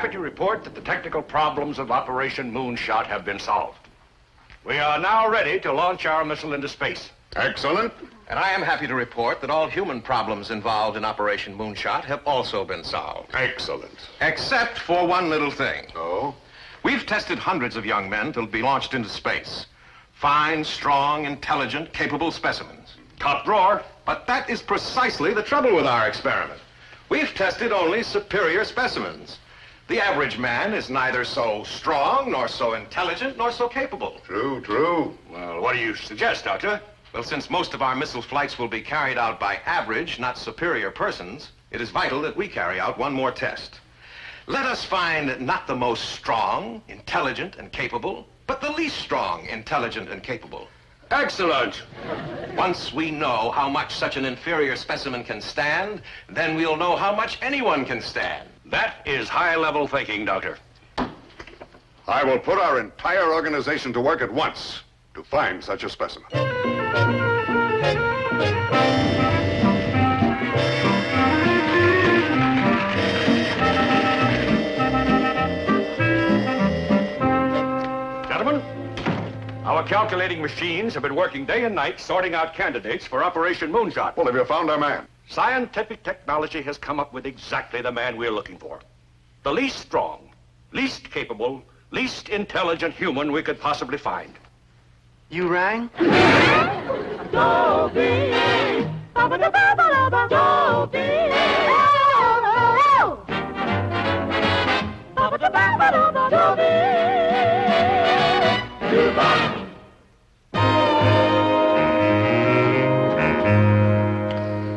happy to report that the technical problems of Operation Moonshot have been solved. We are now ready to launch our missile into space. Excellent. And I am happy to report that all human problems involved in Operation Moonshot have also been solved. Excellent. Except for one little thing. Oh? We've tested hundreds of young men to be launched into space. Fine, strong, intelligent, capable specimens. Top drawer. But that is precisely the trouble with our experiment. We've tested only superior specimens. The average man is neither so strong, nor so intelligent, nor so capable. True, true. Well, what do you suggest, Doctor? Well, since most of our missile flights will be carried out by average, not superior persons, it is vital that we carry out one more test. Let us find not the most strong, intelligent, and capable, but the least strong, intelligent, and capable. Excellent. Once we know how much such an inferior specimen can stand, then we'll know how much anyone can stand. That is high-level thinking, Doctor. I will put our entire organization to work at once to find such a specimen. Gentlemen, our calculating machines have been working day and night sorting out candidates for Operation Moonshot. Well, have you found our man? Scientific technology has come up with exactly the man we're looking for. The least strong, least capable, least intelligent human we could possibly find. You rang? Dobie!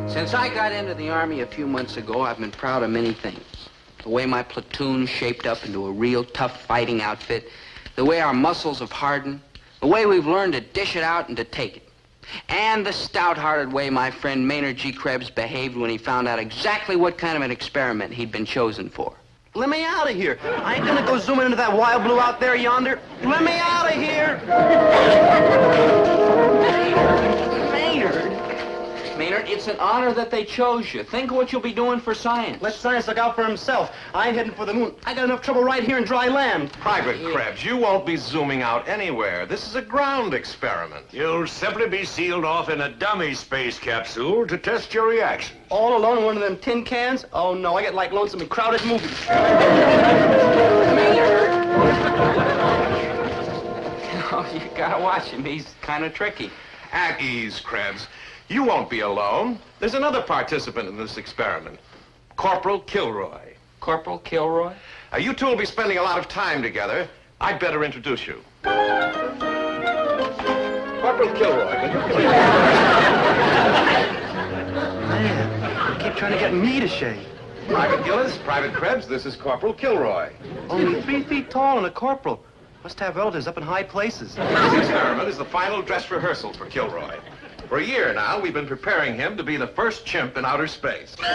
Since I got into the Army a few months ago, I've been proud of many things. The way my platoon shaped up into a real tough fighting outfit, the way our muscles have hardened, the way we've learned to dish it out and to take it, and the stout-hearted way my friend Maynard G. Krebs behaved when he found out exactly what kind of an experiment he'd been chosen for. Let me out of here. I ain't gonna go zooming into that wild blue out there yonder. Let me out of here. Maynard, it's an honor that they chose you. Think of what you'll be doing for science. Let science look out for himself. I ain't heading for the moon. I got enough trouble right here in dry land. Private Krebs, you won't be zooming out anywhere. This is a ground experiment. You'll simply be sealed off in a dummy space capsule to test your reactions. All alone in one of them tin cans? Oh, no, I get like lonesome in crowded movies. Maynard! Oh, you gotta watch him. He's kind of tricky. At ease, Krebs. You won't be alone. There's another participant in this experiment. Corporal Kilroy. Corporal Kilroy? You two will be spending a lot of time together. I'd better introduce you. Corporal Kilroy, will you please? Man, you keep trying to get me to shave. Private Gillis, Private Krebs, this is Corporal Kilroy. Only 3 feet tall and a corporal. Must have relatives up in high places. This experiment is the final dress rehearsal for Kilroy. For a year now, we've been preparing him to be the first chimp in outer space. You're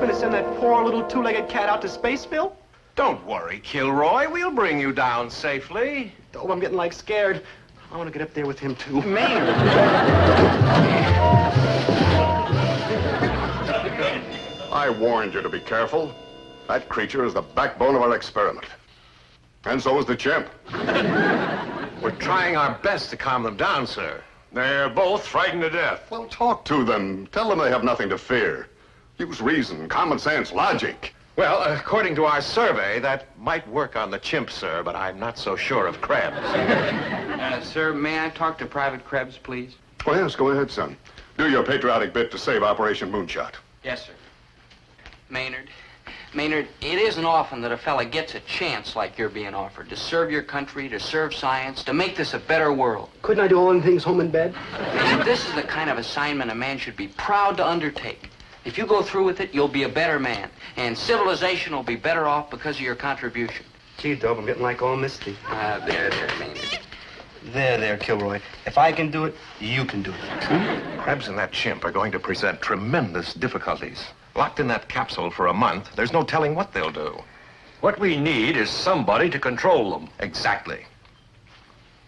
gonna send that poor little two-legged cat out to space, Phil? Don't worry, Kilroy. We'll bring you down safely. Oh, I'm getting like scared. I want to get up there with him, too. Maynard! I warned you to be careful. That creature is the backbone of our experiment. And so is the chimp. We're trying our best to calm them down, sir. They're both frightened to death. Well, talk to them. Tell them they have nothing to fear. Use reason, common sense, logic. Well, according to our survey, that might work on the chimp, sir, but I'm not so sure of Krebs. Sir, may I talk to Private Krebs, please? Oh, yes, go ahead, son. Do your patriotic bit to save Operation Moonshot. Yes, sir. Maynard, it isn't often that a fella gets a chance like you're being offered to serve your country, to serve science, to make this a better world. Couldn't I do all them things home in bed? This is the kind of assignment a man should be proud to undertake. If you go through with it, you'll be a better man, and civilization will be better off because of your contribution. Gee, Dob, I'm getting like all misty. There, Maynard. There, Kilroy. If I can do it, you can do it. Krebs and that chimp are going to present tremendous difficulties. Locked in that capsule for a month, there's no telling what they'll do. What we need is somebody to control them. Exactly.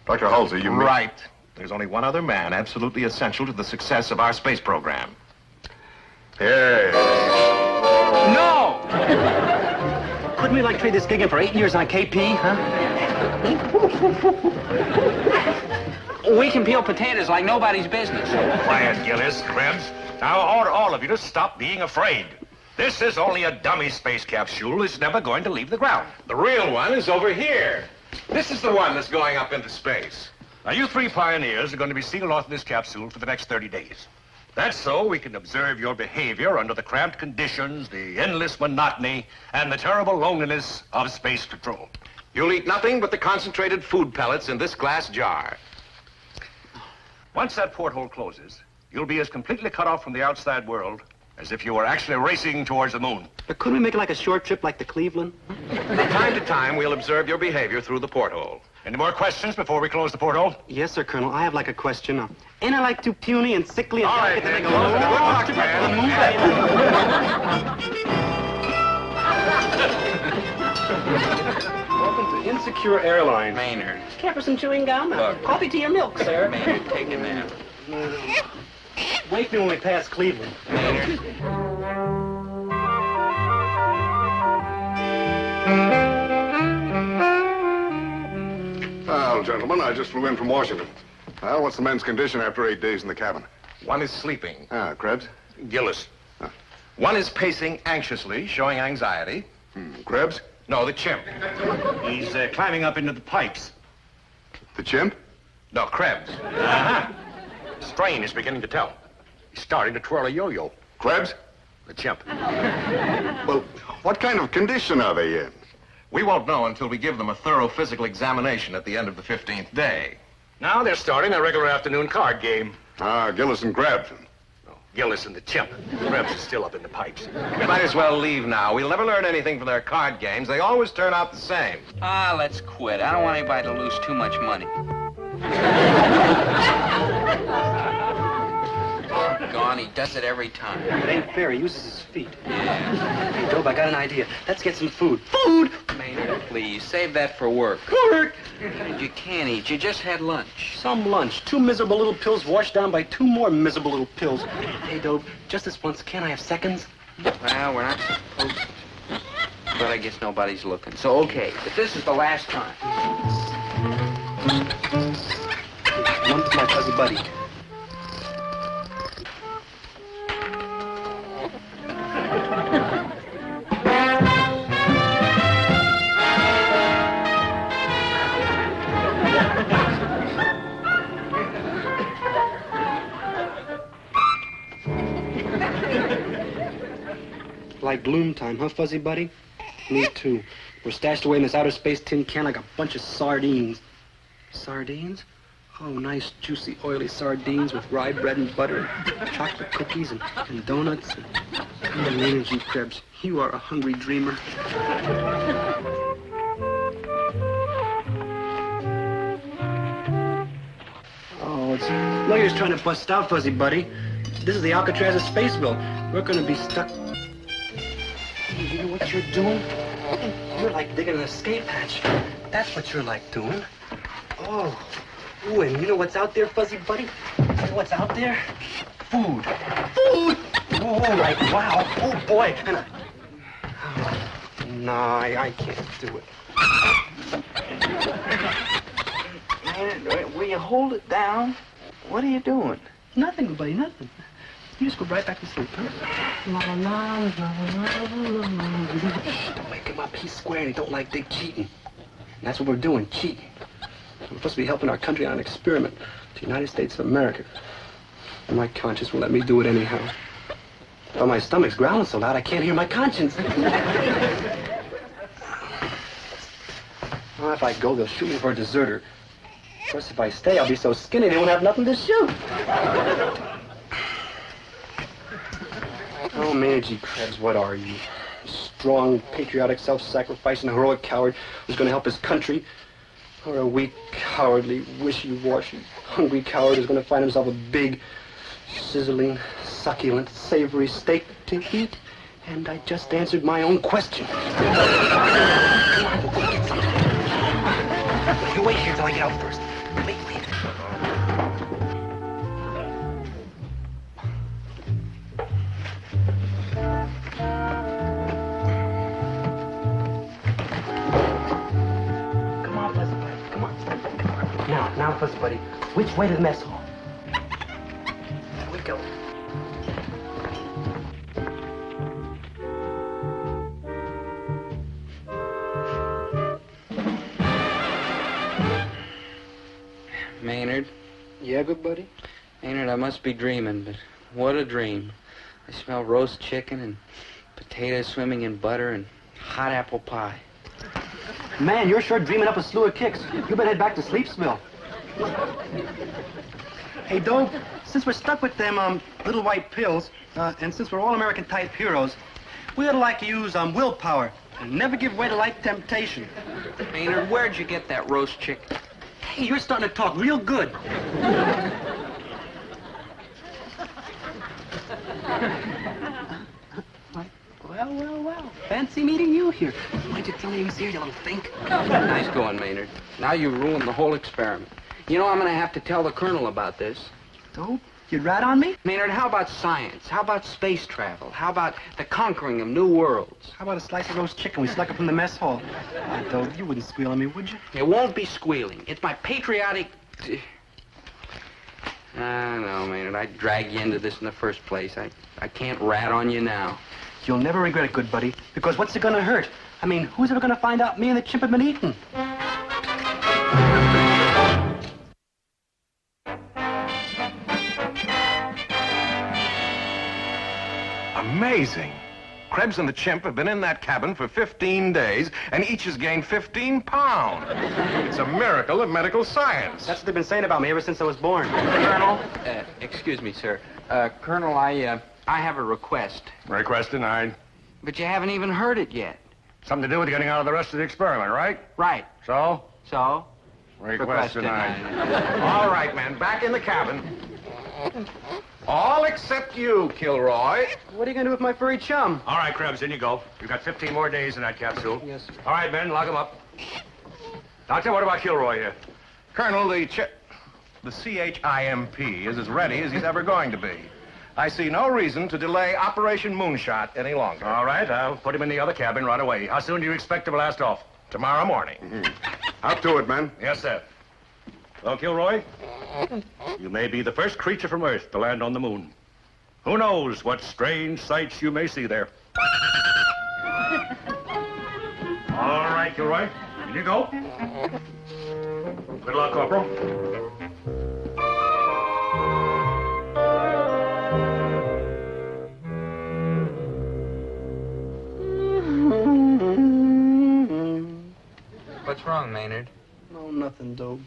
Dr. Halsey, you mean... Right. There's only one other man absolutely essential to the success of our space program. Yes. No! Couldn't we, like, trade this gig in for 8 years on KP, huh? We can peel potatoes like nobody's business. Quiet, Gillis, Krebs. Now, I order all of you to stop being afraid. This is only a dummy space capsule. It's never going to leave the ground. The real one is over here. This is the one that's going up into space. Now, you three pioneers are going to be sealed off in this capsule for the next 30 days. That's so we can observe your behavior under the cramped conditions, the endless monotony, and the terrible loneliness of space patrol. You'll eat nothing but the concentrated food pellets in this glass jar. Once that porthole closes, you'll be as completely cut off from the outside world as if you were actually racing towards the moon. But couldn't we make it like a short trip like the Cleveland? From time to time, we'll observe your behavior through the porthole. Any more questions before we close the porthole? Yes, sir, Colonel. I have like a question. Ain't I like too puny and sickly and All right, delicate to then. make a Good luck, Welcome to Insecure Airlines. Maynard. Care for some chewing gum? Look. Coffee to your milk, sir. Maynard, take a nap. Wake me when we pass Cleveland. Maynard. Well, gentlemen, I just flew in from Washington. Well, what's the men's condition after 8 days in the cabin? One is sleeping. Krebs? Gillis. One is pacing anxiously, showing anxiety. Krebs? No, the chimp. He's climbing up into the pipes. The chimp? No, Krebs. Uh-huh. Strain is beginning to tell. He's starting to twirl a yo-yo. Krebs? The chimp. Well, what kind of condition are they in? We won't know until we give them a thorough physical examination at the end of the 15th day. Now they're starting a regular afternoon card game. Gillis and Krebs. Gillis and the chimp. Krebs is still up in the pipes. We might as well leave now. We'll never learn anything from their card games. They always turn out the same. Let's quit. I don't want anybody to lose too much money. Gone, he does it every time. It ain't fair. He uses his feet. Yeah. Hey, Dobe, I got an idea. Let's get some food. Food! Maynard, please, save that for work. Work! You can't eat. You just had lunch. Some lunch. 2 miserable little pills washed down by 2 more miserable little pills. Hey, Dobe, just this once, can't I have seconds? Well, we're not supposed to. But I guess nobody's looking. So, okay. But this is the last time. One to my fuzzy buddy. Like bloom time, huh, fuzzy buddy? Me too. We're stashed away in this outer space tin can like a bunch of sardines. Sardines? Oh, nice, juicy, oily sardines with rye bread and butter, and chocolate cookies and donuts. And energy, Krebs. You are a hungry dreamer. Oh, it's no use trying to bust out, fuzzy buddy. This is the Alcatraz of Spaceville. We're gonna be stuck. You know what you're doing? You're like digging an escape hatch. That's what you're like doing. Oh. Ooh, and you know what's out there, fuzzy buddy? You know what's out there? Food. Food! Ooh, like, wow. Oh, boy. And no, I can't do it. Man, will you hold it down? What are you doing? Nothing, buddy, nothing. You just go right back to sleep, huh? La, la, la, la, la, la, la. Shh, don't wake him up. He's square and he don't like big cheating. And that's what we're doing, cheating. We're supposed to be helping our country on an experiment, the United States of America. And my conscience will let me do it anyhow. But my stomach's growling so loud I can't hear my conscience. Well, if I go, they'll shoot me for a deserter. Of course, if I stay, I'll be so skinny they won't have nothing to shoot. Oh, Maynard G. Krebs, what are you? A strong, patriotic, self-sacrificing, heroic coward who's going to help his country? Or a weak, cowardly, wishy-washy, hungry coward who's going to find himself a big, sizzling, succulent, savory steak to eat? And I just answered my own question. Come on, we'll go get something. You wait here till I get out first. Wait. first, buddy. Which way to the mess hall? There we go. Maynard? Yeah, good buddy? Maynard, I must be dreaming, but what a dream. I smell roast chicken and potatoes swimming in butter and hot apple pie. Man, you're sure dreaming up a slew of kicks. You better head back to Sleepsville. Hey, Dobe, since we're stuck with them little white pills, and since we're all American type heroes, we ought to like to use willpower and never give way to light temptation. Maynard, where'd you get that roast chicken? Hey, you're starting to talk real good. Well. Fancy meeting you here. Why'd you tell me he was here, you little think? Nice going, Maynard. Now you ruined the whole experiment. You know, I'm going to have to tell the colonel about this. Dope, you'd rat on me? Maynard, how about science? How about space travel? How about the conquering of new worlds? How about a slice of roast chicken we snuck up from the mess hall? Dope, you wouldn't squeal on me, would you? It won't be squealing. It's my patriotic... No, Maynard, I'd drag you into this in the first place. I can't rat on you now. You'll never regret it, good buddy, because what's it gonna hurt? I mean, who's ever gonna find out me and the chimp have been eaten? Amazing. Krebs and the chimp have been in that cabin for 15 days, and each has gained 15 pounds. It's a miracle of medical science. That's what they've been saying about me ever since I was born. Colonel? Excuse me, sir. Colonel, I have a request. Request denied. But you haven't even heard it yet. Something to do with getting out of the rest of the experiment, right? Right. So? So? Request denied. All right, men, back in the cabin. All except you, Kilroy. What are you gonna do with my furry chum? All right, Krebs, in you go. You've got 15 more days in that capsule. Yes, sir. All right, men, lock him up. Doctor, what about Kilroy here? Colonel, the CHIMP is as ready as he's ever going to be. I see no reason to delay Operation Moonshot any longer. All right, I'll put him in the other cabin right away. How soon do you expect to blast off? Tomorrow morning. Up to it, men. Yes, sir. Well, Kilroy, you may be the first creature from Earth to land on the moon. Who knows what strange sights you may see there. All right, Kilroy, in you go. Good luck, Corporal. What's wrong, Maynard? No, nothing, Dobe.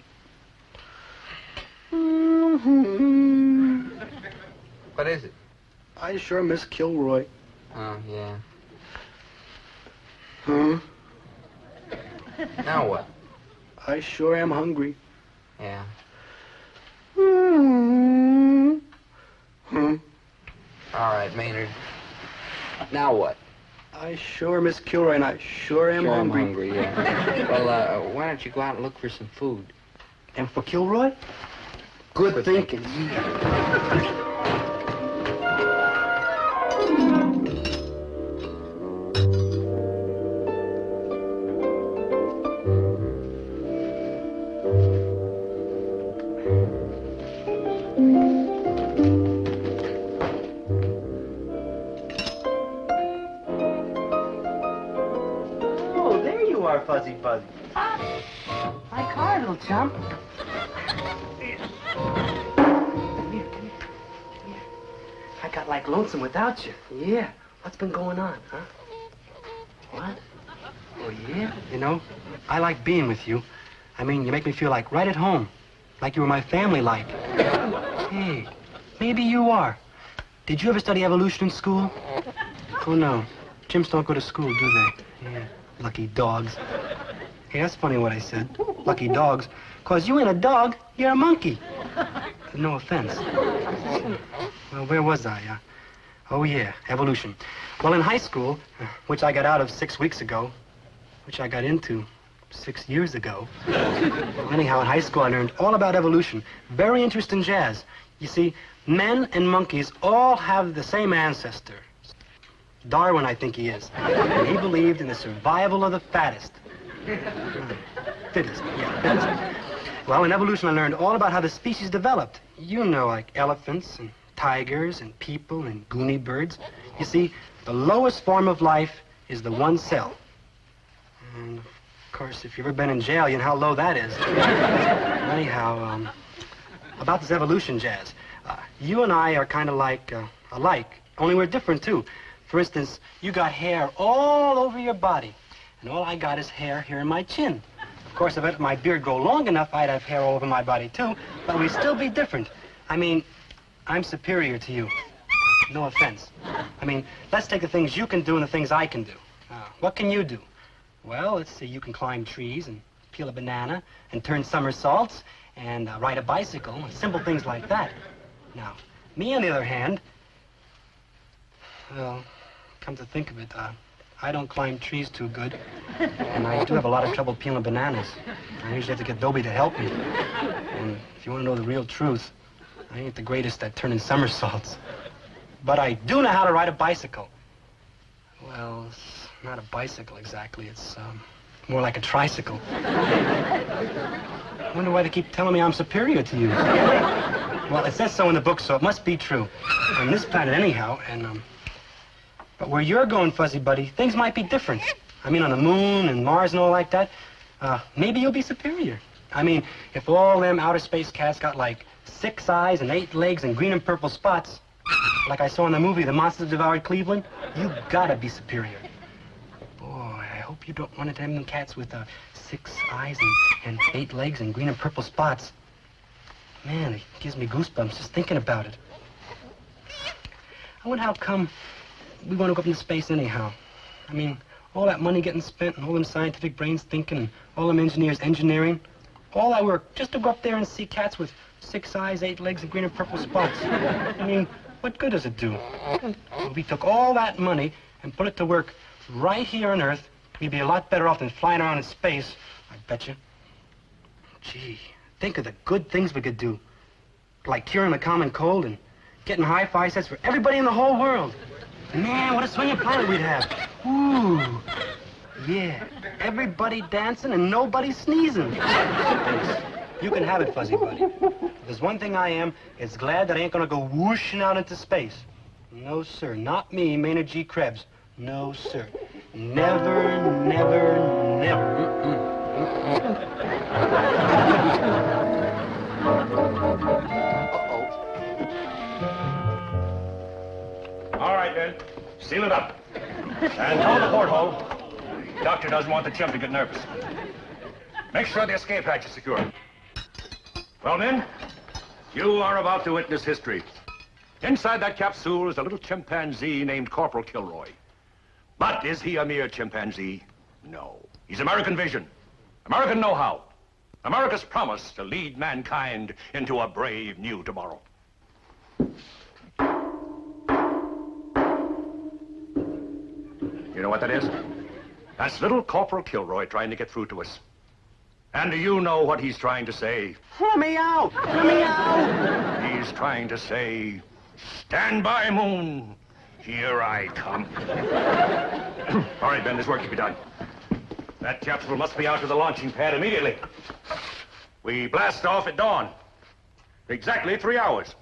What is it? I sure miss Kilroy. Oh, yeah. Huh? Now what? I sure am hungry. Yeah. All right, Maynard. Now what? I sure miss Kilroy, and I sure am hungry. I'm hungry, yeah. Well, why don't you go out and look for some food? And for Kilroy? Good thinking. Oh, there you are, Fuzzy Fuzzy. My car, little chump. Come here. I got like lonesome without you. Yeah. What's been going on, huh? What? Oh, yeah? You know, I like being with you. I mean, you make me feel like right at home. Like you were my family, like. Hey, maybe you are. Did you ever study evolution in school? Oh, no. Chimps don't go to school, do they? Yeah. Lucky dogs. Hey, that's funny what I said. Lucky dogs. 'Cause you ain't a dog, you're a monkey. No offense. Well, where was I? Oh, yeah, evolution. Well, in high school, which I got out of 6 weeks ago, which I got into 6 years ago. Anyhow, in high school, I learned all about evolution. Very interesting jazz. You see, men and monkeys all have the same ancestor. Darwin, I think he is. And he believed in the survival of the fattest. Fittest, yeah, fittest. Well, in evolution, I learned all about how the species developed. You know, like elephants and tigers and people and goonie birds. You see, the lowest form of life is the one cell. And, of course, if you've ever been in jail, you know how low that is. Anyhow, about this evolution jazz. You and I are kind of like alike, only we're different, too. For instance, you got hair all over your body, and all I got is hair here in my chin. Of course, if I let my beard grow long enough, I'd have hair all over my body, too, but we'd still be different. I mean, I'm superior to you. No offense. I mean, let's take the things you can do and the things I can do. What can you do? Well, let's see, you can climb trees and peel a banana and turn somersaults and ride a bicycle, simple things like that. Now, me, on the other hand, well, come to think of it, I don't climb trees too good, and I do have a lot of trouble peeling bananas. I usually have to get Dobie to help me. And if you want to know the real truth, I ain't the greatest at turning somersaults. But I do know how to ride a bicycle. Well, it's not a bicycle exactly. It's more like a tricycle. I wonder why they keep telling me I'm superior to you. Well, it says so in the book, so it must be true. On this planet anyhow, and but where you're going, Fuzzy Buddy, things might be different. I mean, on the moon and Mars and all like that, maybe you'll be superior. I mean, if all them outer space cats got like 6 eyes and 8 legs and green and purple spots, like I saw in the movie, The Monsters Devoured Cleveland, you gotta be superior. Boy, I hope you don't run into them cats with 6 eyes and 8 legs and green and purple spots. Man, it gives me goosebumps just thinking about it. I wonder how come we want to go up into space anyhow. I mean, all that money getting spent and all them scientific brains thinking and all them engineers engineering, all that work just to go up there and see cats with 6 eyes, 8 legs, and green and purple spots. I mean, what good does it do? If we took all that money and put it to work right here on Earth, we'd be a lot better off than flying around in space, I bet you. Gee, think of the good things we could do. Like curing the common cold and getting hi-fi sets for everybody in the whole world. Man, what a swinging planet we'd have. Ooh, yeah. Everybody dancing and nobody sneezing. You can have it, Fuzzy Buddy. If there's one thing I am, it's glad that I ain't gonna go whooshing out into space. No, sir. Not me, Maynard G. Krebs. No, sir. Never, never, never. All right, then. Seal it up. And tell the porthole. The doctor doesn't want the chimp to get nervous. Make sure the escape hatch is secure. Well, men, you are about to witness history. Inside that capsule is a little chimpanzee named Corporal Kilroy. But is he a mere chimpanzee? No. He's American vision, American know-how, America's promise to lead mankind into a brave new tomorrow. You know what that is? That's little Corporal Kilroy trying to get through to us. And do you know what he's trying to say? Let me out! Let me out! He's trying to say, stand by, Moon. Here I come. All right, Ben, this work can be done. That capsule must be out to the launching pad immediately. We blast off at dawn. Exactly 3 hours.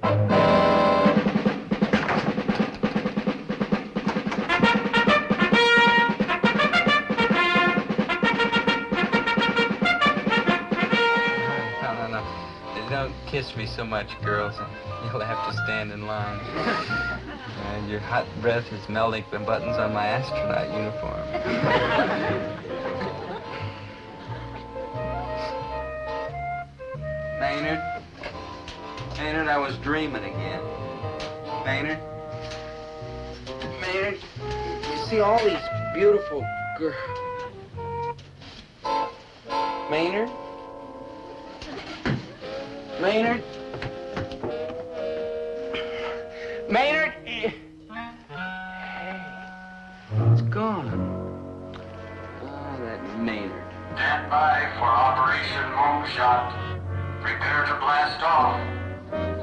Don't kiss me so much, girls. You'll have to stand in line. And your hot breath is melting the buttons on my astronaut uniform. Maynard? Maynard, I was dreaming again. Maynard? Maynard, you see all these beautiful girls. Maynard? Maynard? Maynard? Hey. It's gone. Oh, that Maynard. Stand by for Operation Moonshot. Prepare to blast off.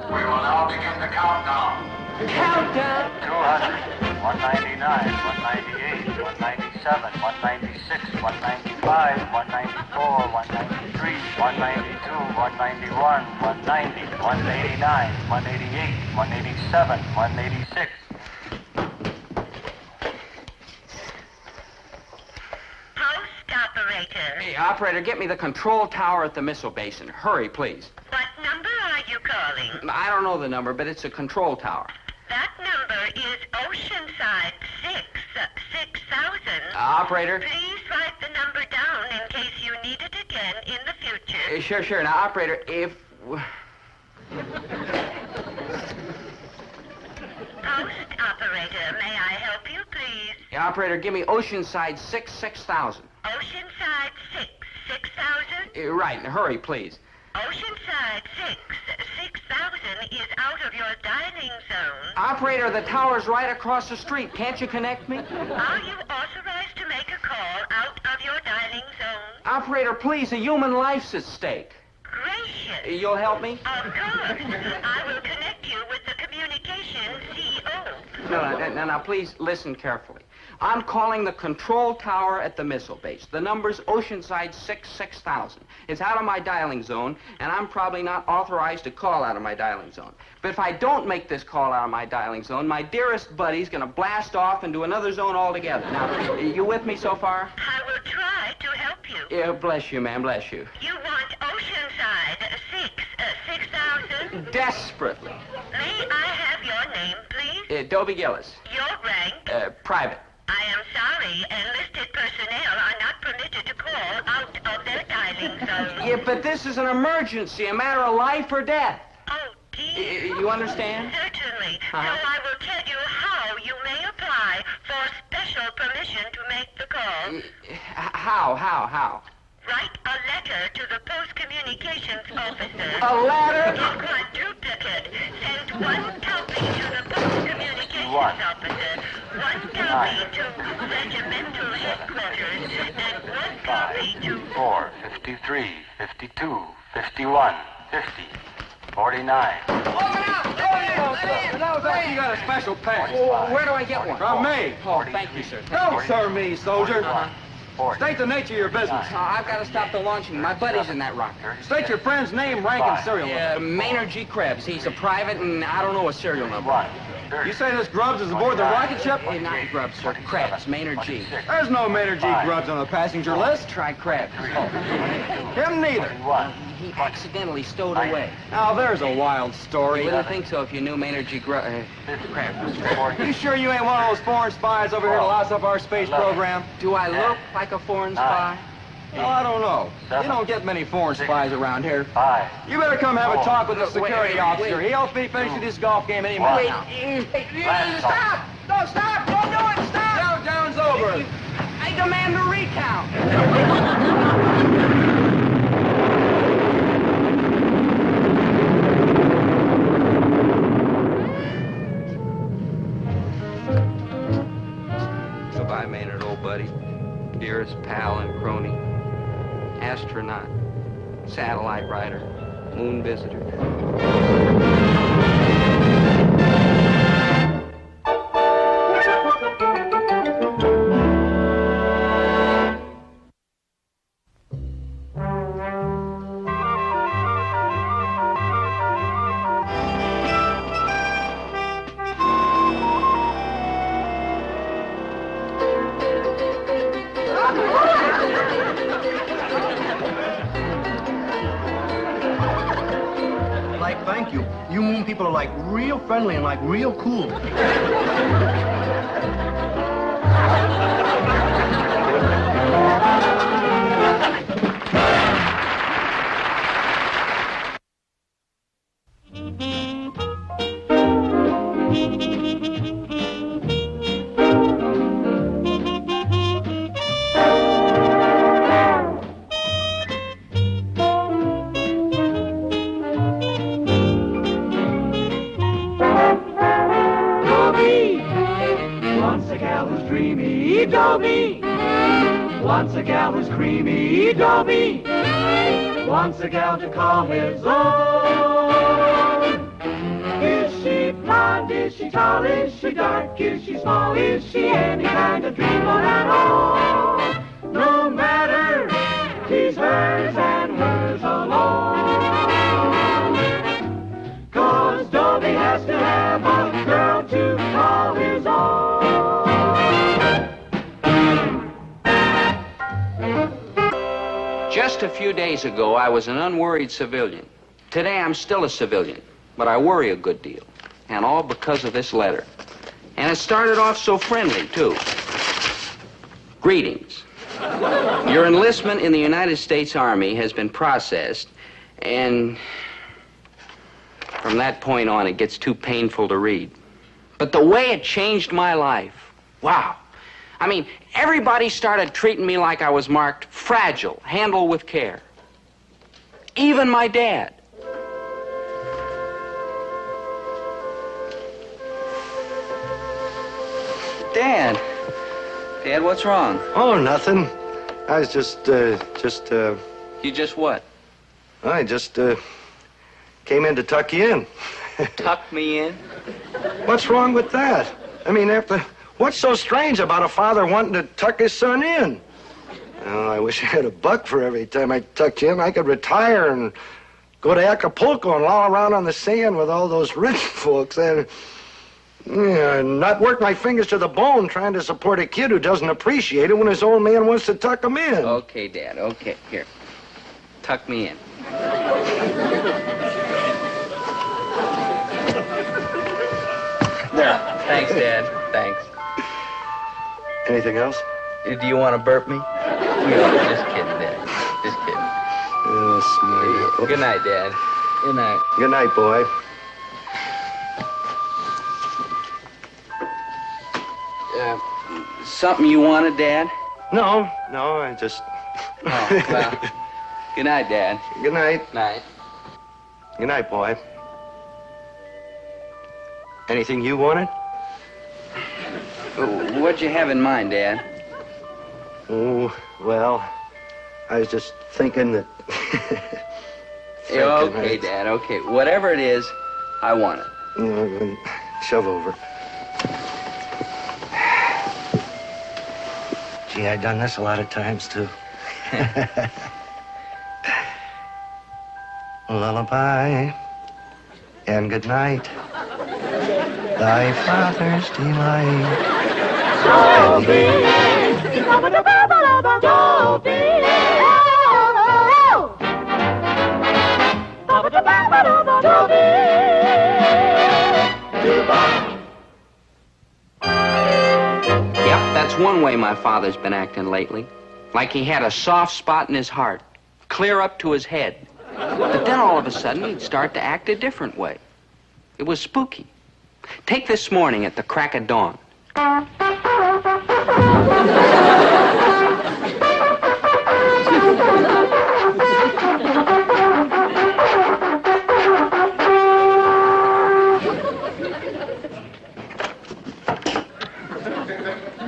We will now begin the countdown. Countdown? 200, 199, 198, 197, 196, 195, 194, 193, 192, 191, 190, 189, 188, 187, 186. Post operator. Hey, operator, get me the control tower at the missile basin. Hurry, please. What number are you calling? I don't know the number, but it's a control tower. That number is Oceanside 6000. Operator? Please write the number down in case you need it again in the future. Sure. Now, operator, if... Post operator, may I help you, please? Yeah, operator, give me Oceanside 6000. Oceanside 6000? Right, hurry, please. Oceanside 6000 is out of your dining zone. Operator, the tower's right across the street. Can't you connect me? Are you authorized to make a call out of your dining zone? Operator, please, a human life's at stake. Gracious. You'll help me? Of course. I will connect you with the communications CO. Now, please listen carefully. I'm calling the control tower at the missile base. The number's Oceanside 6000. It's out of my dialing zone, and I'm probably not authorized to call out of my dialing zone. But if I don't make this call out of my dialing zone, my dearest buddy's gonna blast off into another zone altogether. Now, you with me so far? I will try to help you. Yeah, bless you, ma'am, bless you. You want Oceanside 6000? Desperately. May I have your name, please? Dobie Gillis. Your rank? Private. I am sorry. Enlisted personnel are not permitted to call out of their dialing zone. Yeah, but this is an emergency, a matter of life or death. Oh, dear. You understand? Certainly. Uh-huh. So I will tell you how you may apply for special permission to make the call. How? Write a letter to the Post Communications Officer. A letter? In quadruplicate. Send one copy to the Post Communications Officer, one copy to regimental headquarters, and one copy to... 4, 53, 52, 51, 50, 49. You got a special pass. Where do I get one? From me. Oh, thank you, sir. Don't serve me, soldier. 40. State the nature of your business. I've got to stop the launching. My buddy's in that rocket. State your friend's name, rank, and serial number. Maynard G. Krebs. He's a private, and I don't know a serial number. 1, You say this Grubbs is aboard the rocket ship? Not Grubbs, sir. Krebs. Maynard G. There's no Maynard G. Grubbs on the passenger list. Try Krebs. Him neither. 1. He accidentally stowed away. Now, there's a wild You story. wouldn't think so if you knew Maynard G. Krebs. You sure you ain't one of those foreign spies over here to louse up our space program? Do I look like a foreign spy? Well, I don't know. You don't get many foreign spies around here. 5. You better come have a talk with the security wait, officer. wait. He'll be finishing this golf game any minute now. Stop! No, stop! Don't do it! Stop! Countdown's over. I demand a recount. Goodbye, Maynard, old buddy. Dearest pal and crony. Astronaut. Satellite rider. Moon visitor. Like, thank you. You moon people are like real friendly and like real cool. Once a gal who's dreamy, Dobie. Once a gal who's creamy, Dobie. Wants a gal to call his own. Is she blonde? Is she tall? Is she dark? Is she small? Is she any kind of dreamboat at all? No matter, he's hers and hers alone. 'Cause Dobie has to have a girl to call his own. Just a few days ago, I was an unworried civilian. Today, I'm still a civilian, but I worry a good deal. And all because of this letter. And it started off so friendly, too. Greetings. Your enlistment in the United States Army has been processed, and from that point on, it gets too painful to read. But the way it changed my life, wow. I mean, everybody started treating me like I was marked fragile, handle with care. Even my dad. Dad, what's wrong? Oh, nothing. I was just. You just what? I just, came in to tuck you in. Tuck me in? What's wrong with that? I mean, what's so strange about a father wanting to tuck his son in? Oh, I wish I had a buck for every time I tucked you in. I could retire and go to Acapulco and loll around on the sand with all those rich folks. Not work my fingers to the bone trying to support a kid who doesn't appreciate it when his old man wants to tuck him in. Okay, Dad, okay. Here. Tuck me in. There. Thanks, Dad. Thanks. Anything else? Do you want to burp me? No, just kidding, Dad. Just kidding. Oh, smarty. Good night, Dad. Good night. Good night, boy. Something you wanted, Dad? No, I just... Oh, well. Good night, Dad. Good night. Night. Good night, boy. Anything you wanted? What'd you have in mind, Dad? Oh, well, I was just thinking that... Okay, Dad, okay. Whatever it is, I want it. Shove over. Gee, I've done this a lot of times, too. Lullaby and good night. Thy father's delight. Dobie! Yep, that's one way my father's been acting lately. Like he had a soft spot in his heart, clear up to his head. But then all of a sudden, he'd start to act a different way. It was spooky. Take this morning at the crack of dawn.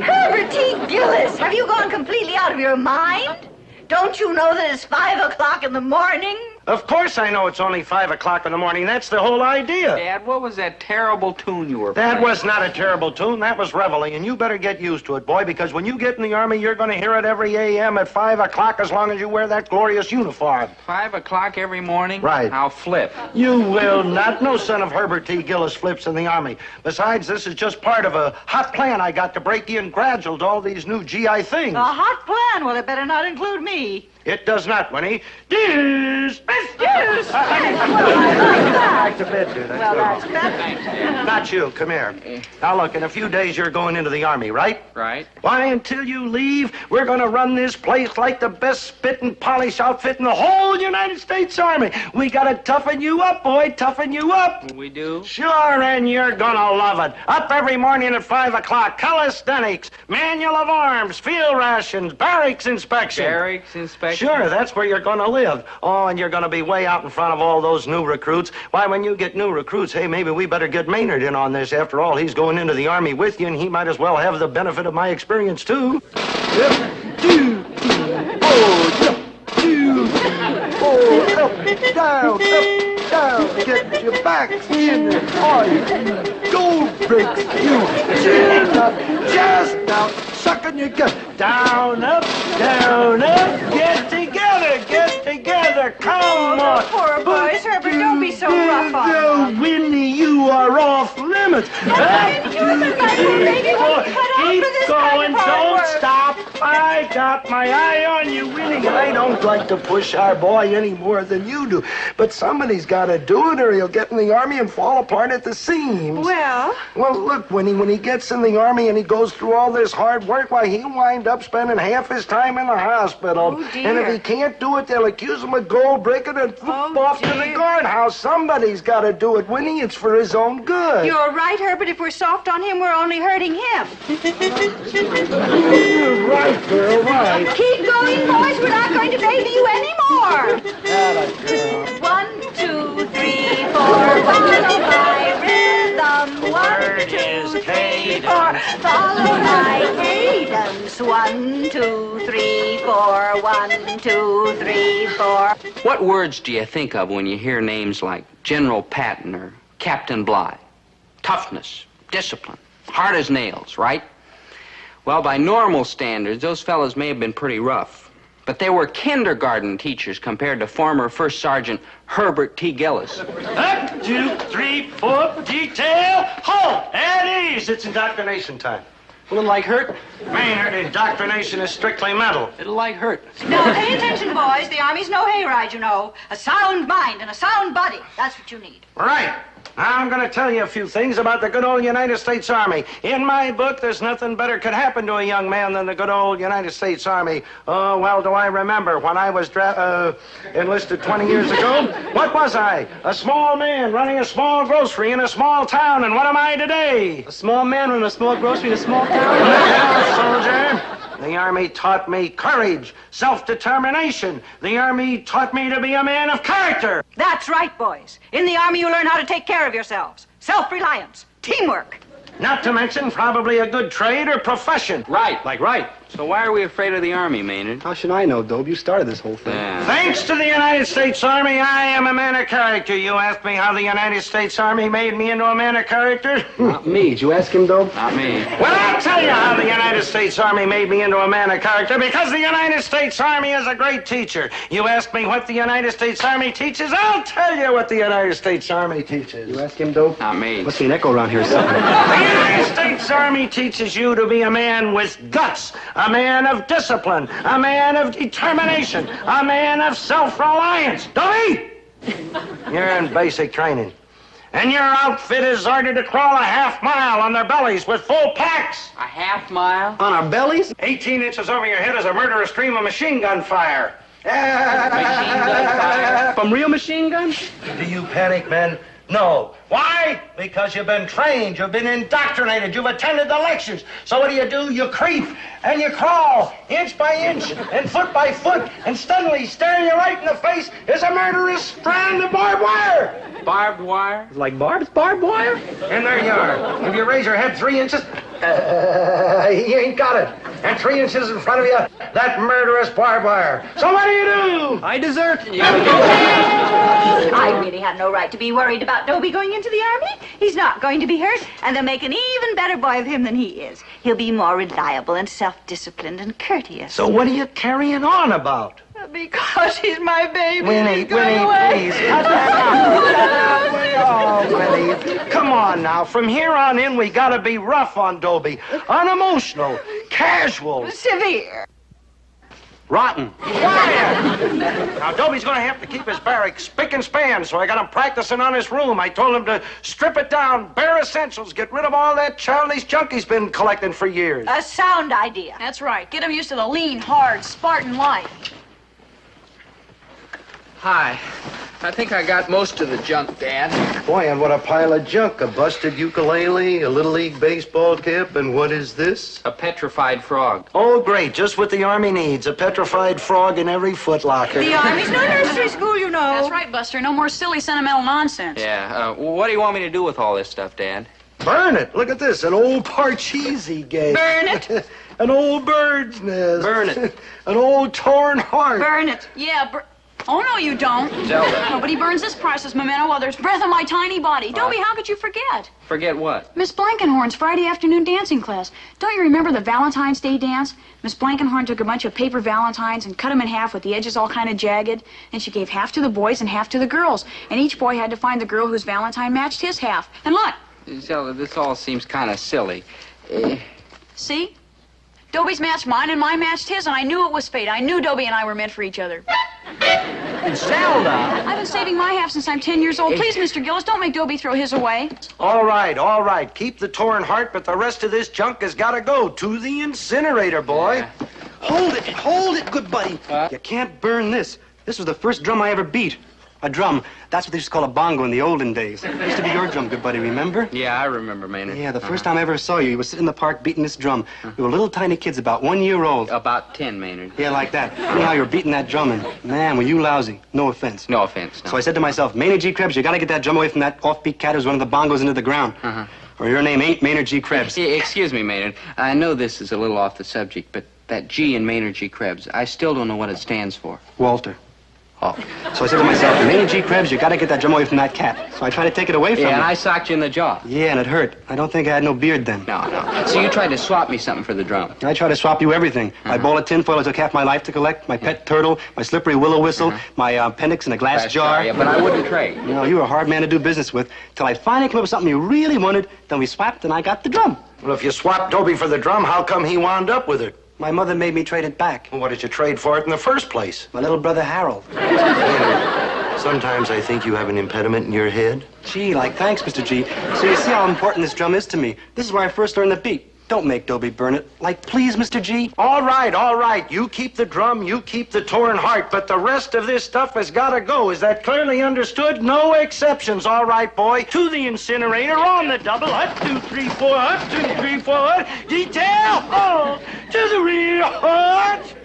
Herbert T. Gillis, have you gone completely out of your mind? Don't you know that it's 5 o'clock in the morning? Of course I know it's only 5 o'clock in the morning. That's the whole idea. Dad, what was that terrible tune you were playing? That was not a terrible tune. That was reveille, and you better get used to it, boy, because when you get in the Army, you're going to hear it every a.m. at 5 o'clock as long as you wear that glorious uniform. 5 o'clock every morning? Right. I'll flip. You will not. No son of Herbert T. Gillis flips in the Army. Besides, this is just part of a hot plan I got to break you in gradual to all these new GI things. A hot plan? Well, it better not include me. It does not, Winnie. Dismissed! Back to bed, dude. Well, that's better. Not you. Come here. Now, look, in a few days, you're going into the Army, right? Right. Why, until you leave, we're going to run this place like the best spit and polish outfit in the whole United States Army. We got to toughen you up, boy, toughen you up. We do? Sure, and you're going to love it. Up every morning at 5 o'clock, calisthenics, manual of arms, field rations, barracks inspection. Barracks inspection? Sure, that's where you're going to live. Oh, and you're going to be way out in front of all those new recruits. Why, when you get new recruits, hey, maybe we better get Maynard in on this. After all, he's going into the Army with you, and he might as well have the benefit of my experience, too. Down, up. down, get your back in it. Oh, you gold bricks, you. Chin up, just now, sucking your gut. Down, up, get together, come on. Poor boys, Herbert, don't be so rough on them. Winnie, you are off limits. Keep going, don't stop. I got my eye on you, Winnie. I don't like to push our boy any more than you do. But somebody's got to do it or he'll get in the Army and fall apart at the seams. Well, look, Winnie, when he gets in the Army and he goes through all this hard work, why, he'll wind up spending half his time in the hospital. Oh, dear. And if he can't do it, they'll accuse him of gold breaking and off to the guardhouse. Somebody's got to do it, Winnie. It's for his own good. you're right, Herbert. If we're soft on him, we're only hurting him. You're right, girl, right. Keep going, boys. We're not going to baby you anymore. 1, 2, 3, 4. Follow my rhythm. 1, 2, 3, 4. Follow my cadence. 1, 2, 3, 4. 1, 2, 3, 4. What words do you think of when you hear names like General Patton or Captain Bligh? Toughness, discipline, hard as nails, right? Well, by normal standards, those fellows may have been pretty rough. But they were kindergarten teachers compared to former First Sergeant Herbert T. Gillis. 1, 2, 3, 4, detail, halt, at ease. It's indoctrination time. Will it like hurt? Maynard, indoctrination is strictly mental. It'll like hurt. Now, pay attention, boys. The Army's no hayride, you know. A sound mind and a sound body. That's what you need. Right. Now, I'm going to tell you a few things about the good old United States Army. In my book, there's nothing better could happen to a young man than the good old United States Army. Oh, well, do I remember when I was enlisted 20 years ago? What was I? A small man running a small grocery in a small town. And what am I today? A small man running a small grocery in a small town? Soldier. The Army taught me courage, self-determination. The Army taught me to be a man of character. That's right, boys. In the Army, you learn how to take care of yourselves. Self-reliance. Teamwork. Not to mention probably a good trade or profession. Right, like right. So why are we afraid of the Army, Maynard? How should I know, Dobie? You started this whole thing. Yeah. Thanks to the United States Army, I am a man of character. You asked me how the United States Army made me into a man of character? Not me. Did you ask him, Dob? Not me. Well, I'll tell you how the United States Army made me into a man of character, because the United States Army is a great teacher. You asked me what the United States Army teaches, I'll tell you what the United States Army teaches. You ask him, Dob? Not me. Must be an echo around here or something. The United States Army teaches you to be a man with guts, a man of discipline, a man of determination, a man of self-reliance. Dobie, you're in basic training. And your outfit is ordered to crawl a half-mile on their bellies with full packs. A half mile? On our bellies? 18 inches over your head is a murderous stream of machine gun fire. Machine gun fire? From real machine guns? Do you panic, men? No. Why? Because you've been trained, you've been indoctrinated, you've attended the lectures. So what do? You creep and you crawl, inch by inch and foot by foot, and suddenly staring you right in the face is a murderous strand of barbed wire. Barbed wire? Like barbed wire? And there you are. If you raise your head 3 inches, he ain't got it. And 3 inches in front of you, that murderous barbed wire. So what do? I desert. I really have no right to be worried about Dobie going into the Army. He's not going to be hurt, and they'll make an even better boy of him than he is. He'll be more reliable and self-disciplined and courteous. So what are you carrying on about? Because he's my baby. Winnie, please. Cut that out. Oh, Winnie. Come on now. From here on in, we gotta be rough on Dobie. Unemotional. Casual. Severe. Rotten. Quiet. Now, Dobie's gonna have to keep his barracks spick and span, so I got him practicing on his room. I told him to strip it down, bare essentials, get rid of all that childish junk he's been collecting for years. A sound idea. That's right. Get him used to the lean, hard, Spartan life. Hi. I think I got most of the junk, Dad. Boy, and what a pile of junk. A busted ukulele, a Little League baseball cap, and what is this? A petrified frog. Oh, great. Just what the Army needs. A petrified frog in every footlocker. The Army's no nursery school, you know. That's right, Buster. No more silly, sentimental nonsense. Yeah, what do you want me to do with all this stuff, Dad? Burn it. Look at this. An old Parcheesi gate. Burn it. An old bird's nest. Burn it. An old torn heart. Burn it. Yeah, Oh, no, you don't. Zelda. Nobody burns this priceless memento while there's breath in my tiny body. Dobie, how could you forget? Forget what? Miss Blankenhorn's Friday afternoon dancing class. Don't you remember the Valentine's Day dance? Miss Blankenhorn took a bunch of paper valentines and cut them in half with the edges all kind of jagged. And she gave half to the boys and half to the girls. And each boy had to find the girl whose valentine matched his half. And look. Zelda, this all seems kind of silly. See? Dobie's matched mine and mine matched his, and I knew it was fate. I knew Dobie and I were meant for each other. Zelda! I've been saving my half since I'm 10 years old. Please, Mr. Gillis, don't make Dobie throw his away. All right. Keep the torn heart, but the rest of this junk has got to go to the incinerator, boy. Yeah. Hold it, good buddy. What? You can't burn this. This was the first drum I ever beat. A drum. That's what they used to call a bongo in the olden days. It used to be your drum, good buddy, remember? Yeah, I remember, Maynard. Yeah, the first time I ever saw you were sitting in the park beating this drum. We were little tiny kids, about 1 year old. About 10, Maynard. Yeah, like that. Anyhow, you were beating that drum, and man, were you lousy. No offense. No offense, no. So I said to myself, Maynard G. Krebs, you gotta get that drum away from that offbeat cat who's running the bongos into the ground. Or your name ain't Maynard G. Krebs. Excuse me, Maynard. I know this is a little off the subject, but that G in Maynard G. Krebs, I still don't know what it stands for. Walter. Oh. So I said to myself, Maynard G. Krebs, you gotta get that drum away from that cat. So I tried to take it away from Yeah, him. and I socked you in the jaw. Yeah, and it hurt. I don't think I had no beard then. No. So you tried to swap me something for the drum. I tried to swap you everything. My bowl of tinfoil it took half my life to collect, my pet turtle, my slippery willow whistle, my appendix in a glass jar. Yeah, but I wouldn't trade. You know, you were a hard man to do business with, till I finally came up with something you really wanted, then we swapped and I got the drum. Well, if you swapped Dobie for the drum, how come he wound up with it? My mother made me trade it back. Well, what did you trade for it in the first place? My little brother Harold. Sometimes I think you have an impediment in your head. Gee, like, thanks, Mr. G. So you see how important this drum is to me. This is where I first learned the beat. Don't make Dobie burn it. Like, please, Mr. G. All right. You keep the drum, you keep the torn heart, but the rest of this stuff has got to go. Is that clearly understood? No exceptions. All right, boy. To the incinerator on the double. Hut, 2, 3, 4. Hut, 2, 3, 4. Hut. Detail. Oh, to the rear. Hut.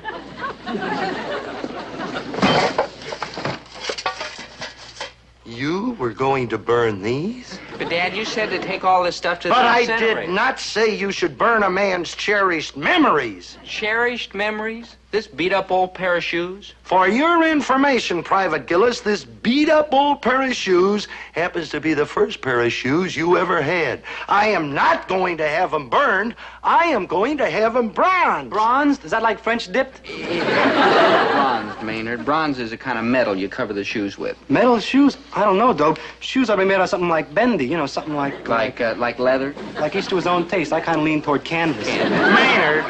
You were going to burn these? But, Dad, you said to take all this stuff to But the I incinerator. did not say you should burn a man's cherished memories. Cherished memories? This beat-up old pair of shoes? For your information, Private Gillis, this beat-up old pair of shoes happens to be the first pair of shoes you ever had. I am not going to have them burned. I am going to have them bronzed. Bronzed? Is that like French dipped? Bronzed, Maynard. Bronze is a kind of metal you cover the shoes with. Metal shoes? I don't know, Dope. Shoes ought to be made out of something like bendy, you know, something like... Like leather? Like each to his own taste. I kind of lean toward canvas. Maynard,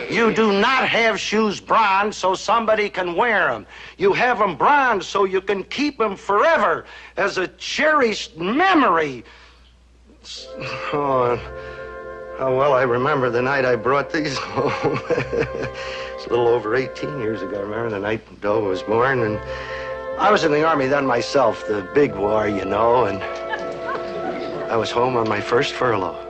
you do not have shoes bronzed so somebody can wear them. You have them bronzed so you can keep them forever as a cherished memory. Oh, how well I remember the night I brought these home. It's a little over 18 years ago. I remember the night Doe was born, and I was in the Army then myself, the big war, you know, and I was home on my first furlough.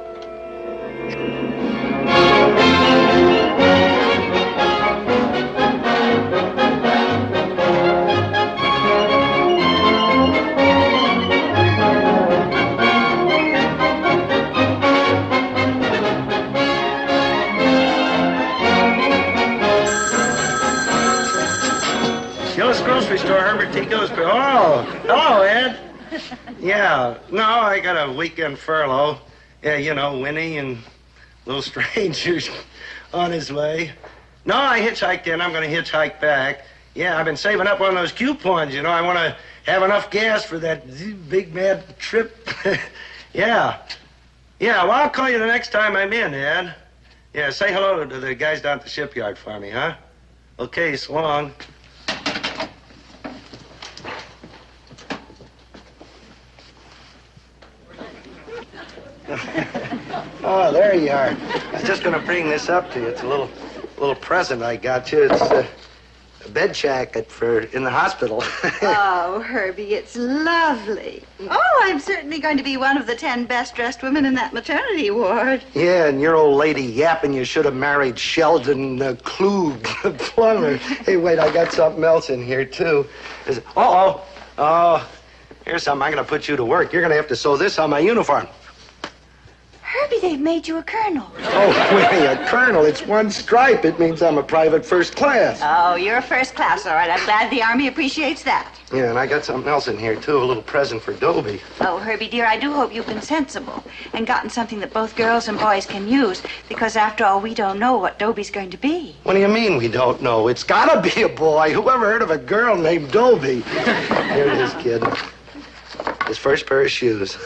Gillis Grocery Store, Herbert T. Gillis. Oh, hello, Ed. Yeah, no, I got a weekend furlough. Yeah, you know, Winnie and little strangers on his way. No, I hitchhiked in. I'm going to hitchhike back. Yeah, I've been saving up on those coupons, you know. I want to have enough gas for that big mad trip. Yeah. Yeah, well, I'll call you the next time I'm in, Ed. Yeah, say hello to the guys down at the shipyard for me, huh? Okay, so long. Oh, there you are. I was just going to bring this up to you. It's a little present I got you. It's a bed jacket for in the hospital. Oh, Herbie, it's lovely. Oh, I'm certainly going to be one of the 10 best-dressed women in that maternity ward. Yeah, and your old lady yapping you should have married Sheldon Klug, the plumber. Hey, wait, I got something else in here, too. Oh, here's something. I'm going to put you to work. You're going to have to sew this on my uniform. Herbie, they've made you a colonel. Oh, Winnie, a colonel. It's one stripe. It means I'm a private first class. Oh, you're first class, all right. I'm glad the Army appreciates that. Yeah, and I got something else in here, too. A little present for Dobie. Oh, Herbie, dear, I do hope you've been sensible and gotten something that both girls and boys can use, because after all, we don't know what Dobie's going to be. What do you mean we don't know? It's gotta be a boy. Whoever heard of a girl named Dobie? Here it is, kid. His first pair of shoes.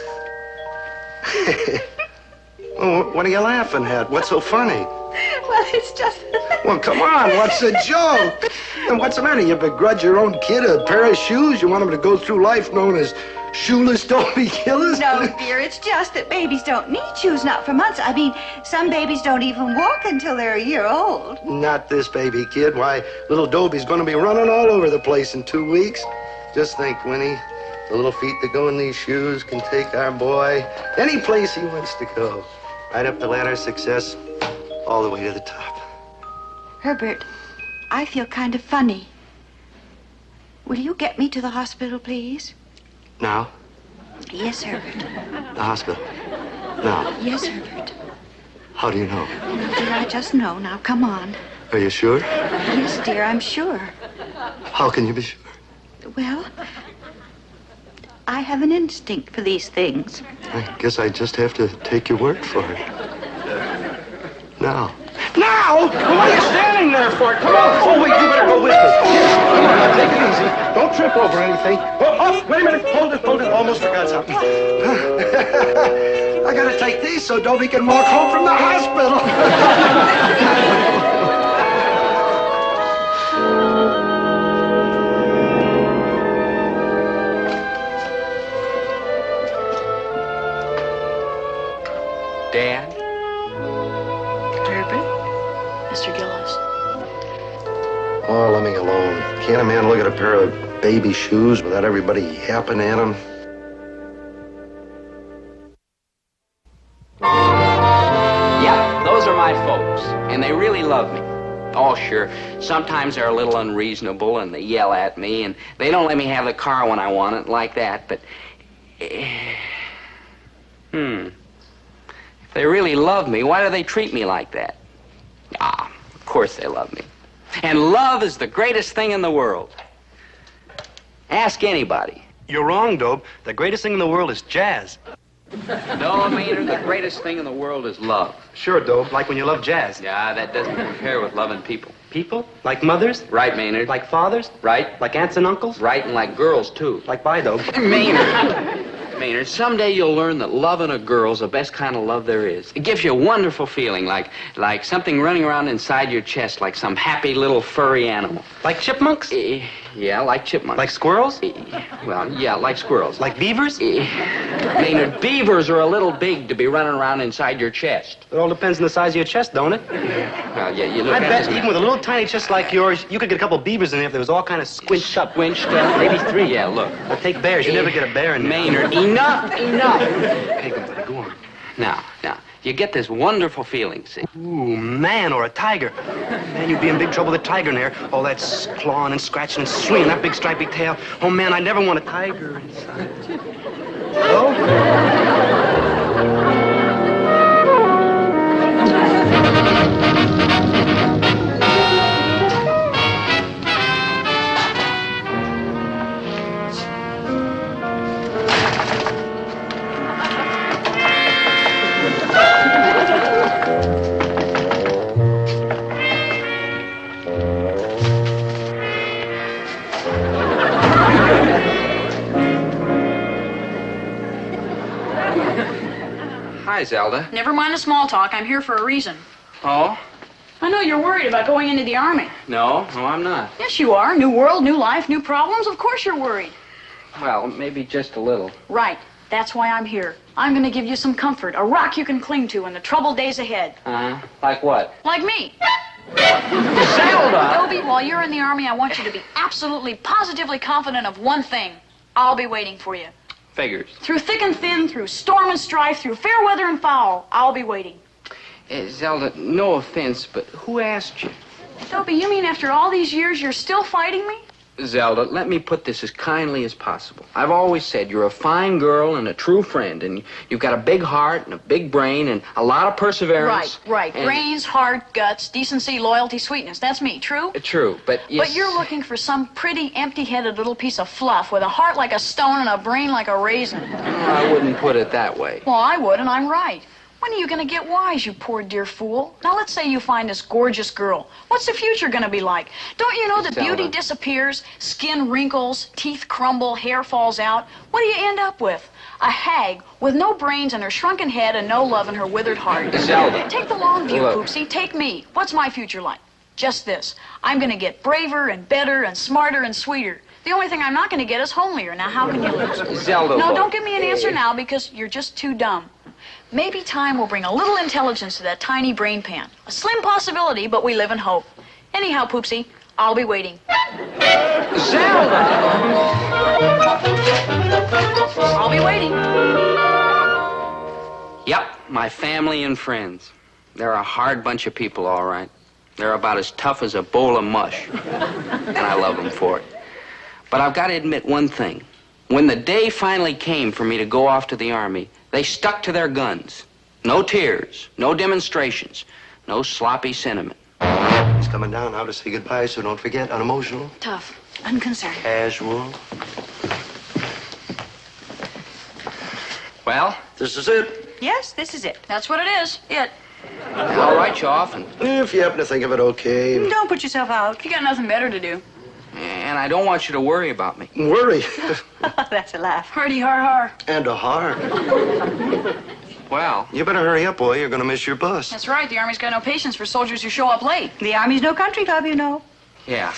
Well, what are you laughing at? What's so funny? Well, it's just... Well, come on, what's the joke? And what's the matter? You begrudge your own kid a pair of shoes? You want him to go through life known as shoeless Dobie Gillis? No, dear, it's just that babies don't need shoes, not for months. I mean, some babies don't even walk until they're a year old. Not this baby, kid. Why, little Dobie's going to be running all over the place in 2 weeks. Just think, Winnie, the little feet that go in these shoes can take our boy any place he wants to go. Right up the ladder of success, all the way to the top. Herbert, I feel kind of funny. Will you get me to the hospital, please? Now? Yes, Herbert. The hospital. Now? Yes, Herbert. How do you know? No, dear, I just know. Now, come on. Are you sure? Yes, dear, I'm sure. How can you be sure? Well, I have an instinct for these things. I guess I just have to take your word for it. Now. Now? What are you standing there for? Come on. Oh, wait, you better go with me. Here, come on, now, take it easy. Don't trip over anything. Oh, wait a minute. Hold it. Almost forgot something. I gotta take these so Dobie can walk home from the hospital. Dad? Herbert? Mr. Gillis? Oh, let me alone. Can't a man look at a pair of baby shoes without everybody yapping at him? Yeah, those are my folks, and they really love me. Oh, sure. Sometimes they're a little unreasonable, and they yell at me, and they don't let me have the car when I want it, like that, but... If they really love me, why do they treat me like that? Ah, of course they love me. And love is the greatest thing in the world. Ask anybody. You're wrong, Dobe. The greatest thing in the world is jazz. No, Maynard, the greatest thing in the world is love. Sure, Dobe, like when you love jazz. Yeah, that doesn't compare with loving people. People? Like mothers? Right, Maynard. Like fathers? Right. Like aunts and uncles? Right, and like girls, too. Like bye, Dobe. Maynard, someday you'll learn that loving a girl's the best kind of love there is. It gives you a wonderful feeling, like something running around inside your chest, like some happy little furry animal. Like chipmunks? Yeah, like chipmunks. Like squirrels? Well, yeah, like squirrels. Like beavers? Maynard, beavers are a little big to be running around inside your chest. It all depends on the size of your chest, don't it? Well, yeah, you look I at bet this, even with a little tiny chest like yours, you could get a couple beavers in there if there was all kind of squinched up. Squinched up? Maybe 3. Yeah, look. Well, take bears. You never get a bear in there. Maynard, enough. Hey, go on. Now, you get this wonderful feeling, see? Ooh, man, or a tiger. Man, you'd be in big trouble with a tiger in there. All that clawing and scratching and swinging that big stripy tail. Oh, man, I never want a tiger inside. Hello? Hi, Zelda. Never mind the small talk. I'm here for a reason. Oh? I know you're worried about going into the Army. No, I'm not. Yes, you are. New world, new life, new problems. Of course you're worried. Well, maybe just a little. Right. That's why I'm here. I'm going to give you some comfort, a rock you can cling to in the troubled days ahead. Like what? Like me. Zelda! Dobie, while you're in the Army, I want you to be absolutely, positively confident of one thing. I'll be waiting for you. Figures. Through thick and thin, through storm and strife, through fair weather and foul, I'll be waiting. Zelda, no offense, but who asked you? Dobie, you mean after all these years you're still fighting me? Zelda, let me put this as kindly as possible. I've always said you're a fine girl and a true friend, and you've got a big heart and a big brain and a lot of perseverance. Right. Brains, heart, guts, decency, loyalty, sweetness. That's me, true? True, but... But you're looking for some pretty, empty-headed little piece of fluff with a heart like a stone and a brain like a raisin. I wouldn't put it that way. Well, I would, and I'm right. When are you going to get wise, you poor dear fool? Now, let's say you find this gorgeous girl. What's the future going to be like? Don't you know that beauty disappears, skin wrinkles, teeth crumble, hair falls out? What do you end up with? A hag with no brains in her shrunken head and no love in her withered heart. Zelda. Take the long view, Look. Poopsie. Take me. What's my future like? Just this. I'm going to get braver and better and smarter and sweeter. The only thing I'm not going to get is homelier. Now, how can you lose? Zelda. No, don't give me an answer now because you're just too dumb. Maybe time will bring a little intelligence to that tiny brain pan. A slim possibility, but we live in hope. Anyhow, Poopsie, I'll be waiting. Zelda! I'll be waiting. Yep, my family and friends. They're a hard bunch of people, all right. They're about as tough as a bowl of mush. And I love them for it. But I've got to admit one thing. When the day finally came for me to go off to the Army, they stuck to their guns. No tears, no demonstrations, no sloppy sentiment. He's coming down now to say goodbye, so don't forget, unemotional. Tough, unconcerned. Casual. Well? This is it. Yes, this is it. That's what it is. It. I'll write you off and... If you happen to think of it, okay. Don't put yourself out. You got nothing better to do. And I don't want you to worry about me. Worry. That's a laugh. Hardy har har. And a heart. Well... You better hurry up, boy. You're going to miss your bus. That's right. The Army's got no patience for soldiers who show up late. The Army's no country club, you know. Yeah.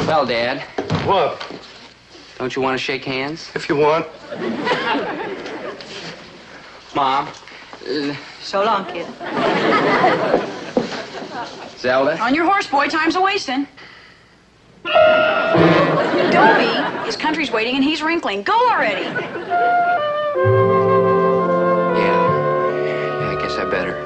Well, Dad, What? don't you want to shake hands? If you want. Mom. So long, kid. Zelda. On your horse, boy. Time's a-wasting. Dobie, his country's waiting and he's wrinkling. Go already. Yeah, I guess I better.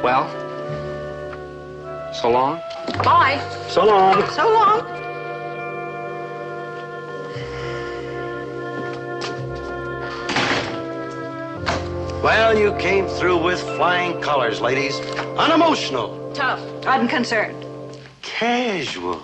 Well, so long. Bye. So long. So long. Well, you came through with flying colors, ladies. Unemotional. Tough. Unconcerned. Casual.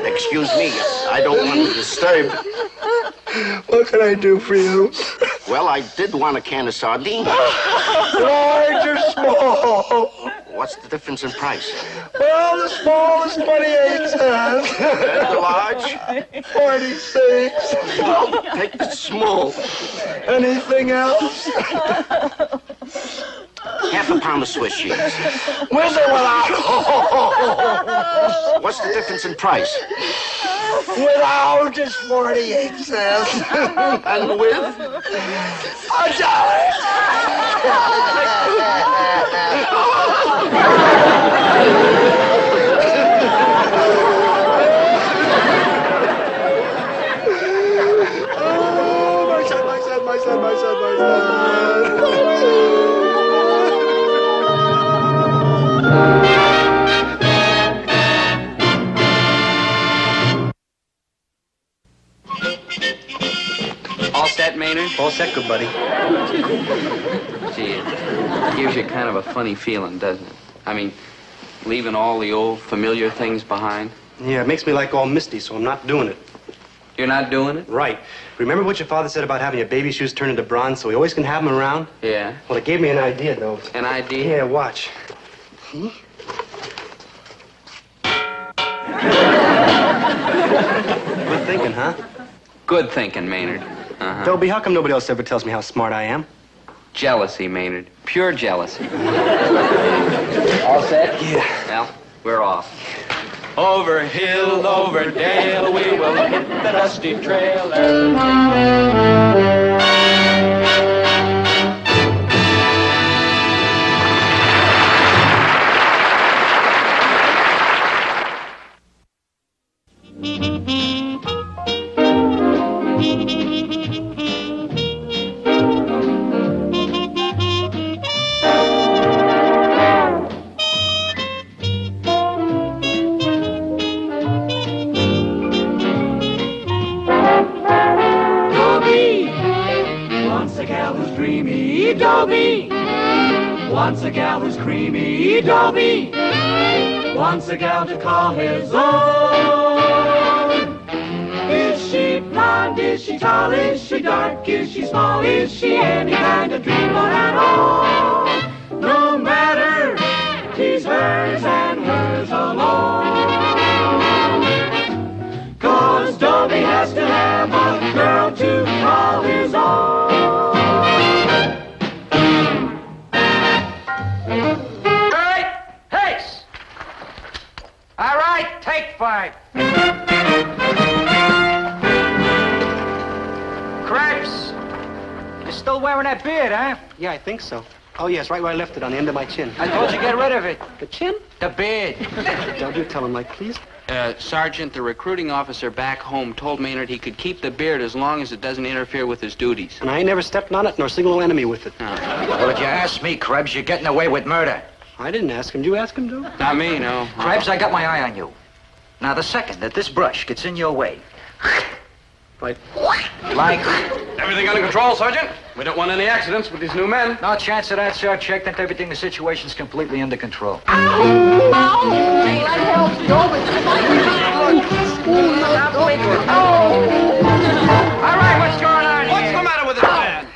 Excuse me, I don't want to disturb. What can I do for you? Well, I did want a can of sardines. Large or small? What's the difference in price? Well, the small is 28 cents. And the large? 46. I'll take the small. Anything else? Half a pound of Swiss cheese. With or without? What's the difference in price? Without is 48 cents. And with? My son. All set, Maynard? All set, good buddy. Gee, it gives you kind of a funny feeling, doesn't it? I mean, leaving all the old familiar things behind. Yeah, it makes me like all misty, so I'm not doing it. You're not doing it? Right. Remember what your father said about having your baby shoes turn into bronze so we always can have them around? Yeah. Well, it gave me an idea, though. An idea? Yeah, watch. Good thinking, huh? Good thinking, Maynard. Uh-huh. Dobie, how come nobody else ever tells me how smart I am? Jealousy, Maynard. Pure jealousy. All set? Yeah. Well, we're off. Over hill, over dale, we will hit the dusty trail. Dobie wants a gal who's creamy. Dobie wants a gal to call his own. Is she blonde? Is she tall? Is she dark? Is she small? Is she any kind of dreamboat at all? No matter, he's hers and hers alone. 'Cause Dobie has to have a girl to call his own. All right, take 5. Krebs, you're still wearing that beard, huh? Yeah, I think so. Oh, yes, right where I left it, on the end of my chin. I told you get rid of it. The chin? The beard. Don't you tell him, Mike, please. Sergeant, the recruiting officer back home told Maynard he could keep the beard as long as it doesn't interfere with his duties. And I ain't never stepped on it, nor single enemy with it. Well, if you ask me, Krebs, you're getting away with murder. I didn't ask him. Did you ask him, Joe? Not me, no. Krebs, I got my eye on you. Now, the second that this brush gets in your way... Like? Everything under control, Sergeant. We don't want any accidents with these new men. No chance of that, sir. Checked into everything. The situation's completely under control. All right, what's going on here? What's the matter with this man?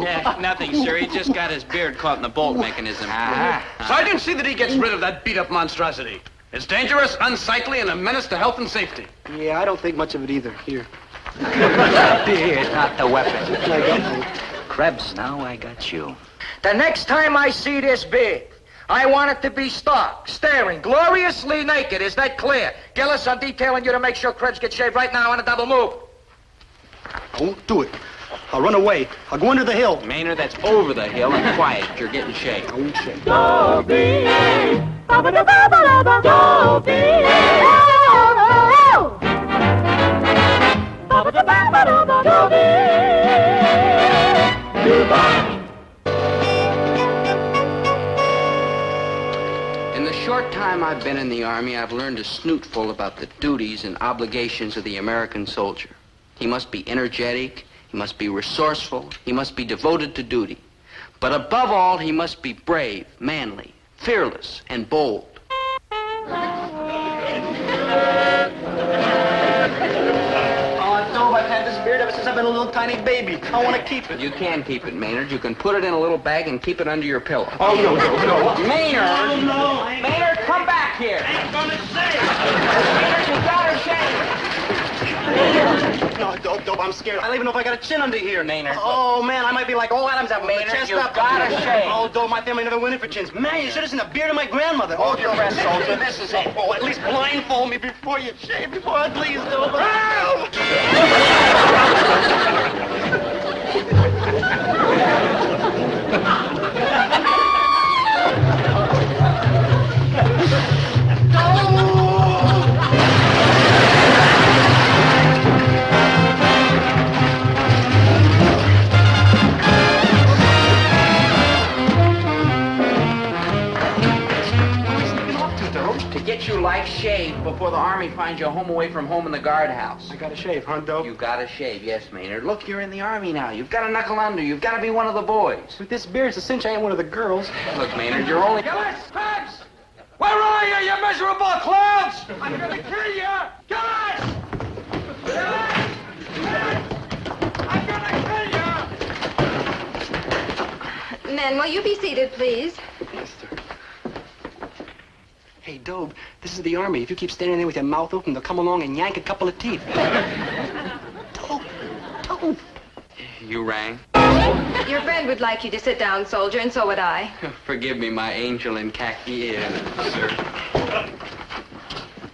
Yeah, nothing, sir. He just got his beard caught in the bolt mechanism. Sergeant, see that he gets rid of that beat-up monstrosity. It's dangerous, unsightly, and a menace to health and safety. Yeah, I don't think much of it either. Here. The beard, not the weapon. I got you. Krebs, now I got you. The next time I see this beard, I want it to be stark, staring, gloriously naked. Is that clear? Gillis, I'm detailing you to make sure Krebs gets shaved right now on a double move. I won't do it. I'll run away. I'll go under the hill. Maynard, that's over the hill and quiet. You're getting shaved. I won't shave. Dobie, Dobie, In the short time I've been in the Army, I've learned a snootful about the duties and obligations of the American soldier. He must be energetic, he must be resourceful, he must be devoted to duty. But above all, he must be brave, manly, fearless, and bold. I've had this beard ever since I've been a little tiny baby. I want to keep it. You can keep it, Maynard. You can put it in a little bag and keep it under your pillow. Oh, no. Maynard! No. Maynard, come back here! ain't gonna say it. Maynard, you gotta shave! No, Dope, I'm scared. I don't even know if I got a chin under here. Maynard. Oh, man, I might be like old Adam's apple. Maynard, the chest you up. gotta shave. Oh, Dope, my family never went in for chins. Man, you should have seen the beard of my grandmother. Hold your breath, soldier. This is it. Oh, at least blindfold me before you shave, before I please, Dope. To get you life shaved before the Army finds you home away from home in the guardhouse. I gotta shave, huh, Dope? You gotta shave, yes, Maynard. Look, you're in the Army now. You've gotta knuckle under. You've gotta be one of the boys. With this beard, it's a cinch I ain't one of the girls. Look, Maynard, you're only... Gillis! Krebs! Where are you, you miserable clowns? I'm gonna kill you! Gillis! Gillis! I'm gonna kill you! Men, will you be seated, please? Yes, sir. Hey, Dobe, this is the Army. If you keep standing there with your mouth open, they'll come along and yank a couple of teeth. Dobe. You rang? Your friend would like you to sit down, soldier, and so would I. Forgive me, my angel in khaki. Sir.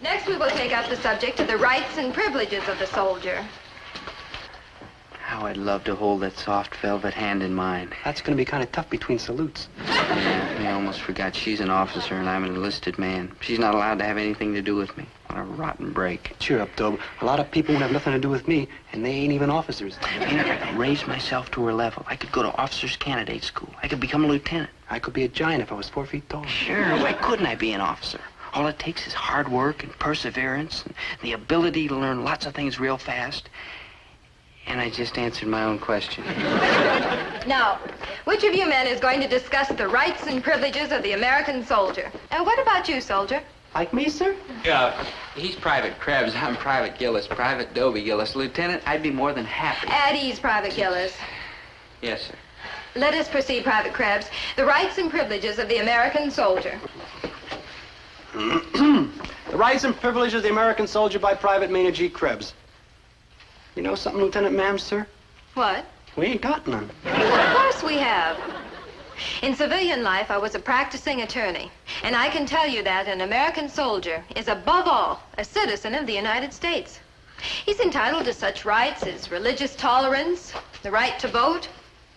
Next, we will take up the subject of the rights and privileges of the soldier. How I'd love to hold that soft velvet hand in mine. That's going to be kind of tough between salutes. Yeah, I almost forgot she's an officer and I'm an enlisted man. She's not allowed to have anything to do with me. What a rotten break. Cheer up, Dobe. A lot of people won't have nothing to do with me, and they ain't even officers. Maynard, I could raise myself to her level. I could go to officers' candidate school. I could become a lieutenant. I could be a giant if I was 4 feet tall. Sure, why couldn't I be an officer? All it takes is hard work and perseverance and the ability to learn lots of things real fast. And I just answered my own question. Now, which of you men is going to discuss the rights and privileges of the American soldier? And what about you, soldier? Like me, sir? Yeah, he's Private Krebs. I'm Private Gillis, Private Dobie Gillis. Lieutenant, I'd be more than happy. At ease, Private Gillis. Yes, sir. Let us proceed, Private Krebs. The rights and privileges of the American soldier. The Rights and Privileges of the American Soldier by Private Maynard G. Krebs. You know something, Lieutenant Ma'am, sir? What? We ain't got none. Of course we have. In civilian life, I was a practicing attorney, and I can tell you that an American soldier is above all a citizen of the United States. He's entitled to such rights as religious tolerance, the right to vote,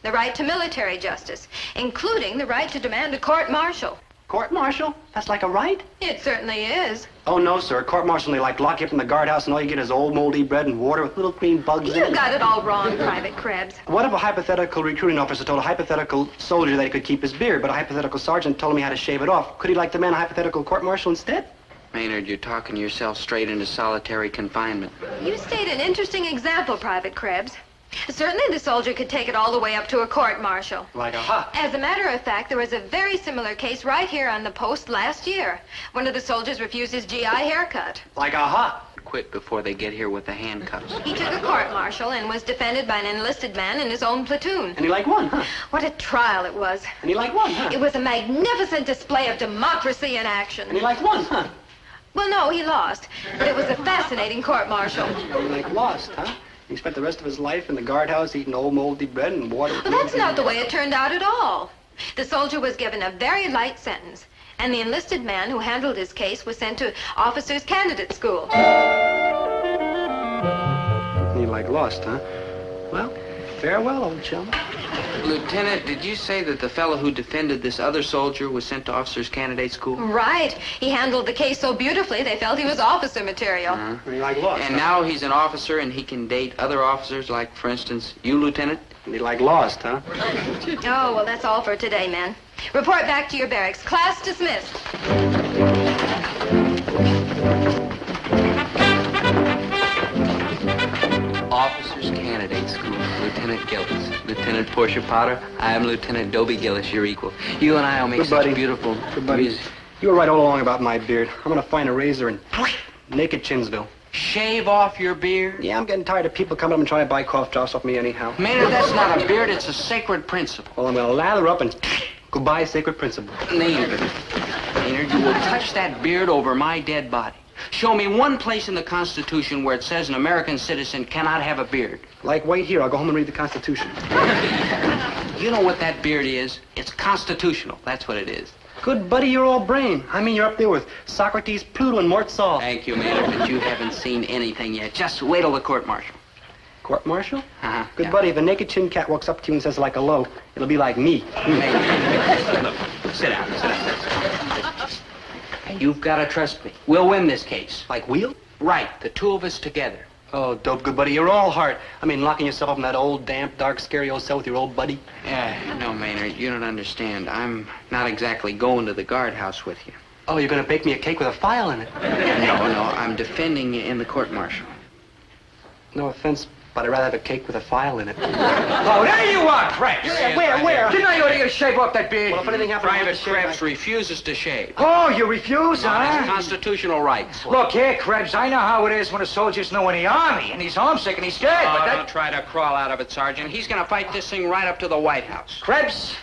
the right to military justice, including the right to demand a court-martial. Court-martial? That's like a right? It certainly is. Oh, no, sir. Court-martial, they like lock you up in the guardhouse and all you get is old moldy bread and water with little green bugs in it. You got it all wrong, Private Krebs. What if a hypothetical recruiting officer told a hypothetical soldier that he could keep his beard, but a hypothetical sergeant told him he had to shave it off? Could he like demand a hypothetical court-martial instead? Maynard, you're talking yourself straight into solitary confinement. You state an interesting example, Private Krebs. Certainly the soldier could take it all the way up to a court-martial. Like a As a matter of fact, there was a very similar case right here on the post last year. One of the soldiers refused his GI haircut. Like a Quit before they get here with the handcuffs. He took a court-martial and was defended by an enlisted man in his own platoon. And he like won, huh? What a trial it was. And he like won, huh? It was a magnificent display of democracy in action. And he like won, huh? Well, no, he lost. But it was a fascinating court-martial. He like lost, huh? He spent the rest of his life in the guardhouse eating old moldy bread and water. Well, that's not the way it turned out at all. The soldier was given a very light sentence, and the enlisted man who handled his case was sent to officers' candidate school. He like lost, huh? Well, farewell, old chum. Lieutenant, did you say that the fellow who defended this other soldier was sent to officers' candidate school? Right. He handled the case so beautifully, they felt he was officer material. He like lost. And now he's an officer and he can date other officers, like, for instance, you, Lieutenant? And he like lost, huh? Oh, well, that's all for today, men. Report back to your barracks. Class dismissed. Officers Candidate School, Lieutenant Gillis. Lieutenant Portia Potter, I am Lieutenant Dobie Gillis, your equal. You and I will make such beautiful music. You were right all along about my beard. I'm gonna find a razor and naked Chinsville. Shave off your beard? Yeah, I'm getting tired of people coming up and trying to buy cough drops off me anyhow. Maynard, that's not a beard, it's a sacred principle. Well, I'm gonna lather up and goodbye, sacred principle. Maynard, you will touch that beard over my dead body. Show me one place in the Constitution where it says an American citizen cannot have a beard. Like right here, I'll go home and read the Constitution. You know what that beard is? It's constitutional. That's what it is. Good buddy, you're all brain. I mean, you're up there with Socrates, Pluto, and Mort Saul. Thank you, Maynard, but you haven't seen anything yet. Just wait till the court-martial. Court-martial? Uh-huh. Good yeah. buddy, if a naked chin cat walks up to you and says like hello, it'll be like me. Look, sit down. You've got to trust me. We'll win this case. Like we'll? Right, the two of us together. Oh, dope, good buddy, you're all heart. I mean, locking yourself up in that old, damp, dark, scary old cell with your old buddy. No, Maynard, you don't understand. I'm not exactly going to the guardhouse with you. Oh, you're gonna bake me a cake with a file in it? No, I'm defending you in the court-martial. No offense, but I'd rather have a cake with a file in it. Oh, there you are, Krebs. Where? Didn't I know you to shave off that beard? Well, if anything happens, Private Krebs refuses to shave. Oh, you refuse, huh? It's constitutional rights. Look here, Krebs, I know how it is when a soldier's new in the army, and he's homesick and he's scared, but Don't try to crawl out of it, Sergeant. He's going to fight this thing right up to the White House. Krebs,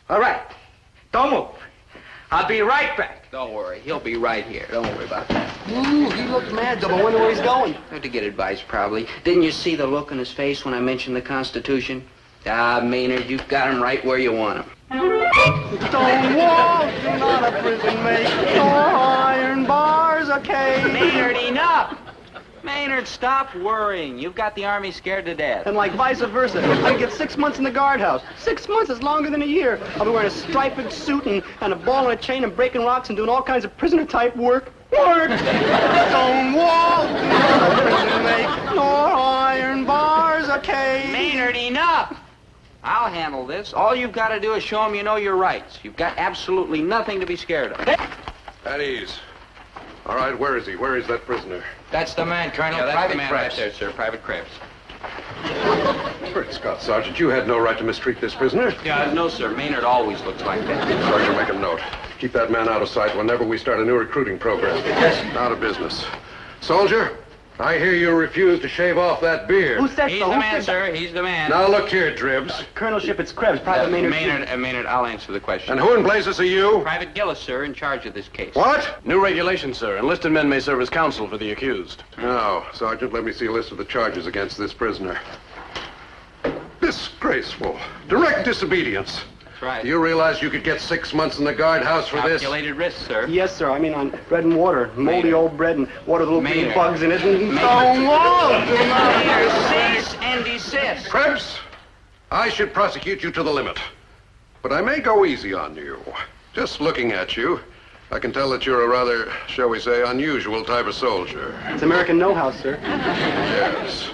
all right, don't move. I'll be right back. Don't worry, he'll be right here. Don't worry about that. Ooh, he looks mad, Dobe. I wonder where he's going. To get advice, probably. Didn't you see the look on his face when I mentioned the Constitution? Ah, Maynard, you've got him right where you want him. Stone walls are not a prison, mate. Nor iron bars a cage. Maynard, enough! Maynard, stop worrying. You've got the Army scared to death. And like vice versa. I can get 6 months in the guardhouse. 6 months is longer than a year. I'll be wearing a striped suit and a ball and a chain and breaking rocks and doing all kinds of prisoner-type work. Work! Stone walls, no prison make, nor iron bars a cage. Maynard, enough! I'll handle this. All you've got to do is show him you know your rights. You've got absolutely nothing to be scared of. At ease. All right, where is he? Where is that prisoner? That's the man, Colonel. Yeah, that's Private the man Krebs. right there, sir. Private Krebs. Great Scott, Sergeant, you had no right to mistreat this prisoner. Yeah, no, sir. Maynard always looks like that. Sergeant, make a note. Keep that man out of sight whenever we start a new recruiting program. Yes. Out of business. Soldier, I hear you refuse to shave off that beard. Who said He's so? the Who man, said sir. He's the man. Now look here, Dribs. Colonelship, it's Krebs, Private Maynard. Maynard, I'll answer the question. And who in blazes are you? Private Gillis, sir, in charge of this case. What? New regulations, sir. Enlisted men may serve as counsel for the accused. Now, Sergeant, let me see a list of the charges against this prisoner. Disgraceful. Direct disobedience. That's right. Do you realize you could get 6 months in the guardhouse for this? Calculated risk, sir. Yes, sir. I mean on bread and water. Moldy old bread and water with little green Maynard. bugs in it. And Maynard. stone walls. Maynard, cease and desist. Krebs, I should prosecute you to the limit. But I may go easy on you. Just looking at you, I can tell that you're a rather, shall we say, unusual type of soldier. It's American know-how, sir. Yes.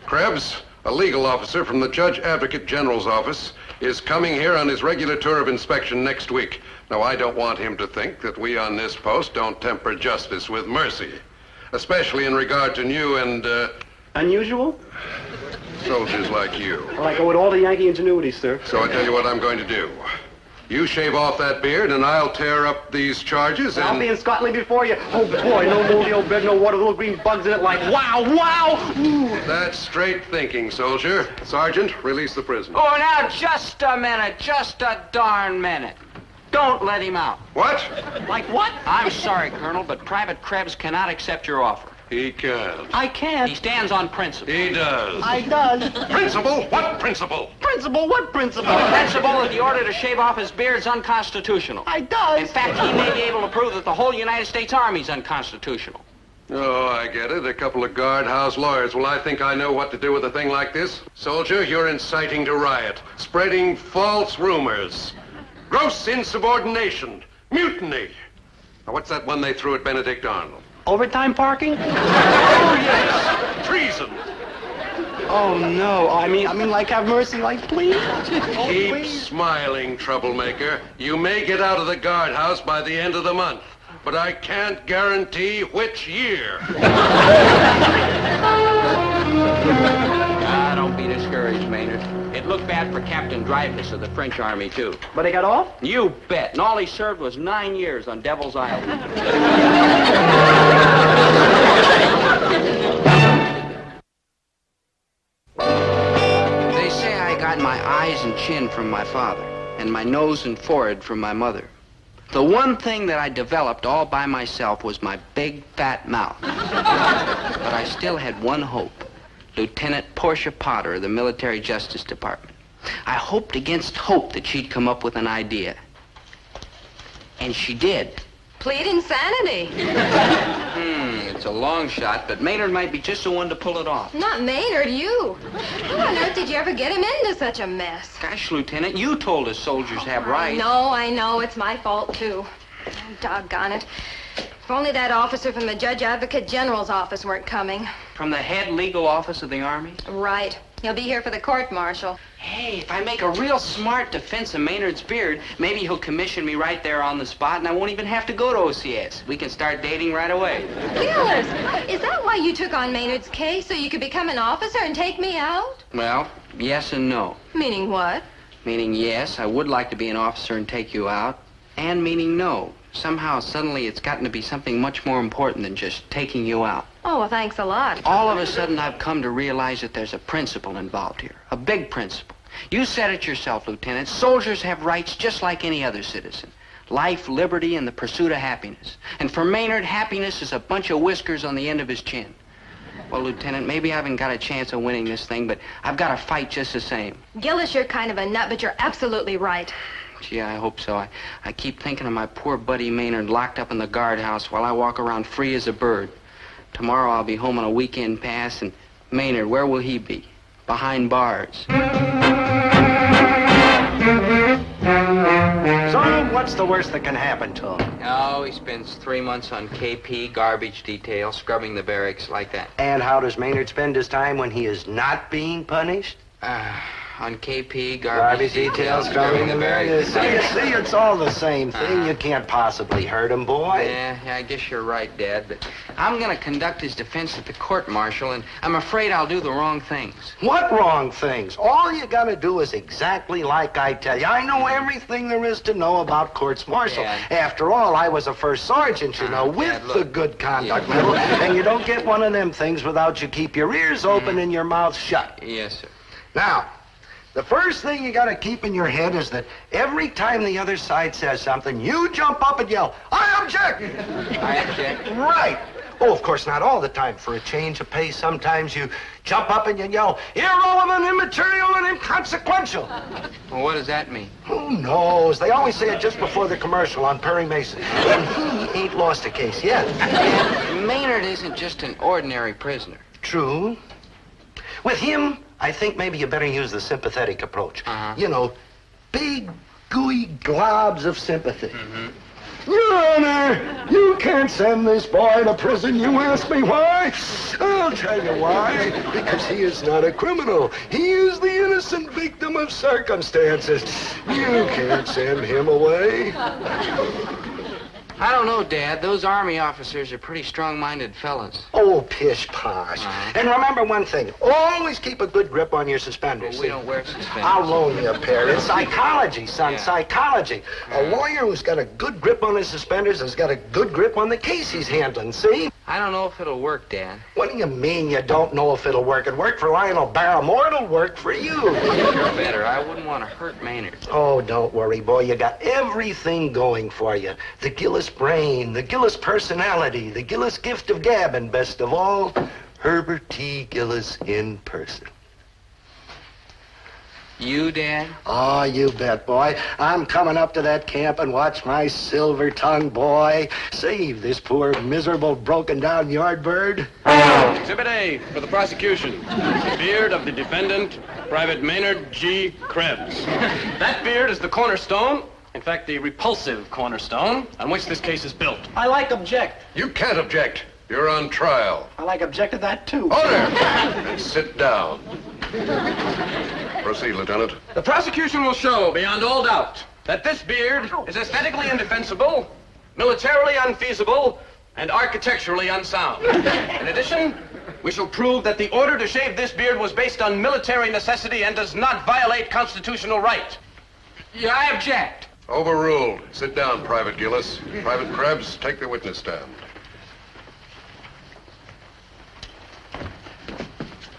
Krebs, a legal officer from the Judge Advocate General's office, is coming here on his regular tour of inspection next week. Now, I don't want him to think that we on this post don't temper justice with mercy, especially in regard to new and, Unusual? soldiers like you. Well, I go with all the Yankee ingenuity, sir. So I tell you what I'm going to do. You shave off that beard, and I'll tear up these charges, and... I'll be in Scotland before you. Oh, boy, no moldy old bread, no water, little green bugs in it like, wow, wow! Ooh. That's straight thinking, soldier. Sergeant, release the prisoner. Oh, now, just a minute. Just a darn minute. Don't let him out. What? Like what? I'm sorry, Colonel, but Private Krebs cannot accept your offer. He can't. I can't. He stands on principle. He does. I does. Principle? What principle? Principle? What principle? The principle that the order to shave off his beard is unconstitutional. I does. In fact, he may be able to prove that the whole United States Army is unconstitutional. Oh, I get it. A couple of guardhouse lawyers. Well, I think I know what to do with a thing like this. Soldier, you're inciting to riot, spreading false rumors, gross insubordination, mutiny. Now, what's that one they threw at Benedict Arnold? Overtime parking? Oh, yes. Treason. Oh, no. I mean, like, have mercy, like, please. Oh, Keep please. smiling, troublemaker. You may get out of the guardhouse by the end of the month, but I can't guarantee which year. Don't be discouraged, Maynard. It looked bad for Captain Dreyfus of the French Army, too. But he got off? You bet. And all he served was 9 years on Devil's Island. They say I got my eyes and chin from my father, and my nose and forehead from my mother. The one thing that I developed all by myself was my big, fat mouth. But I still had one hope. Lieutenant Portia Potter of the Military Justice Department. I hoped against hope that she'd come up with an idea. And she did. Plead insanity. It's a long shot, but Maynard might be just the one to pull it off. Not Maynard, you. How on earth did you ever get him into such a mess? Gosh, Lieutenant, you told us soldiers have rights. I know. It's my fault, too. Doggone it. If only that officer from the Judge Advocate General's office weren't coming. From the head legal office of the Army? Right. He'll be here for the court-martial. Hey, if I make a real smart defense of Maynard's beard, maybe he'll commission me right there on the spot, and I won't even have to go to OCS. We can start dating right away. Gillis, is that why you took on Maynard's case, so you could become an officer and take me out? Well, yes and no. Meaning what? Meaning yes, I would like to be an officer and take you out, and meaning no. Somehow, suddenly, it's gotten to be something much more important than just taking you out. Oh, well, thanks a lot. All of a sudden, I've come to realize that there's a principle involved here. A big principle. You said it yourself, Lieutenant. Soldiers have rights just like any other citizen. Life, liberty, and the pursuit of happiness. And for Maynard, happiness is a bunch of whiskers on the end of his chin. Well, Lieutenant, maybe I haven't got a chance of winning this thing, but I've got to fight just the same. Gillis, you're kind of a nut, but you're absolutely right. Gee, I hope so. I keep thinking of my poor buddy Maynard locked up in the guardhouse while I walk around free as a bird. Tomorrow I'll be home on a weekend pass, and Maynard, where will he be? Behind bars. So, what's the worst that can happen to him? Oh, he spends 3 months on KP, garbage detail, scrubbing the barracks like that. And how does Maynard spend his time when he is not being punished? On KP, garbage detail, scrubbing the barracks. See, it's all the same thing. You can't possibly hurt him, boy. Yeah, I guess you're right, Dad, but I'm going to conduct his defense at the court-martial, and I'm afraid I'll do the wrong things. What wrong things? All you gotta do is exactly like I tell you. I know everything there is to know about courts-martial. Yeah. After all, I was a first sergeant, you know, with Dad, the good conduct medal. And you don't get one of them things without you keep your ears open and your mouth shut. Yes, sir. Now, the first thing you gotta keep in your head is that every time the other side says something, you jump up and yell, "I object!" I object. Right. Oh, of course, not all the time. For a change of pace, sometimes you jump up and you yell, "Irrelevant, immaterial, and inconsequential." Well, what does that mean? Who knows? They always say it just before the commercial on Perry Mason. And he ain't lost a case yet. Maynard isn't just an ordinary prisoner. True. With him, I think maybe you better use the sympathetic approach. You know, big, gooey globs of sympathy. Your Honor, you can't send this boy to prison. You ask me why? I'll tell you why. Because he is not a criminal. He is the innocent victim of circumstances. You can't send him away. I don't know, Dad. Those Army officers are pretty strong-minded fellas. Oh, pish-posh. And remember one thing. Always keep a good grip on your suspenders. Well, we don't wear suspenders. I'll loan you a pair. It's psychology, son, psychology. A lawyer who's got a good grip on his suspenders has got a good grip on the case he's handling, see? I don't know if it'll work, Dad. What do you mean you don't know if it'll work? It worked for Lionel Barrymore. It'll work for you. You're better. I wouldn't want to hurt Maynard. Oh, don't worry, boy. You got everything going for you. The Gillis brain, the Gillis personality, the Gillis gift of gab, and best of all, Herbert T. Gillis in person. You, Dad? Oh, you bet, boy. I'm coming up to that camp and watch my silver tongue, boy, save this poor, miserable, broken-down yard bird. Exhibit A for the prosecution. The beard of the defendant, Private Maynard G. Krebs. That beard is the cornerstone, in fact, the repulsive cornerstone, on which this case is built. I like object. You can't object. You're on trial. I like object to that, too. Order! And sit down. Proceed, Lieutenant. The prosecution will show, beyond all doubt, that this beard is aesthetically indefensible, militarily unfeasible, and architecturally unsound. In addition, we shall prove that the order to shave this beard was based on military necessity and does not violate constitutional right. Yeah, I object. Overruled. Sit down, Private Gillis. Private Krebs, take the witness stand.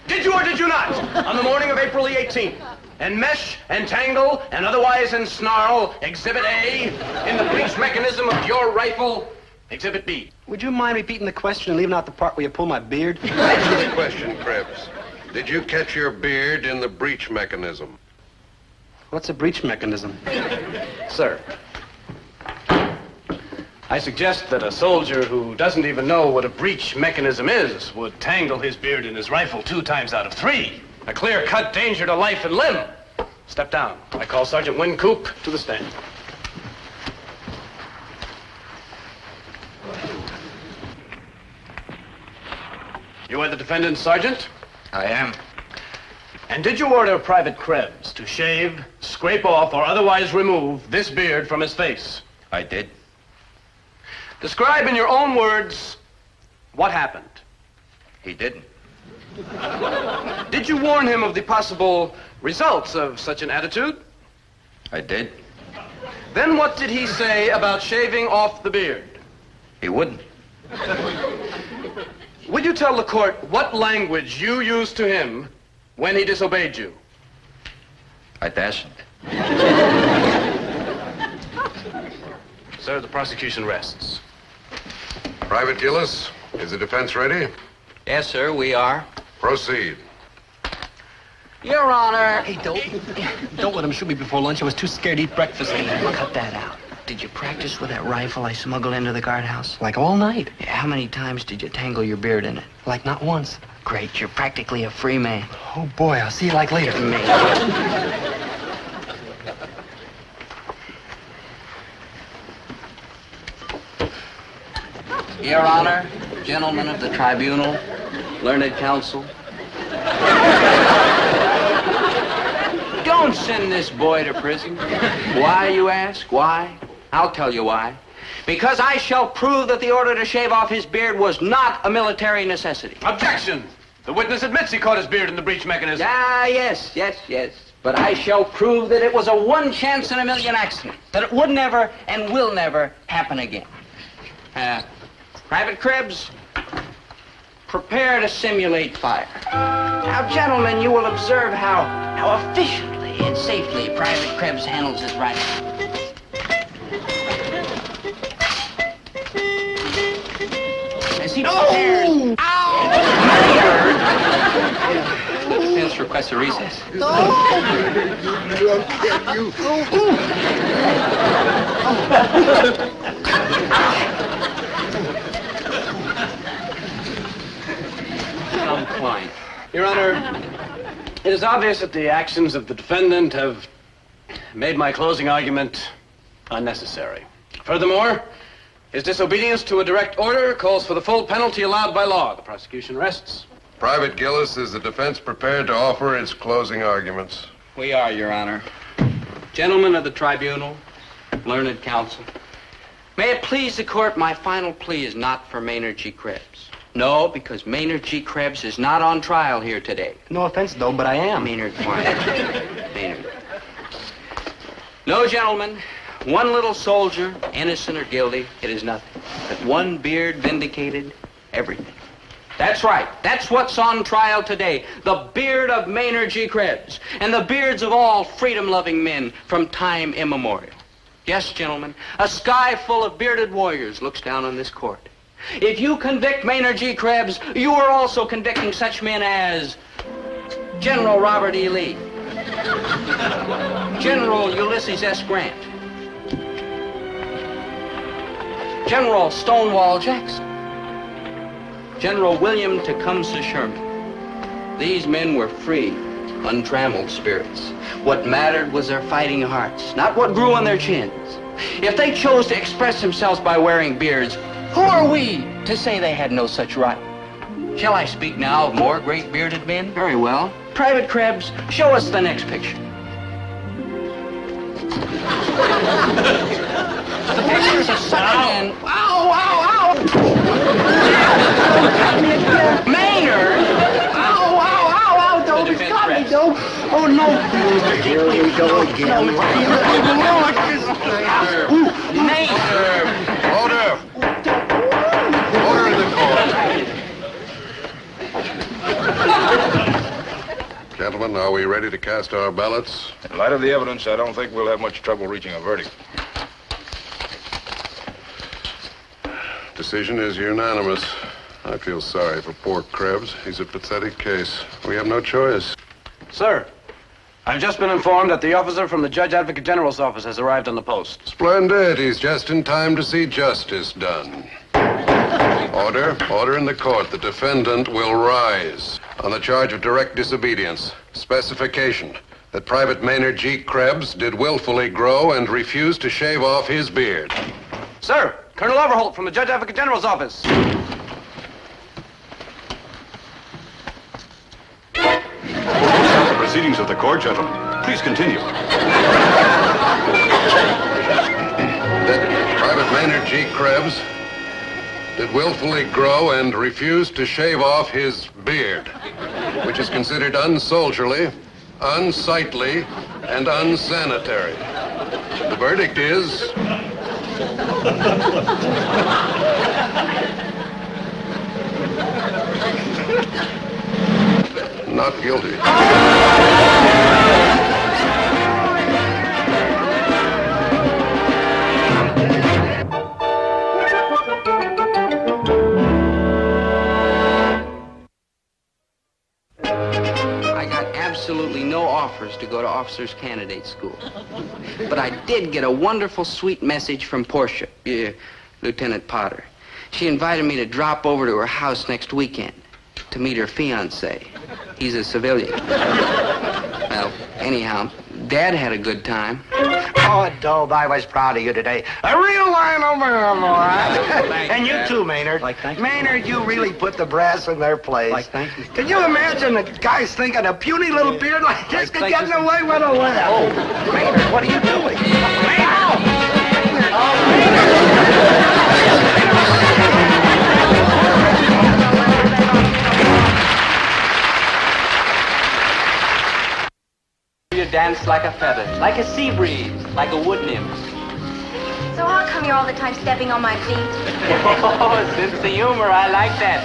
Did you or did you not, on the morning of April the 18th, enmesh, entangle, and otherwise ensnarl Exhibit A in the breech mechanism of your rifle, Exhibit B? Would you mind repeating the question and leaving out the part where you pull my beard? Answer the question, Krebs. Did you catch your beard in the breech mechanism? What's a breech mechanism? Sir, I suggest that a soldier who doesn't even know what a breech mechanism is would tangle his beard in his rifle 2 times out of 3. A clear-cut danger to life and limb. Step down. I call Sergeant Wincoop to the stand. You are the defendant, Sergeant? I am. And did you order Private Krebs to shave, scrape off, or otherwise remove this beard from his face? I did. Describe in your own words what happened. He didn't. Did you warn him of the possible results of such an attitude? I did. Then what did he say about shaving off the beard? He wouldn't. Would you tell the court what language you used to him when he disobeyed you? I dasn't. Sir, the prosecution rests. Private Gillis, is the defense ready? Yes, sir, we are. Proceed. Your Honor. Hey, don't let him shoot me before lunch. I was too scared to eat breakfast. Cut that out. Did you practice with that rifle I smuggled into the guardhouse? Like all night. Yeah, how many times did you tangle your beard in it? Like not once. Great, you're practically a free man. Oh, boy, I'll see you like later. Your Honor, gentlemen of the tribunal, learned counsel. Don't send this boy to prison. Why, you ask? Why? I'll tell you why. Because I shall prove that the order to shave off his beard was not a military necessity. Objection! The witness admits he caught his beard in the breech mechanism. Ah, yes. But I shall prove that it was a one chance in a million accident. That it would never and will never happen again. Private Krebs, prepare to simulate fire. Now, gentlemen, you will observe how efficiently and safely Private Krebs handles his rifle. As he prepares... Finish request a recess. Klein. Your Honor, it is obvious that the actions of the defendant have made my closing argument unnecessary. Furthermore, his disobedience to a direct order calls for the full penalty allowed by law. The prosecution rests. Private Gillis, is the defense prepared to offer its closing arguments? We are, Your Honor. Gentlemen of the tribunal, learned counsel, may it please the court, my final plea is not for Maynard G. Krebs. No, because Maynard G. Krebs is not on trial here today. No offense, though, but I am. Maynard, quiet. Maynard. No, gentlemen. One little soldier, innocent or guilty, it is nothing. But one beard vindicated everything. That's right. That's what's on trial today. The beard of Maynard G. Krebs and the beards of all freedom-loving men from time immemorial. Yes, gentlemen, a sky full of bearded warriors looks down on this court. If you convict Maynard G. Krebs, you are also convicting such men as General Robert E. Lee, General Ulysses S. Grant, General Stonewall Jackson, General William Tecumseh Sherman. These men were free, untrammeled spirits. What mattered was their fighting hearts, not what grew on their chins. If they chose to express themselves by wearing beards, who are we to say they had no such right? Shall I speak now of more great bearded men? Very well. Private Krebs, show us the next picture. The picture is of such a man. Ow, ow, ow! Maynard! Ow, ow, ow, ow! Dobie's got me, Dobie. Oh, no. Here we go again. Maynard! Order! Order in the court. Gentlemen, are we ready to cast our ballots? In light of the evidence, I don't think we'll have much trouble reaching a verdict. Decision is unanimous. I feel sorry for poor Krebs. He's a pathetic case. We have no choice. Sir, I've just been informed that the officer from the Judge Advocate General's office has arrived on the post. Splendid. He's just in time to see justice done. Order. Order in the court. The defendant will rise on the charge of direct disobedience. Specification that Private Maynard G. Krebs did willfully grow and refuse to shave off his beard. Sir, Colonel Overholt from the Judge Advocate General's office. The proceedings of the court, gentlemen. Please continue. That Private Maynard G. Krebs did willfully grow and refuse to shave off his beard, which is considered unsoldierly, unsightly, and unsanitary. The verdict is... not guilty. absolutely no offers to go to officers' candidate school. But I did get a wonderful, sweet message from Portia, Lieutenant Potter. She invited me to drop over to her house next weekend to meet her fiancé. He's a civilian. Well, anyhow, Dad had a good time. Oh, Dobe, I was proud of you today. A real Lionel man, all right? And you too, Maynard. Thank you. Maynard, you really put the brass in their place. Thank you. Can you imagine the guys thinking a puny little beard like this could get in the way with a laugh? Oh, Maynard, what are you doing? You dance like a feather, like a sea breeze, like a wood nymph. So how come you're all the time stepping on my feet? Oh, sense of humor, I like that.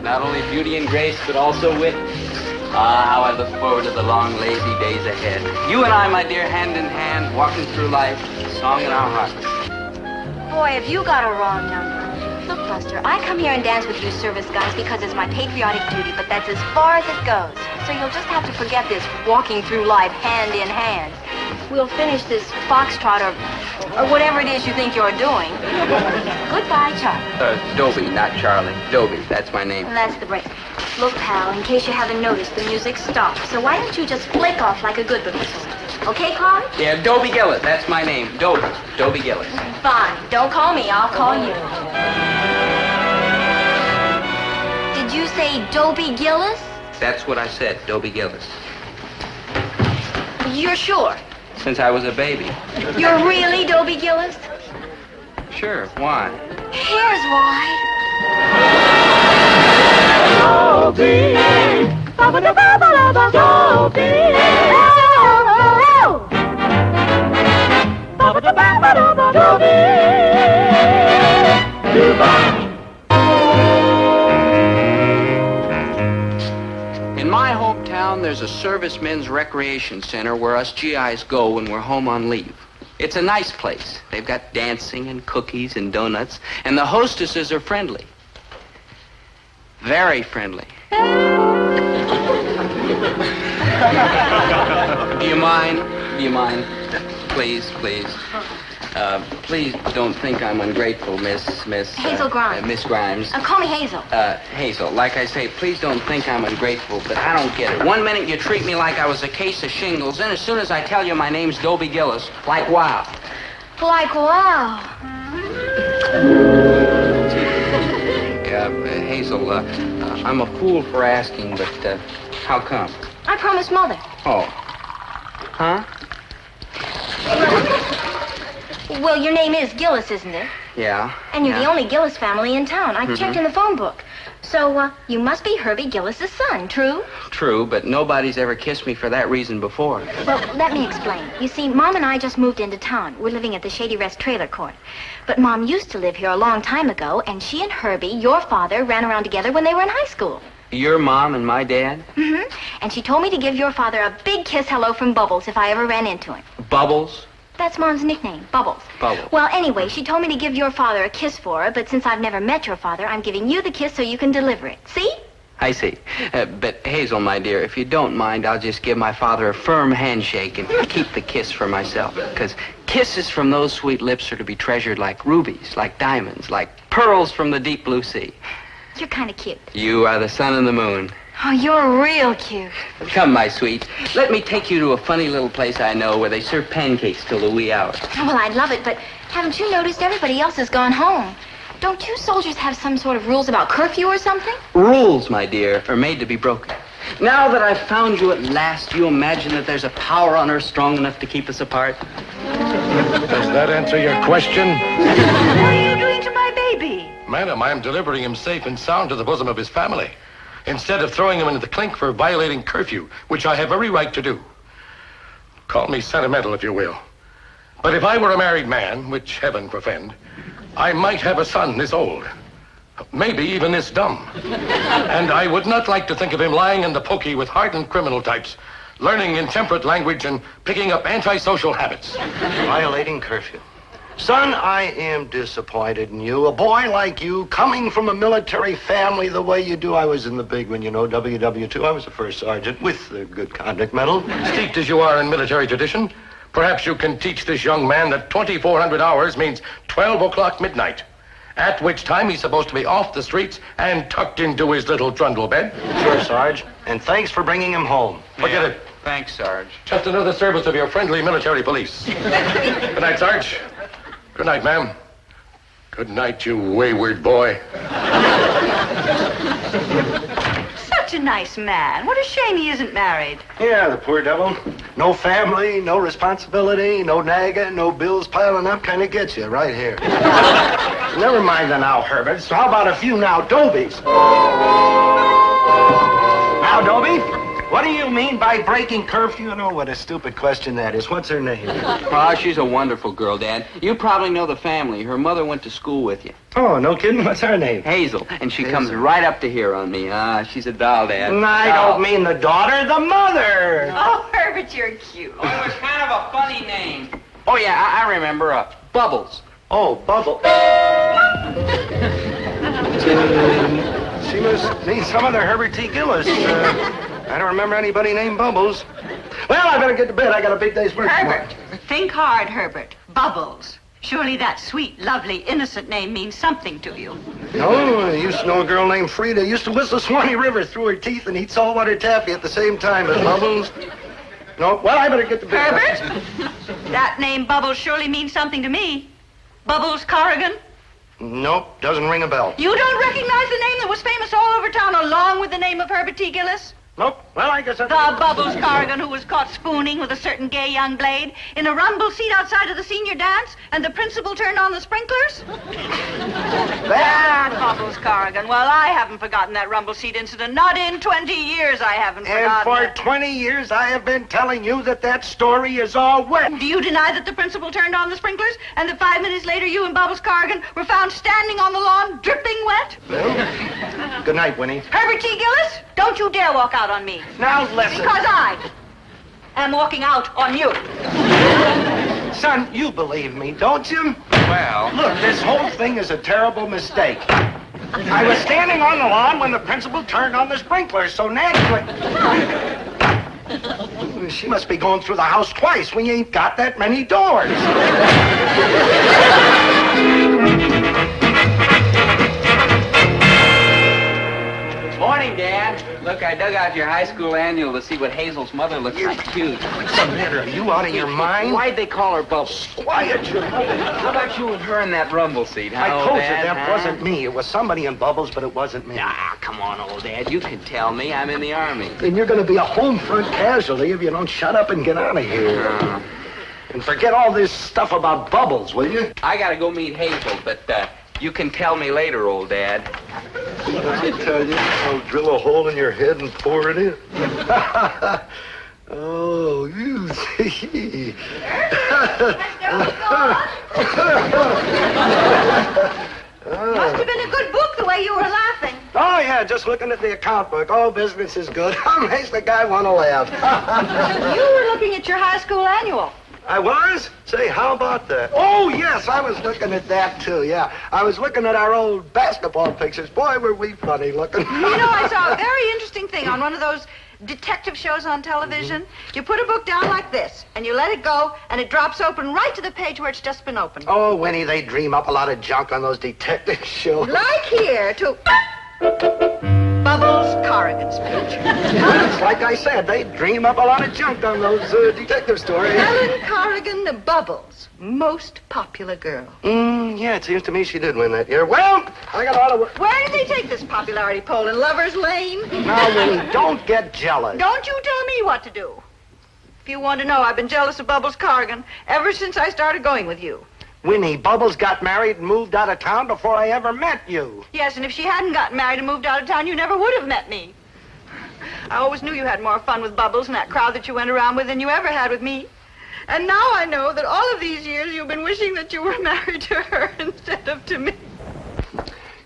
Not only beauty and grace, but also wit. Ah, how I look forward to the long, lazy days ahead. You and I, my dear, hand in hand, walking through life, a song in our hearts. Boy, have you got a wrong number. Look, Buster, I come here and dance with you service guys because it's my patriotic duty, but that's as far as it goes. So you'll just have to forget this walking through life hand in hand. We'll finish this foxtrot or whatever it is you think you're doing. Goodbye, Charlie. Dobie, not Charlie. Dobie, that's my name. And that's the break. Look, pal, in case you haven't noticed, the music stopped. So why don't you just flick off like a good little soldier? Okay, Carl? Yeah, Dobie Gillis, that's my name. Dobie Gillis. Fine. Don't call me, I'll call you. Did you say Dobie Gillis? That's what I said, Dobie Gillis. You're sure? Since I was a baby. You're really Dobie Gillis? Sure, why? Here's why. Dobie, ba-ba-da-ba-ba-da-ba, Dobie, ba-ba-da-ba-ba-da-ba, Dobie, Dubai. In my hometown, there's a servicemen's recreation center where us GIs go when we're home on leave. It's a nice place. They've got dancing and cookies and donuts, and the hostesses are friendly. Very friendly. Do you mind? Do you mind? Please, please. Please don't think I'm ungrateful, Miss... Hazel Grimes. Miss Grimes. Call me Hazel. Hazel, like I say, please don't think I'm ungrateful, but I don't get it. 1 minute you treat me like I was a case of shingles, and as soon as I tell you my name's Dobie Gillis, like wow. Like wow. Hazel, I'm a fool for asking, but how come? I promised Mother. Oh. Huh? Well, your name is Gillis, isn't it? Yeah. And you're the only Gillis family in town. I've checked in the phone book. So, you must be Herbie Gillis's son, true? True, but nobody's ever kissed me for that reason before. Well, let me explain. You see, Mom and I just moved into town. We're living at the Shady Rest Trailer Court. But Mom used to live here a long time ago, and she and Herbie, your father, ran around together when they were in high school. Your mom and my dad? Mm-hmm. And she told me to give your father a big kiss hello from Bubbles if I ever ran into him. Bubbles? That's Mom's nickname, Bubbles. Bubbles. Well, anyway, she told me to give your father a kiss for her, but since I've never met your father, I'm giving you the kiss so you can deliver it. See? I see. But, Hazel, my dear, if you don't mind, I'll just give my father a firm handshake and keep the kiss for myself. Because kisses from those sweet lips are to be treasured like rubies, like diamonds, like pearls from the deep blue sea. You're kind of cute. You are the sun and the moon. Oh, you're real cute. Come, my sweet. Let me take you to a funny little place I know where they serve pancakes till the wee hours. Well, I'd love it, but haven't you noticed everybody else has gone home? Don't you soldiers have some sort of rules about curfew or something? Rules, my dear, are made to be broken. Now that I've found you at last, you imagine that there's a power on earth strong enough to keep us apart? Does that answer your question? What are you doing to my baby? Madam, I am delivering him safe and sound to the bosom of his family, instead of throwing him into the clink for violating curfew, which I have every right to do. Call me sentimental, if you will. But if I were a married man, which heaven forfend, I might have a son this old. Maybe even this dumb. And I would not like to think of him lying in the pokey with hardened criminal types, learning intemperate language and picking up antisocial habits. Violating curfew. Son, I am disappointed in you. A boy like you, coming from a military family the way you do. I was in the big one, you know, WW2. I was a first sergeant with the Good Conduct Medal. Steeped as you are in military tradition, perhaps you can teach this young man that 2,400 hours means 12 o'clock midnight, at which time he's supposed to be off the streets and tucked into his little trundle bed. Sure, Sarge. And thanks for bringing him home. Forget it. Thanks, Sarge. Just another service of your friendly military police. Good night, Sarge. Good night, ma'am. Good night, you wayward boy. Such a nice man. What a shame he isn't married. Yeah, the poor devil. No family, no responsibility, no nagging, no bills piling up. Kind of gets you right here. Never mind the now, Herbert. So how about a few now Dobies? Now, Dobie, what do you mean by breaking curfew? You know what a stupid question that is. What's her name? Oh, she's a wonderful girl, Dad. You probably know the family. Her mother went to school with you. Oh, no kidding? What's her name? Hazel. And she comes right up to here on me. She's a doll, Dad. I don't mean the daughter, the mother. Oh, Herbert, you're cute. Oh, it was kind of a funny name. Oh, yeah, I remember. Bubbles. Oh, Bubble. She must mean some other Herbert T. Gillis. I don't remember anybody named Bubbles. Well, I better get to bed. I got a big day's work tomorrow. Herbert, think hard, Herbert. Bubbles. Surely that sweet, lovely, innocent name means something to you. No, I used to know a girl named Frida. Used to whistle Swanee River through her teeth and eat saltwater taffy at the same time as Bubbles. No, well, I better get to bed. Herbert? That name Bubbles surely means something to me. Bubbles Corrigan? Nope, doesn't ring a bell. You don't recognize the name that was famous all over town along with the name of Herbert T. Gillis? Nope. Well, I guess The Bubbles Corrigan who was caught spooning with a certain gay young blade in a rumble seat outside of the senior dance, and the principal turned on the sprinklers? That Bubbles Corrigan. Well, I haven't forgotten that rumble seat incident. Not in 20 years I haven't And forgotten for 20 years, I have been telling you that that story is all wet. Do you deny that the principal turned on the sprinklers and that 5 minutes later you and Bubbles Corrigan were found standing on the lawn dripping wet? Well, good night, Winnie. Herbert T. Gillis, don't you dare walk out on me. Now listen. Because I am walking out on you. Son, you believe me, don't you? Well... Look, this whole thing is a terrible mistake. I was standing on the lawn when the principal turned on the sprinklers, so naturally... She must be going through the house twice. We ain't got that many doors. Morning, Dad. Look, I dug out your high school annual to see what Hazel's mother looks like. Cute. What's the matter? Are you out of your mind? Why'd they call her Bubbles? Quiet your mother. How about you and her in that rumble seat, huh, I old told Dad, you that huh? wasn't me. It was somebody in Bubbles, but it wasn't me. Ah, come on, old Dad. You can tell me. I'm in the Army. And you're going to be a home front casualty if you don't shut up and get out of here. And forget all this stuff about Bubbles, will you? I gotta go meet Hazel, but you can tell me later, old Dad. I tell you, I'll drill a hole in your head and pour it in. Oh, you see. Must have been a good book the way you were laughing. Oh, yeah, just looking at the account book. Oh, business is good. How makes the guy want to laugh? You were looking at your high school annual. I was? Say, how about that? Oh, yes, I was looking at that, too, yeah. I was looking at our old basketball pictures. Boy, were we funny looking. You know, I saw a very interesting thing on one of those detective shows on television. You put a book down like this, and you let it go, and it drops open right to the page where it's just been opened. Oh, Winnie, they dream up a lot of junk on those detective shows. Like here, to Bubbles Corrigan's page. It's like I said, they dream up a lot of junk on those detective stories. Helen Corrigan, the Bubbles, most popular girl. Yeah, it seems to me she did win that year. Well, I got a lot of work. Where did they take this popularity poll? In Lover's Lane? Now, Winnie, don't get jealous. Don't you tell me what to do. If you want to know, I've been jealous of Bubbles Corrigan ever since I started going with you. Winnie, Bubbles got married and moved out of town before I ever met you. Yes, and if she hadn't gotten married and moved out of town, you never would have met me. I always knew you had more fun with Bubbles and that crowd that you went around with than you ever had with me. And now I know that all of these years you've been wishing that you were married to her instead of to me.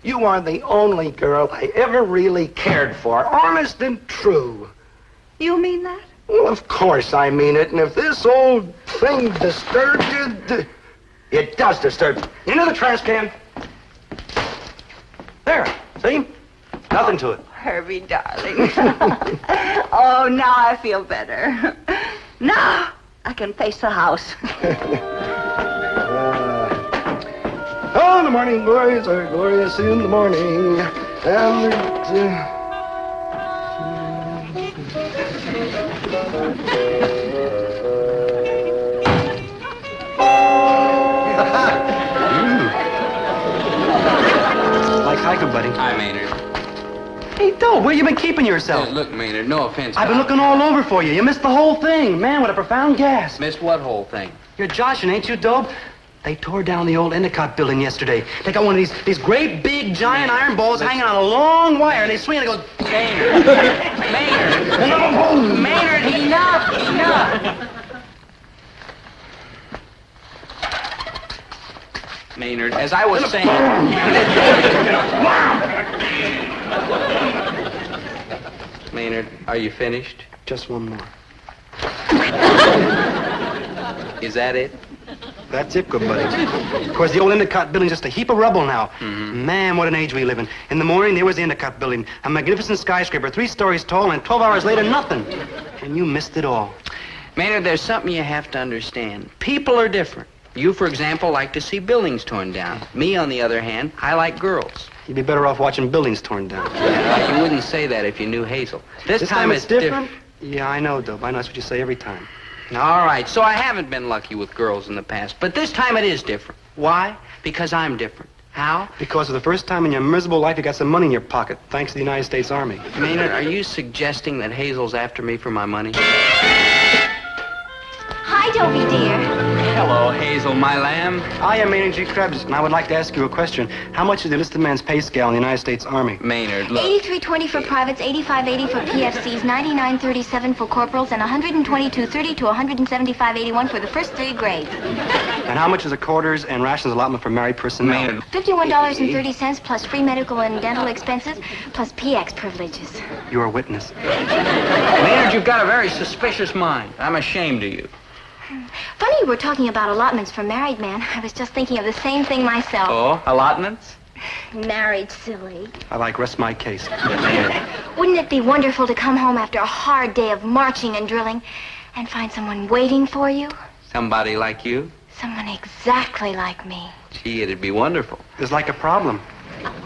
You are the only girl I ever really cared for, honest and true. You mean that? Well, of course I mean it, and if this old thing disturbed you... It does disturb me. Into the trash can. There. See? Nothing to it. Herbie, darling. Oh, now I feel better. Now I can face the house. Oh, the morning glories are glorious in the morning. And like hiking, buddy. Hi, Maynard. Hey, Doe, where you been keeping yourself? Hey, look, Maynard, no offense. I've been looking all over for you. You missed the whole thing. Man, what a profound gasp. Missed what whole thing? You're joshing, ain't you, Dobe? They tore down the old Endicott building yesterday. They got one of these great big giant iron balls hanging on a long wire, and they swing and it goes... Maynard. Maynard. Maynard, enough. Maynard, as I was saying... Maynard, are you finished? Just one more. Is that it? That's it, good buddy. Of course, the old Endicott building's just a heap of rubble now. Mm-hmm. Man, what an age we live in. In the morning, there was the Endicott building, a magnificent skyscraper, 3 stories tall, and 12 hours later, nothing. And you missed it all. Maynard, there's something you have to understand. People are different. You, for example, like to see buildings torn down. Me, on the other hand, I like girls. You'd be better off watching buildings torn down. Yeah, you wouldn't say that if you knew Hazel. This time it's different. Yeah, I know, Dope. I know that's what you say every time. All right, so I haven't been lucky with girls in the past, but this time it is different. Why? Because I'm different. How? Because for the first time in your miserable life, you got some money in your pocket, thanks to the United States Army. Maynard, are you suggesting that Hazel's after me for my money? Hi, Dobie, dear. Hello, Hazel, my lamb. I am Maynard G. Krebs, and I would like to ask you a question. How much is the enlisted man's pay scale in the United States Army? Maynard, look. 83.20 for privates, 85.80 for PFCs, 99.37 for corporals, and 122.30 to 175.81 for the first 3 grades. And how much is a quarters and rations allotment for married personnel? Maynard. $51.30 plus free medical and dental expenses, plus PX privileges. You're a witness. Maynard, you've got a very suspicious mind. I'm ashamed of you. Funny you were talking about allotments for married men. I was just thinking of the same thing myself. Oh, allotments? Married, silly. I like rest my case. Wouldn't it be wonderful to come home after a hard day of marching and drilling and find someone waiting for you? Somebody like you? Someone exactly like me. Gee, it'd be wonderful. There's like a problem.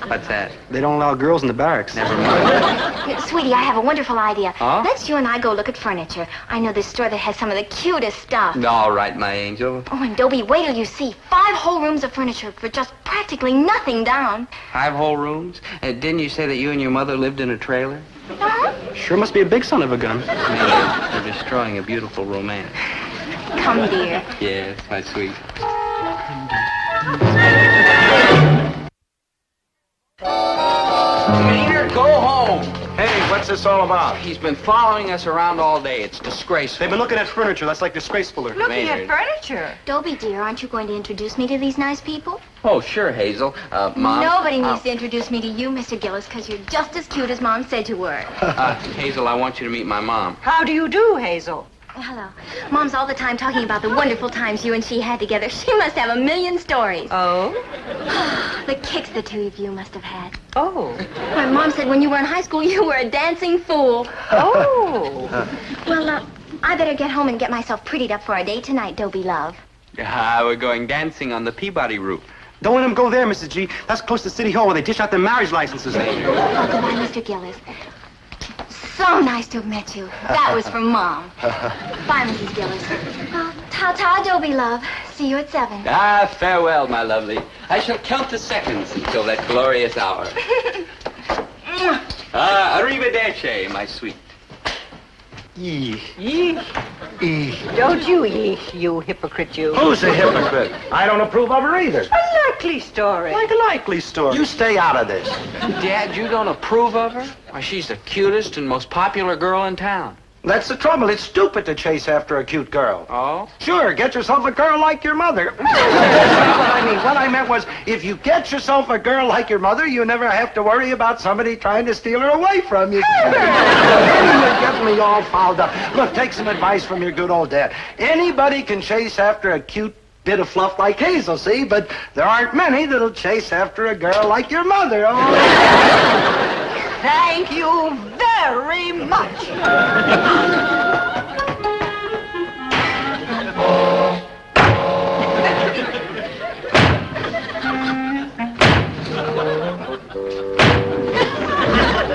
What's that? They don't allow girls in the barracks. Never mind. Sweetie, I have a wonderful idea. Huh? Let's you and I go look at furniture. I know this store that has some of the cutest stuff. All right, my angel. Oh, and Dobie, wait till you see 5 whole rooms of furniture for just practically nothing down. 5 whole rooms? Didn't you say that you and your mother lived in a trailer? Uh-huh. Sure must be a big son of a gun. Maynard, you're destroying a beautiful romance. Come, dear. Yes, my sweet. Maynard, go home. Hey, what's this all about? He's been following us around all day. It's disgraceful. They've been looking at furniture. That's like disgraceful. Looking at furniture. Dobie, dear, aren't you going to introduce me to these nice people? Oh, sure, Hazel. Mom. Nobody needs to introduce me to you, Mr. Gillis, because you're just as cute as Mom said you were. Hazel, I want you to meet my mom. How do you do, Hazel? Oh, hello. Mom's all the time talking about the wonderful times you and she had together. She must have a million stories. Oh? The kicks the 2 of you must have had. Oh. My mom said when you were in high school, you were a dancing fool. Oh. Well, I better get home and get myself prettied up for our date tonight, Dobie love. We're going dancing on the Peabody roof. Don't let them go there, Mrs. G. That's close to City Hall where they dish out their marriage licenses. Oh, goodbye, Mr. Gillis. So nice to have met you. That was from Mom. Bye, Mrs. Gillis. Well, ta-ta, Dobie love. See you at 7. Farewell, my lovely. I shall count the seconds until that glorious hour. Arrivederci, my sweet. Yee. Don't you hypocrite, you. Who's a hypocrite? I don't approve of her either. A likely story. Like a likely story. You stay out of this. Dad, you don't approve of her? Why, she's the cutest and most popular girl in town. That's the trouble. It's stupid to chase after a cute girl. Oh? Sure, get yourself a girl like your mother. What I meant was, if you get yourself a girl like your mother, you never have to worry about somebody trying to steal her away from you. You're getting me all fouled up. Look, take some advice from your good old dad. Anybody can chase after a cute bit of fluff like Hazel, see? But there aren't many that'll chase after a girl like your mother. Oh. Thank you very much.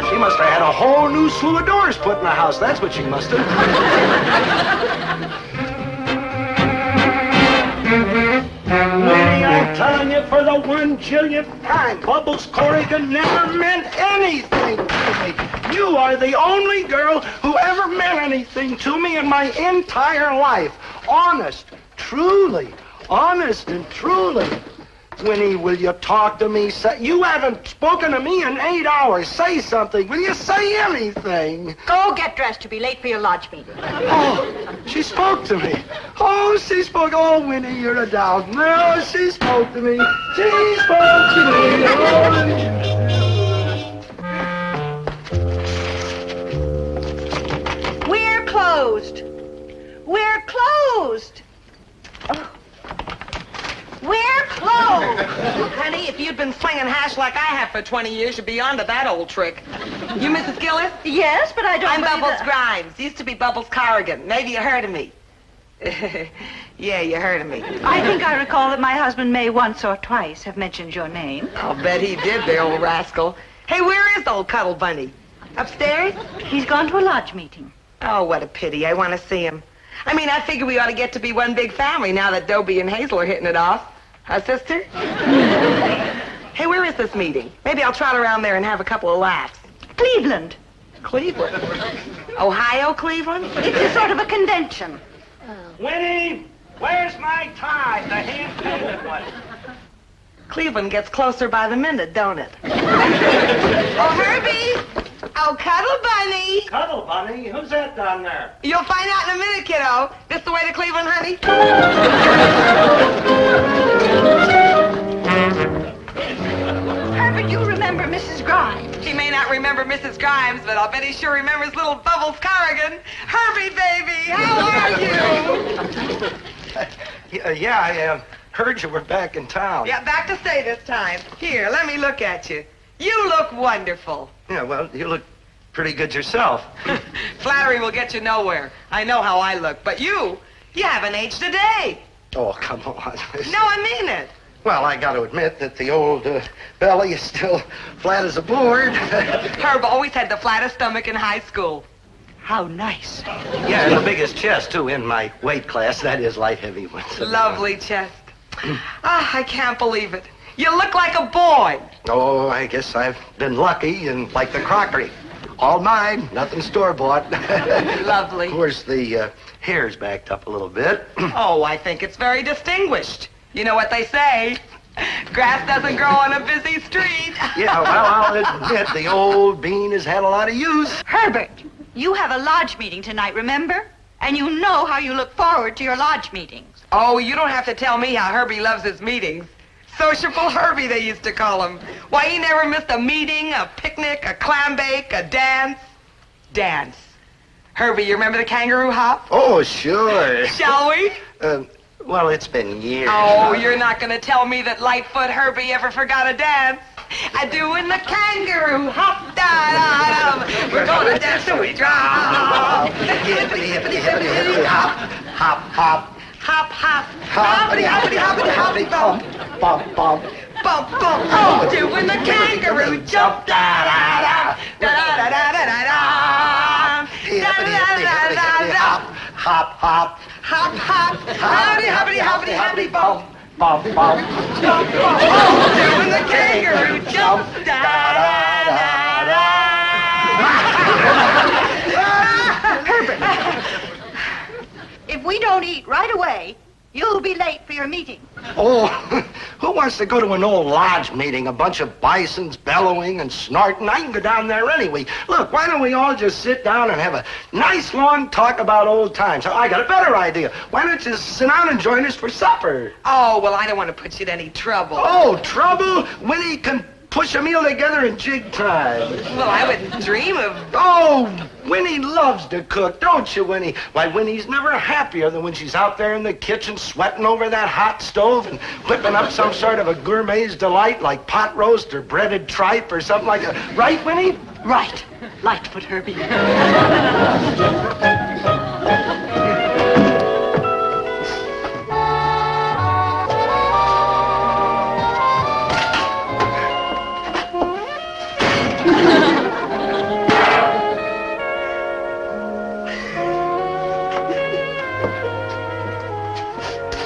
She must have had a whole new slew of doors put in the house. That's what she must have. Winnie, I'm telling you for the 1,000,000th time, Bubbles Corrigan never meant anything to me. You are the only girl who ever meant anything to me in my entire life. Honest, truly, honest and truly. Winnie, will you talk to me? You haven't spoken to me in 8 hours. Say something. Will you say anything? Go get dressed to be late for your lodge meeting. Oh, she spoke to me. Oh, she spoke. Oh, Winnie, you're a down. No, she spoke to me. She spoke to me. Oh. We're closed. We're closed. Oh. We're closed. Honey, if you'd been slinging hash like I have for 20 years, you'd be onto that old trick. You Mrs. Gillis? Yes, but I don't I'm believe Bubbles that- Grimes. Used to be Bubbles Corrigan. Maybe you heard of me. Yeah, you heard of me. I think I recall that my husband may once or twice have mentioned your name. I'll bet he did, the old rascal. Hey, where is the old Cuddle Bunny? Upstairs? He's gone to a lodge meeting. Oh, what a pity. I want to see him. I mean, I figure we ought to get to be one big family now that Dobie and Hazel are hitting it off. Huh, sister? Hey, where is this meeting? Maybe I'll trot around there and have a couple of laughs. Cleveland. Cleveland? Ohio, Cleveland? It's a sort of a convention. Winnie, where's my tie? The hand-painted one. Cleveland gets closer by the minute, don't it? Oh, Herbie! Oh, Cuddle Bunny! Cuddle Bunny? Who's that down there? You'll find out in a minute, kiddo. This the way to Cleveland, honey? Herbert, you remember Mrs. Grimes. He may not remember Mrs. Grimes, but I'll bet he sure remembers little Bubbles Corrigan. Herbie, baby, how are you? Yeah, I heard you were back in town. Yeah, back to stay this time. Here, let me look at you. You look wonderful. Yeah, well, you look pretty good yourself. Flattery will get you nowhere. I know how I look, but you haven't aged a day. Oh, come on. No, I mean it. Well, I got to admit that the old belly is still flat as a board. Herb always had the flattest stomach in high school. How nice. Yeah, and the biggest chest, too, in my weight class. That is light heavy ones. Lovely chest. I can't believe it. You look like a boy. Oh, I guess I've been lucky and like the crockery. All mine, nothing store-bought. Lovely. Of course, the hair's backed up a little bit. Oh, I think it's very distinguished. You know what they say, grass doesn't grow on a busy street. Yeah, well, I'll admit the old bean has had a lot of use. Herbert, you have a lodge meeting tonight, remember? And you know how you look forward to your lodge meetings. Oh, you don't have to tell me how Herbie loves his meetings. Sociable Herbie, they used to call him. Why, he never missed a meeting, a picnic, a clam bake, a dance. Dance. Herbie, you remember the kangaroo hop? Oh, sure. Shall we? Well, it's been years. Oh, you're not going to tell me that Lightfoot Herbie ever forgot a dance. Doing the kangaroo hop, da-da-dum. We're going to dance till we drop. Hippity, hippity, hippity, hippity, hop, hop, hop. Hop, hop. Hoppity, hoppity, hoppity, hoppity, bump, bump, bump. Bump, bump. Oh, doing the kangaroo jump, da-da-da-da. Da-da-da-da-da-da. Hippity, hippity, hippity, hippity, hop, hop, hop. Hop, hop. Hoppity, hoppity, hoppity, hoppity, bump. Bump, bump. Jump, bump. Oh, doing the kangaroo jump, da-da-da-da. Herbert, if we don't eat right away, you'll be late for your meeting. Oh, who wants to go to an old lodge meeting? A bunch of bisons bellowing and snorting. I can go down there anyway. Look, why don't we all just sit down and have a nice long talk about old times? I got a better idea. Why don't you sit down and join us for supper? Oh, well, I don't want to put you to any trouble. Oh, trouble? Winnie, push a meal together in jig time. Well, I wouldn't dream of... Oh, Winnie loves to cook, don't you, Winnie? Why, Winnie's never happier than when she's out there in the kitchen sweating over that hot stove and whipping up some sort of a gourmet's delight like pot roast or breaded tripe or something like that. Right, Winnie? Right. Lightfoot Herbie.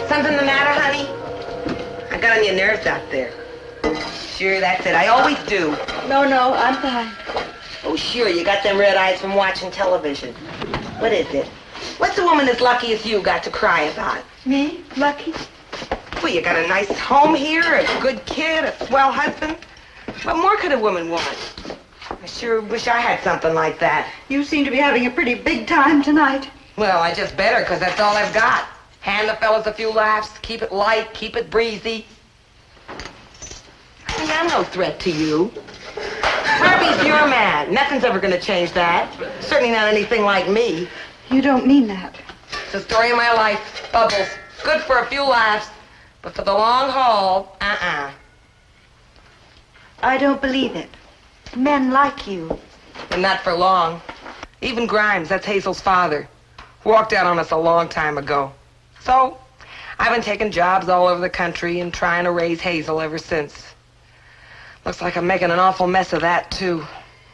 Something the matter, honey? I got on your nerves out there. Sure, that's it. I always do. No, I'm fine. Oh, sure, you got them red eyes from watching television. What is it? What's a woman as lucky as you got to cry about? Me? Lucky? Well, you got a nice home here, a good kid, a swell husband. What more could a woman want? I sure wish I had something like that. You seem to be having a pretty big time tonight. Well, I just better, because that's all I've got. Hand the fellas a few laughs, keep it light, keep it breezy. I mean, I'm no threat to you. Herbie's your man. Nothing's ever going to change that. Certainly not anything like me. You don't mean that. It's the story of my life. Bubbles. Good for a few laughs, but for the long haul, I don't believe it. Men like you. And not for long. Even Grimes, that's Hazel's father, walked out on us a long time ago. So, I've been taking jobs all over the country and trying to raise Hazel ever since. Looks like I'm making an awful mess of that, too.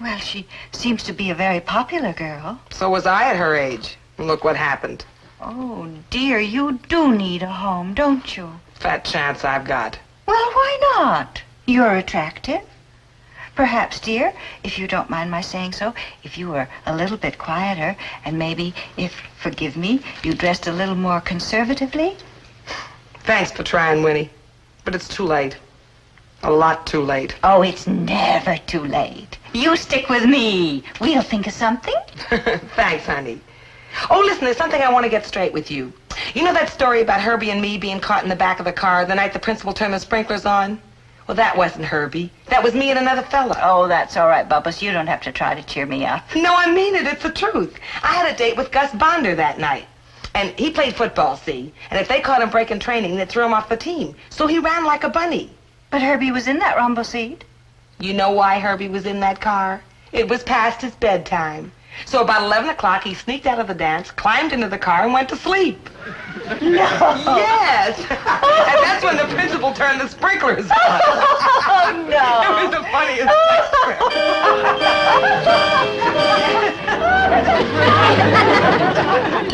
Well, she seems to be a very popular girl. So was I at her age. And look what happened. Oh, dear, you do need a home, don't you? Fat chance I've got. Well, why not? You're attractive. Perhaps, dear, if you don't mind my saying so, if you were a little bit quieter and maybe, forgive me, you dressed a little more conservatively. Thanks for trying, Winnie. But it's too late. A lot too late. Oh, it's never too late. You stick with me. We'll think of something. Thanks, honey. Oh, listen, there's something I want to get straight with you. You know that story about Herbie and me being caught in the back of the car the night the principal turned the sprinklers on? Well, that wasn't Herbie. That was me and another fella. Oh, that's all right, Bubbles. You don't have to try to cheer me up. No, I mean it. It's the truth. I had a date with Gus Bonder that night. And he played football, see? And if they caught him breaking training, they'd throw him off the team. So he ran like a bunny. But Herbie was in that rumble seat. You know why Herbie was in that car? It was past his bedtime. So about 11 o'clock, he sneaked out of the dance, climbed into the car, and went to sleep. No. Yes. And that's when the principal turned the sprinklers on. Oh, no. It was the funniest thing.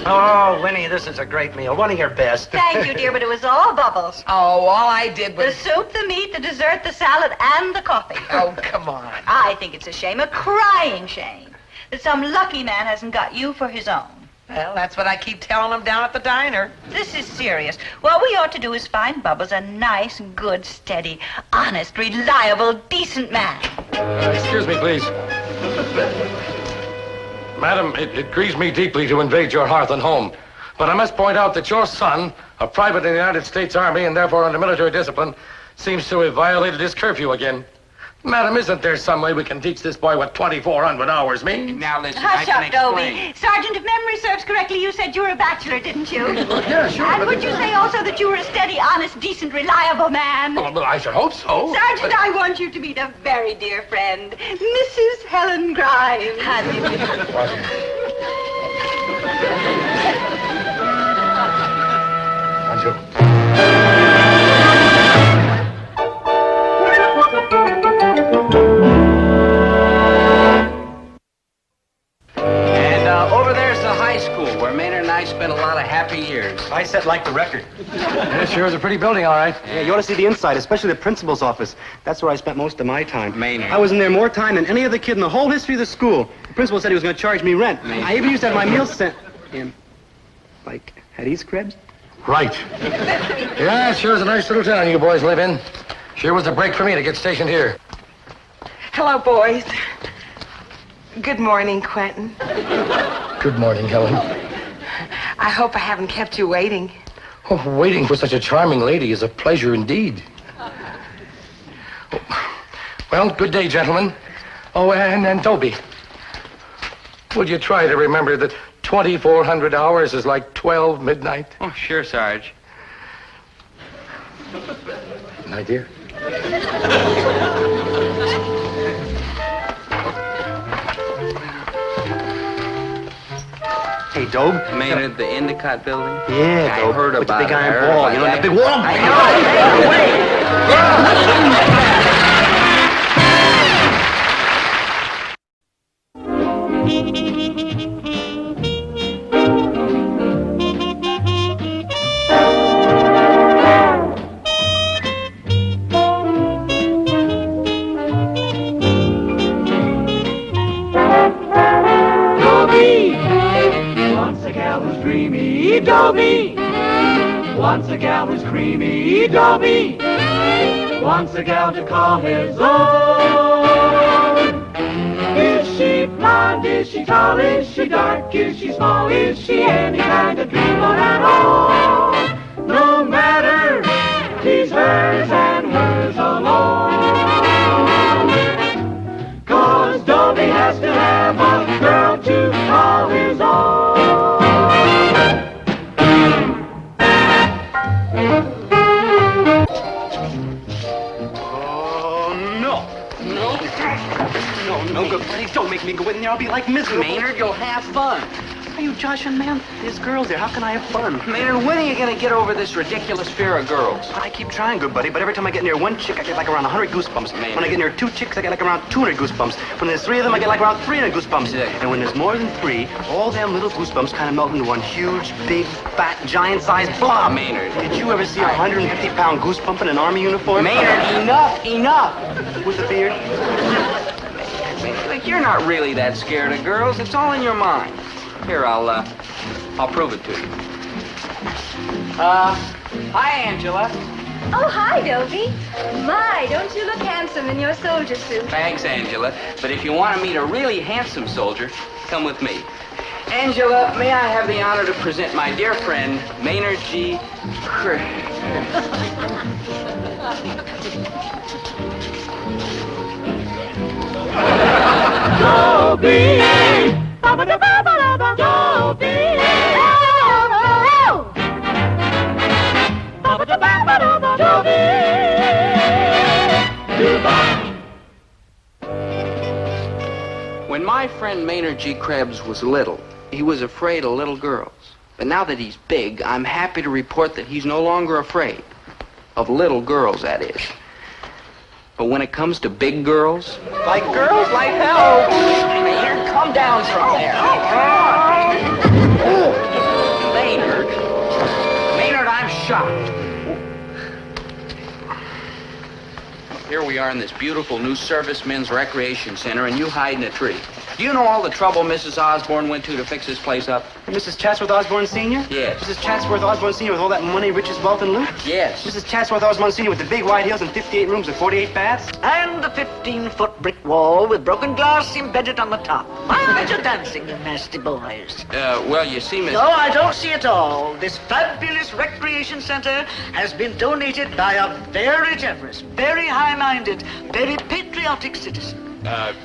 Oh, Winnie, this is a great meal. One of your best. Thank you, dear, but it was all Bubbles. Oh, all I did was... The soup, the meat, the dessert, the salad, and the coffee. Oh, come on. I think it's a shame, a crying shame, that some lucky man hasn't got you for his own. Well, that's what I keep telling them down at the diner. This is serious. What we ought to do is find Bubbles a nice, good, steady, honest, reliable, decent man. Excuse me, please. Madam, it grieves me deeply to invade your hearth and home, but I must point out that your son, a private in the United States Army and therefore under military discipline, seems to have violated his curfew again. Madam, isn't there some way we can teach this boy what 2,400 hours mean? Now listen, Hush I can up, Dobie. explain. Sergeant, if memory serves correctly, you said you were a bachelor, didn't you? Yeah, sure. And would you say also that you were a steady, honest, decent, reliable man? Well, I should hope so. Sergeant, I want you to meet a very dear friend, Mrs. Helen Grimes. And over there's the high school where Maynard and I spent a lot of happy years. I set like the record. Yeah, sure is a pretty building, all right. Yeah, you ought to see the inside, especially the principal's office. That's where I spent most of my time. Maynard. I was in there more time than any other kid in the whole history of the school. The principal said he was going to charge me rent. Maynard. I even used to have my meals sent in. Like Hattie's cribs? Right. Yeah, it sure is a nice little town you boys live in. Sure was a break for me to get stationed here. Hello, boys. Good morning, Quentin. Good morning, Helen. I hope I haven't kept you waiting. Oh, waiting for such a charming lady is a pleasure indeed. Well, good day, gentlemen. Oh, and Dobie, would you try to remember that 2,400 hours is like 12 midnight? Oh, sure, Sarge. My dear. Hey, Dobe. Maynard, the Endicott building? Yeah, I Dobe. heard With the about big it. iron ball, you know, the big wall. I Dobie, once a gal was dreamy, Dobie. Once a gal was creamy, Dobie. Once a gal to call his own. Is she blonde? Is she tall? Is she dark? Is she small? Is she any kind of dreamer at all? No matter, he's hers and hers alone. 'Cause Dobie has to have a girl to call his own. No good, buddy. Don't make me go in there. I'll be like miserable. Maynard, you'll have fun. Are you joshing, man? There's girls there. How can I have fun? Maynard, when are you going to get over this ridiculous fear of girls? I keep trying, good buddy, but every time I get near one chick, I get like around 100 goosebumps. When I get near two chicks, I get like around 200 goosebumps. When there's three of them, I get like around 300 goosebumps. And when there's more than three, all them little goosebumps kind of melt into one huge, big, fat, giant-sized blob. Maynard. Did you ever see a 150-pound goosebump in an army uniform? Maynard, enough! With a beard? Maynard, you're not really that scared of girls. It's all in your mind. Here, I'll prove it to you. Hi, Angela. Oh, hi, Dobie. My, don't you look handsome in your soldier suit. Thanks, Angela. But if you want to meet a really handsome soldier, come with me. Angela, may I have the honor to present my dear friend, Maynard G. Dobie! When my friend Maynard G. Krebs was little, he was afraid of little girls. But now that he's big, I'm happy to report that he's no longer afraid. Of little girls, that is. But when it comes to big girls... Like girls, like hell! Maynard, come down from there. Maynard. Maynard, I'm shocked. Here we are in this beautiful new Servicemen's Recreation Center, and you hide in a tree. Do you know all the trouble Mrs. Osborne went to fix this place up? Mrs. Chatsworth Osborne Sr.? Yes. Mrs. Chatsworth Osborne Sr. with all that money, riches, wealth, and loot? Yes. Mrs. Chatsworth Osborne Sr. with the big wide hills and 58 rooms and 48 baths? And a 15-foot brick wall with broken glass embedded on the top. I bet you're dancing, you nasty boys. Well, you see, Miss... No, I don't see it all. This fabulous recreation center has been donated by a very generous, very high-minded, very patriotic citizen.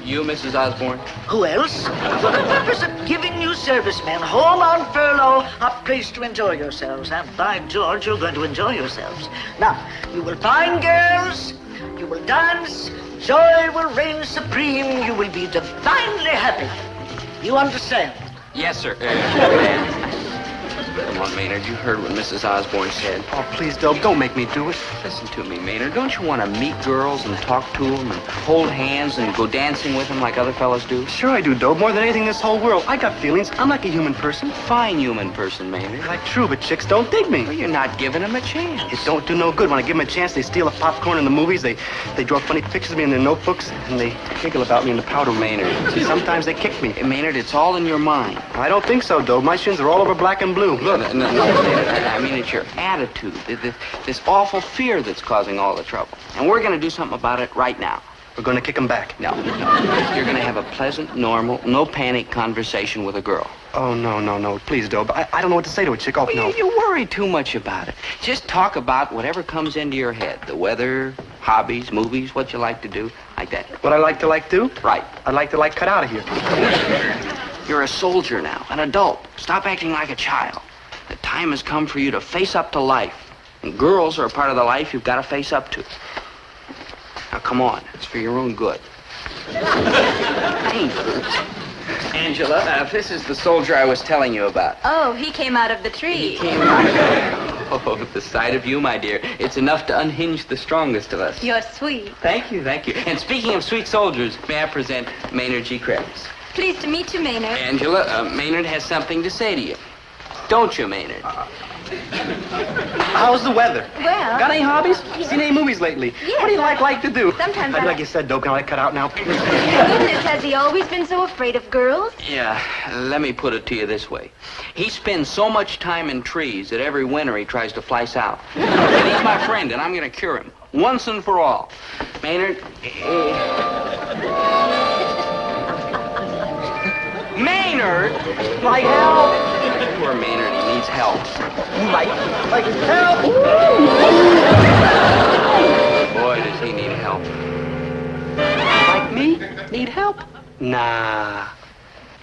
You, Mrs. Osborne? Who else? For the purpose of giving you servicemen home on furlough a place to enjoy yourselves. And by George, you're going to enjoy yourselves. Now, you will find girls, you will dance, joy will reign supreme, you will be divinely happy. You understand? Yes, sir. Come on, Maynard, you heard what Mrs. Osborne said. Oh, please, Dobe, don't make me do it. Listen to me, Maynard. Don't you want to meet girls and talk to them and hold hands and go dancing with them like other fellas do? Sure I do, Dobe. More than anything in this whole world. I got feelings. I'm like a human person. Fine human person, Maynard. Like true, but chicks don't dig me. Well, you're not giving them a chance. It don't do no good. When I give them a chance, they steal a popcorn in the movies. They draw funny pictures of me in their notebooks, and they giggle about me in the powder room. Maynard. See, sometimes they kick me. Maynard, it's all in your mind. I don't think so, Dobe. My shins are all over black and blue. Look. No, I mean, it's your attitude, this awful fear that's causing all the trouble. And we're going to do something about it right now. We're going to kick him back. No. You're going to have a pleasant, normal, no panic conversation with a girl. Oh, no. Please, Dobe. I don't know what to say to a chick. Oh, well, no. You worry too much about it. Just talk about whatever comes into your head. The weather, Hobbies, movies, what you like to do, like that. What I like to do? Right. I'd like to cut out of here. You're a soldier now, an adult. Stop acting like a child. The time has come for you to face up to life. And girls are a part of the life you've got to face up to. Now, come on. It's for your own good. Angela, this is the soldier I was telling you about. Oh, he came out of the tree. Oh, the sight of you, my dear. It's enough to unhinge the strongest of us. You're sweet. Thank you, thank you. And speaking of sweet soldiers, may I present Maynard G. Krebs? Pleased to meet you, Maynard. Angela, Maynard has something to say to you. Don't you, Maynard? How's the weather? Well... Got any hobbies? Seen any movies lately? Yes, What do you like to do? Sometimes like you said, Dope, can I cut out now? Goodness, has he always been so afraid of girls? Yeah, let me put it to you this way. He spends so much time in trees that every winter he tries to fly south. And he's my friend, and I'm going to cure him, once and for all. Maynard... Maynard! Like help! Poor Maynard, he needs help. Like help! Boy, does he need help. Like me? Need help? Nah.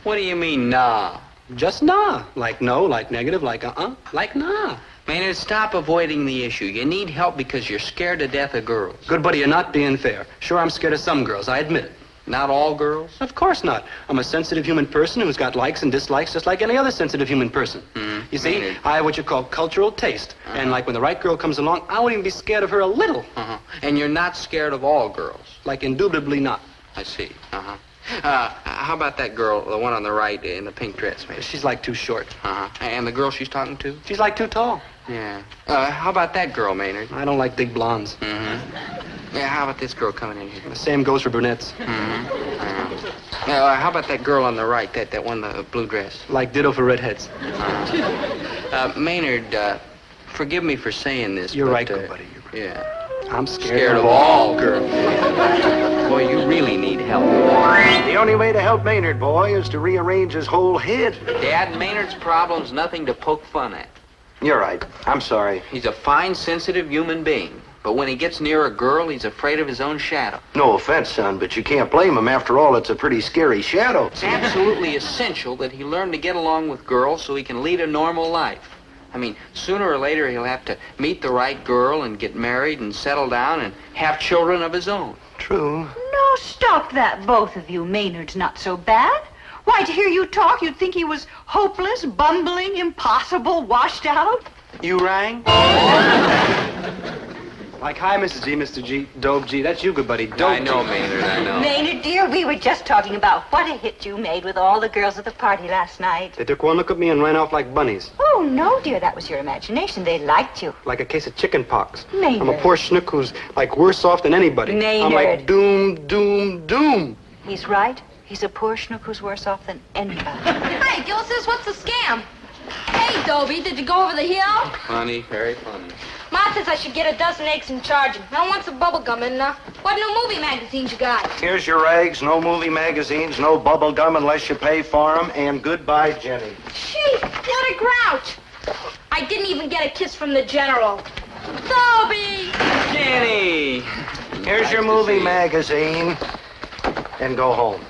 What do you mean, nah? Just nah. Like no, like negative, like like nah. Maynard, stop avoiding the issue. You need help because you're scared to death of girls. Good buddy, you're not being fair. Sure, I'm scared of some girls, I admit it. Not all girls? Of course not. I'm a sensitive human person who's got likes and dislikes just like any other sensitive human person. You see, Maynard. I have what you call cultural taste. And like when the right girl comes along, I won't even be scared of her a little. And you're not scared of all girls? Like indubitably not. I see. How about that girl, the one on the right in the pink dress, maybe? She's like too short. And the girl she's talking to? She's like too tall. Yeah. How about that girl, Maynard? I don't like big blondes. Yeah, how about this girl coming in here? The same goes for brunettes. How about that girl on the right, that one, the blue dress? Like ditto for redheads. Maynard, forgive me for saying this, You're but, right, good buddy. Yeah. I'm Scared of all girls. Boy, you really need help. The only way to help Maynard, boy, is to rearrange his whole head. Dad, Maynard's problem's nothing to poke fun at. You're right. I'm sorry. He's a fine, sensitive human being. But when he gets near a girl, he's afraid of his own shadow. No offense, son, but you can't blame him. After all, it's a pretty scary shadow. It's absolutely essential that he learn to get along with girls so he can lead a normal life. I mean, sooner or later, he'll have to meet the right girl and get married and settle down and have children of his own. True. No, stop that, both of you. Maynard's not so bad. Why, to hear you talk, you'd think he was hopeless, bumbling, impossible, washed out. You rang? Like, hi, Mrs. G, Mr. G, Dope G. That's you, good buddy. Dope I know, Maynard, I know. Maynard, dear, we were just talking about what a hit you made with all the girls at the party last night. They took one look at me and ran off like bunnies. Oh, no, dear, that was your imagination. They liked you. Like a case of chicken pox. Maynard. I'm a poor schnook who's, like, worse off than anybody. Maynard. I'm like doom, doom, doom. He's right. He's a poor schnook who's worse off than anybody. Hey, Gillis, what's the scam? Hey, Dobie, did you go over the hill? Funny, very funny. Ma says I should get a dozen eggs and charge them. I want some bubble gum and, what new movie magazines you got? Here's your eggs, no movie magazines, no bubble gum unless you pay for them, and goodbye, Jenny. Gee, what a grouch. I didn't even get a kiss from the general. Dobie! Jenny! Here's your movie magazine, and go home.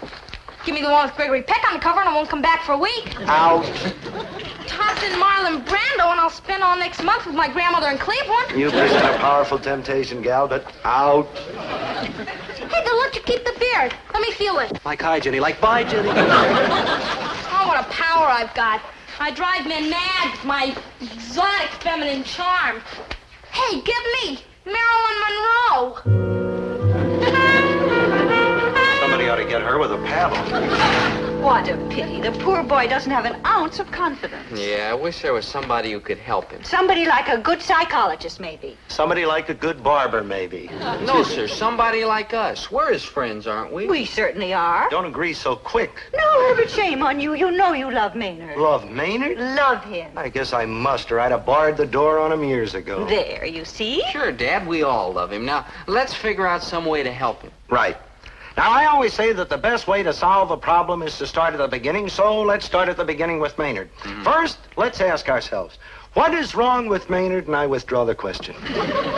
Give me the one with Gregory Peck on the cover and I won't come back for a week. Out. Toss in Marlon Brando and I'll spend all next month with my grandmother in Cleveland. You present a powerful temptation, gal, but out. Hey, they'll let you keep the beard. Let me feel it. Like, hi, Jenny. Like, bye, Jenny. Oh, what a power I've got. I drive men mad with my exotic feminine charm. Hey, give me Marilyn Monroe. Somebody ought to get her with a paddle. What a pity. The poor boy doesn't have an ounce of confidence. Yeah, I wish there was somebody who could help him. Somebody like a good psychologist, maybe. Somebody like a good barber, maybe. No, sir, somebody like us. We're his friends, aren't we? We certainly are. Don't agree so quick. No, Herbert, shame on you. You know you love Maynard. Love Maynard? Love him. I guess I must, or I'd have barred the door on him years ago. There, you see? Sure, Dad, we all love him. Now, let's figure out some way to help him. Right. Now, I always say that the best way to solve a problem is to start at the beginning, so let's start at the beginning with Maynard. First, let's ask ourselves, What is wrong with Maynard? And I withdraw the question.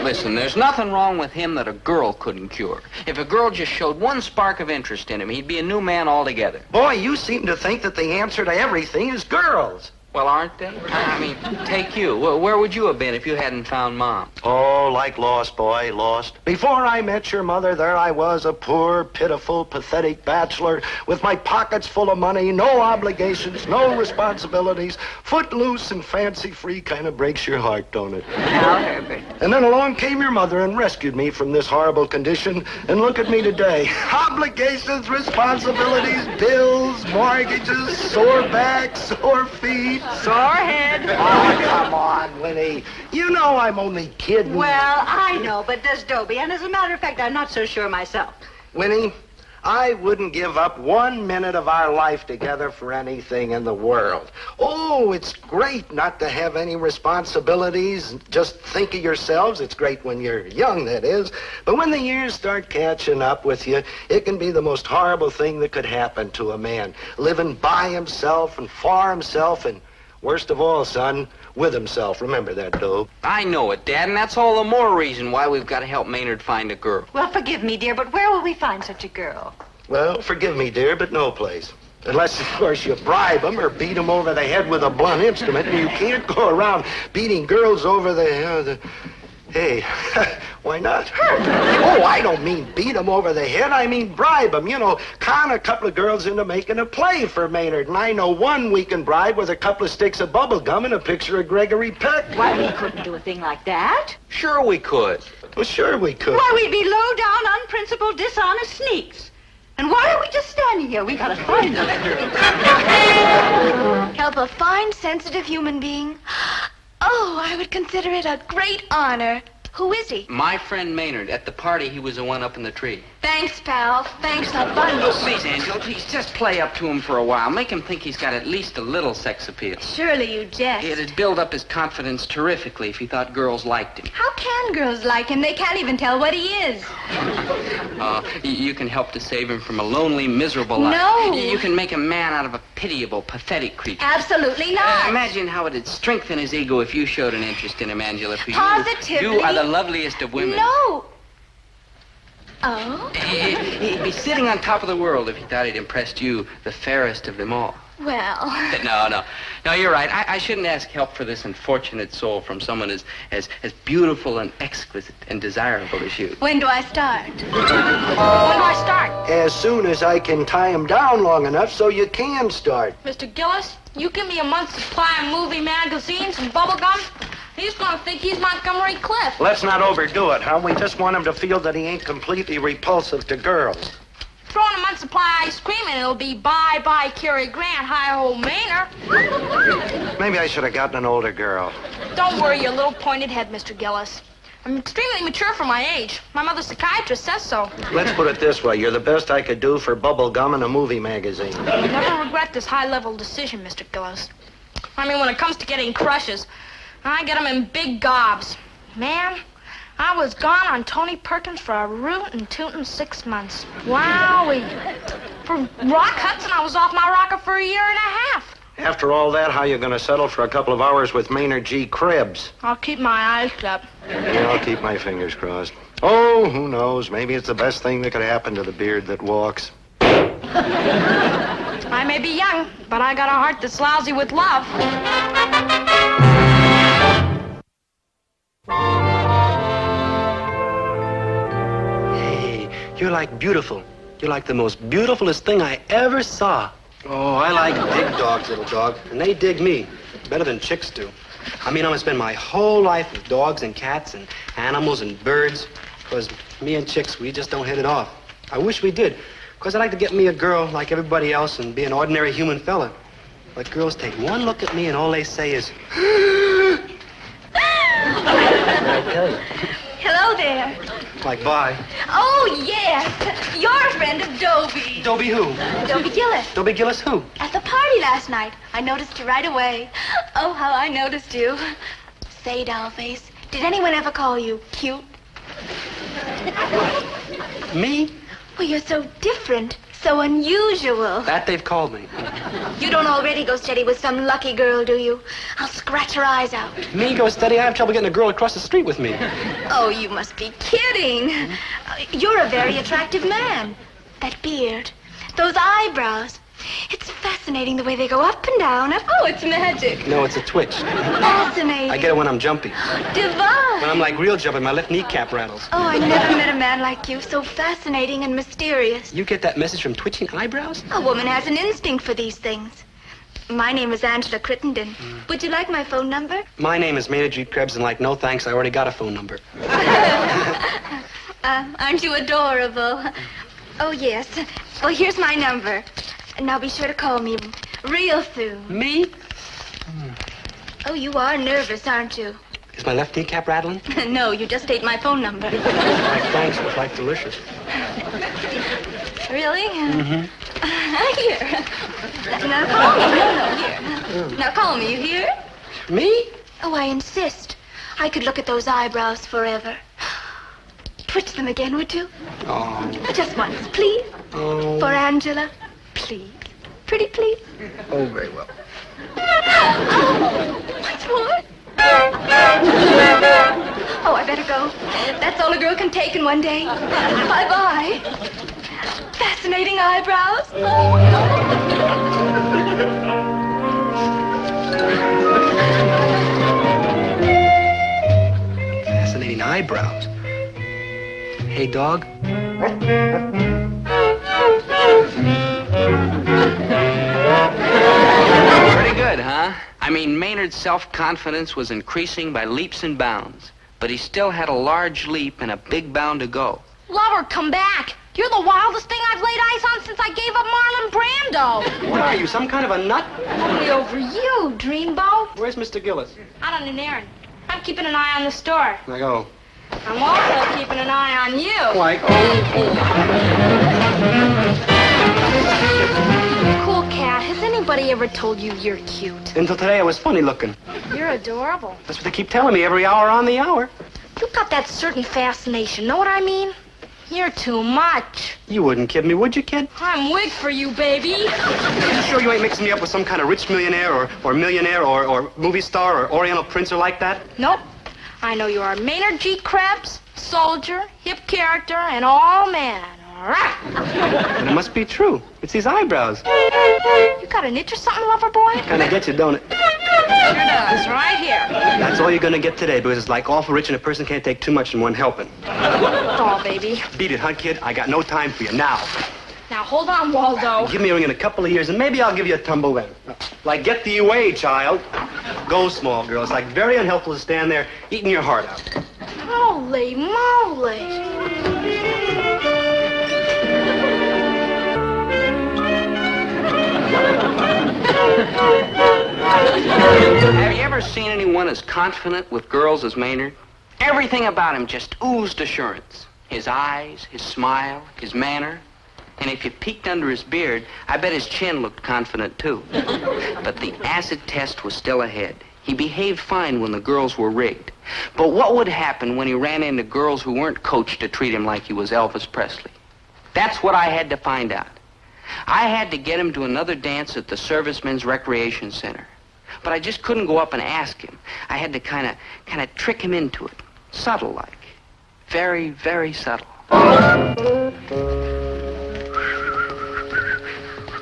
Listen, there's nothing wrong with him that a girl couldn't cure. If a girl just showed one spark of interest in him, he'd be a new man altogether. Boy, you seem to think that the answer to everything is girls. Well, aren't they? I mean, take you. Where would you have been if you hadn't found Mom? Oh, like lost, boy, lost. Before I met your mother, there I was, a poor, pitiful, pathetic bachelor with my pockets full of money, no obligations, no responsibilities, footloose and fancy-free. Kind of breaks your heart, don't it? Now, Herbert. And then along came your mother and rescued me from this horrible condition. And look at me today. Obligations, responsibilities, bills, mortgages, sore back, sore feet. Sore head. Oh, come on, Winnie. You know I'm only kidding. Well, I know, but does Dobie? And as a matter of fact, I'm not so sure myself. Winnie, I wouldn't give up 1 minute of our life together for anything in the world. Oh, it's great not to have any responsibilities. Just think of yourselves. It's great when you're young, that is. But when the years start catching up with you, it can be the most horrible thing that could happen to a man. Living by himself and for himself and, worst of all, son, with himself. Remember that, Dobe. I know it, Dad, and that's all the more reason why we've got to help Maynard find a girl. Well, forgive me, dear, but where will we find such a girl? Well, forgive me, dear, but no place. Unless, of course, you bribe them or beat them over the head with a blunt instrument. And you can't go around beating girls over the Hey, why not? Oh, I don't mean beat them over the head. I mean bribe them. You know, con a couple of girls into making a play for Maynard. And I know one we can bribe with a couple of sticks of bubble gum and a picture of Gregory Peck. Why, we couldn't do a thing like that. Sure we could. Well, sure we could. Why, we'd be low-down, unprincipled, dishonest sneaks. And why are we just standing here? We gotta find them. Help a fine, sensitive human being? Oh, I would consider it a great honor. Who is he? My friend Maynard. At the party, he was the one up in the tree. Thanks, pal. Thanks a bundle. Oh, please, Angela, please, just play up to him for a while. Make him think he's got at least a little sex appeal. Surely you jest. It'd build up his confidence terrifically if he thought girls liked him. How can girls like him? They can't even tell what he is. You can help to save him from a lonely, miserable life. No. You can make a man out of a pitiable, pathetic creature. Absolutely not. Imagine how it'd strengthen his ego if you showed an interest in him, Angela. For Positively. You are the loveliest of women. No. Oh? He'd be sitting on top of the world if he thought he'd impressed you, the fairest of them all. Well. No, you're right. I shouldn't ask help for this unfortunate soul from someone as beautiful and exquisite and desirable as you. When do I start? When do I start? As soon as I can tie him down long enough so you can start. Mr. Gillis, you give me a month's supply of movie magazines and bubble gum, he's gonna think he's Montgomery Clift. Let's not overdo it, huh? We just want him to feel that he ain't completely repulsive to girls. Throw in a month's supply of ice cream and it'll be bye-bye Cary Grant, hi-ho Maynard. Maybe I should have gotten an older girl. Don't worry your little pointed head, Mr. Gillis. I'm extremely mature for my age. My mother's psychiatrist says so. Let's put it this way. You're the best I could do for bubble gum and a movie magazine. Never regret this high-level decision, Mr. Gillis. I mean, when it comes to getting crushes, I get them in big gobs. Man, I was gone on Tony Perkins for a rootin' tootin' 6 months. Wowee. For Rock Hudson, I was off my rocker for a year and a half. After all that, how you gonna settle for a couple of hours with Maynard G. Krebs? I'll keep my eyes shut. Yeah, I'll keep my fingers crossed. Oh, who knows? Maybe it's the best thing that could happen to the beard that walks. I may be young, but I got a heart that's lousy with love. Hey, you're like beautiful. You're like the most beautifulest thing I ever saw. Oh, I like dig dogs, little dog, and they dig me better than chicks do. I mean, I'm gonna spend my whole life with dogs and cats and animals and birds, because me and chicks, we just don't hit it off. I wish we did, because I'd like to get me a girl like everybody else and be an ordinary human fella. But girls take one look at me and all they say is, I tell you. Hello there. Like, bye. Oh, yes. You're a friend of Dobie. Dobie who? Dobie Gillis. Dobie Gillis who? At the party last night. I noticed you right away. Oh, how I noticed you. Say, Dollface, did anyone ever call you cute? Me? Well, you're so different. So unusual. That they've called me. You don't already go steady with some lucky girl, do you? I'll scratch her eyes out. Me go steady? I have trouble getting a girl across the street with me. Oh, you must be kidding. You're a very attractive man. That beard, those eyebrows. It's fascinating the way they go up and down. Oh, it's magic. No, it's a twitch. Fascinating. I get it when I'm jumpy. Divine. When I'm like real jumpy, my left kneecap rattles. Oh, I never met a man like you, so fascinating and mysterious. You get that message from twitching eyebrows? A woman has an instinct for these things. My name is Angela Crittenden. Would you like my phone number? My name is Maynard G. Krebs, and like, no thanks, I already got a phone number. Aren't you adorable? Oh, yes. Well, here's my number. Now be sure to call me real soon. Me? Oh, you are nervous, aren't you? Is my left kneecap rattling? No, you just ate my phone number. Thanks, it was like delicious. Really? Mm-hmm. Here. Now call me. No, here. Now call me, you hear? Me? Oh, I insist. I could look at those eyebrows forever. Twitch them again, would you? Oh. Just once, please. Oh. For Angela. Please. Pretty please. Oh, very well. Once more. Oh, I better go. That's all a girl can take in one day. Bye-bye. Fascinating eyebrows. Fascinating eyebrows. Hey, dog. Pretty good, huh? I mean, Maynard's self-confidence was increasing by leaps and bounds, but he still had a large leap and a big bound to go. Lover, come back. You're the wildest thing I've laid eyes on since I gave up Marlon Brando. What are you, some kind of a nut? Only over you, dreamboat. Where's Mr. Gillis? Out on an errand. I'm keeping an eye on the store. I go. I'm also keeping an eye on you. Like, Cool cat, has anybody ever told you you're cute? Until today, I was funny looking. You're adorable. That's what they keep telling me every hour on the hour. You've got that certain fascination, know what I mean? You're too much. You wouldn't kid me, would you, kid? I'm wig for you, baby. You sure you ain't mixing me up with some kind of rich millionaire or millionaire or movie star or Oriental prince or like that? Nope. I know you are Maynard G. Krebs, soldier, hip character, and all man. And it must be true. It's these eyebrows. You got an itch or something, lover boy? Kind of gets you, don't it? Sure does, right here. That's all you're gonna get today, because it's like awful rich and a person can't take too much in one helping. Oh, baby. Beat it, huh, kid? I got no time for you now. Now, hold on, Waldo. Give me a ring in a couple of years, and maybe I'll give you a tumble then. Like, get the UA, child. Go, small girl. It's like very unhelpful to stand there eating your heart out. Holy moly. Have you ever seen anyone as confident with girls as Maynard? Everything about him just oozed assurance. His eyes, his smile, his manner. And if you peeked under his beard, I bet his chin looked confident, too. But the acid test was still ahead. He behaved fine when the girls were rigged. But what would happen when he ran into girls who weren't coached to treat him like he was Elvis Presley? That's what I had to find out. I had to get him to another dance at the Servicemen's Recreation Center. But I just couldn't go up and ask him. I had to kind of trick him into it. Subtle-like. Very, very subtle.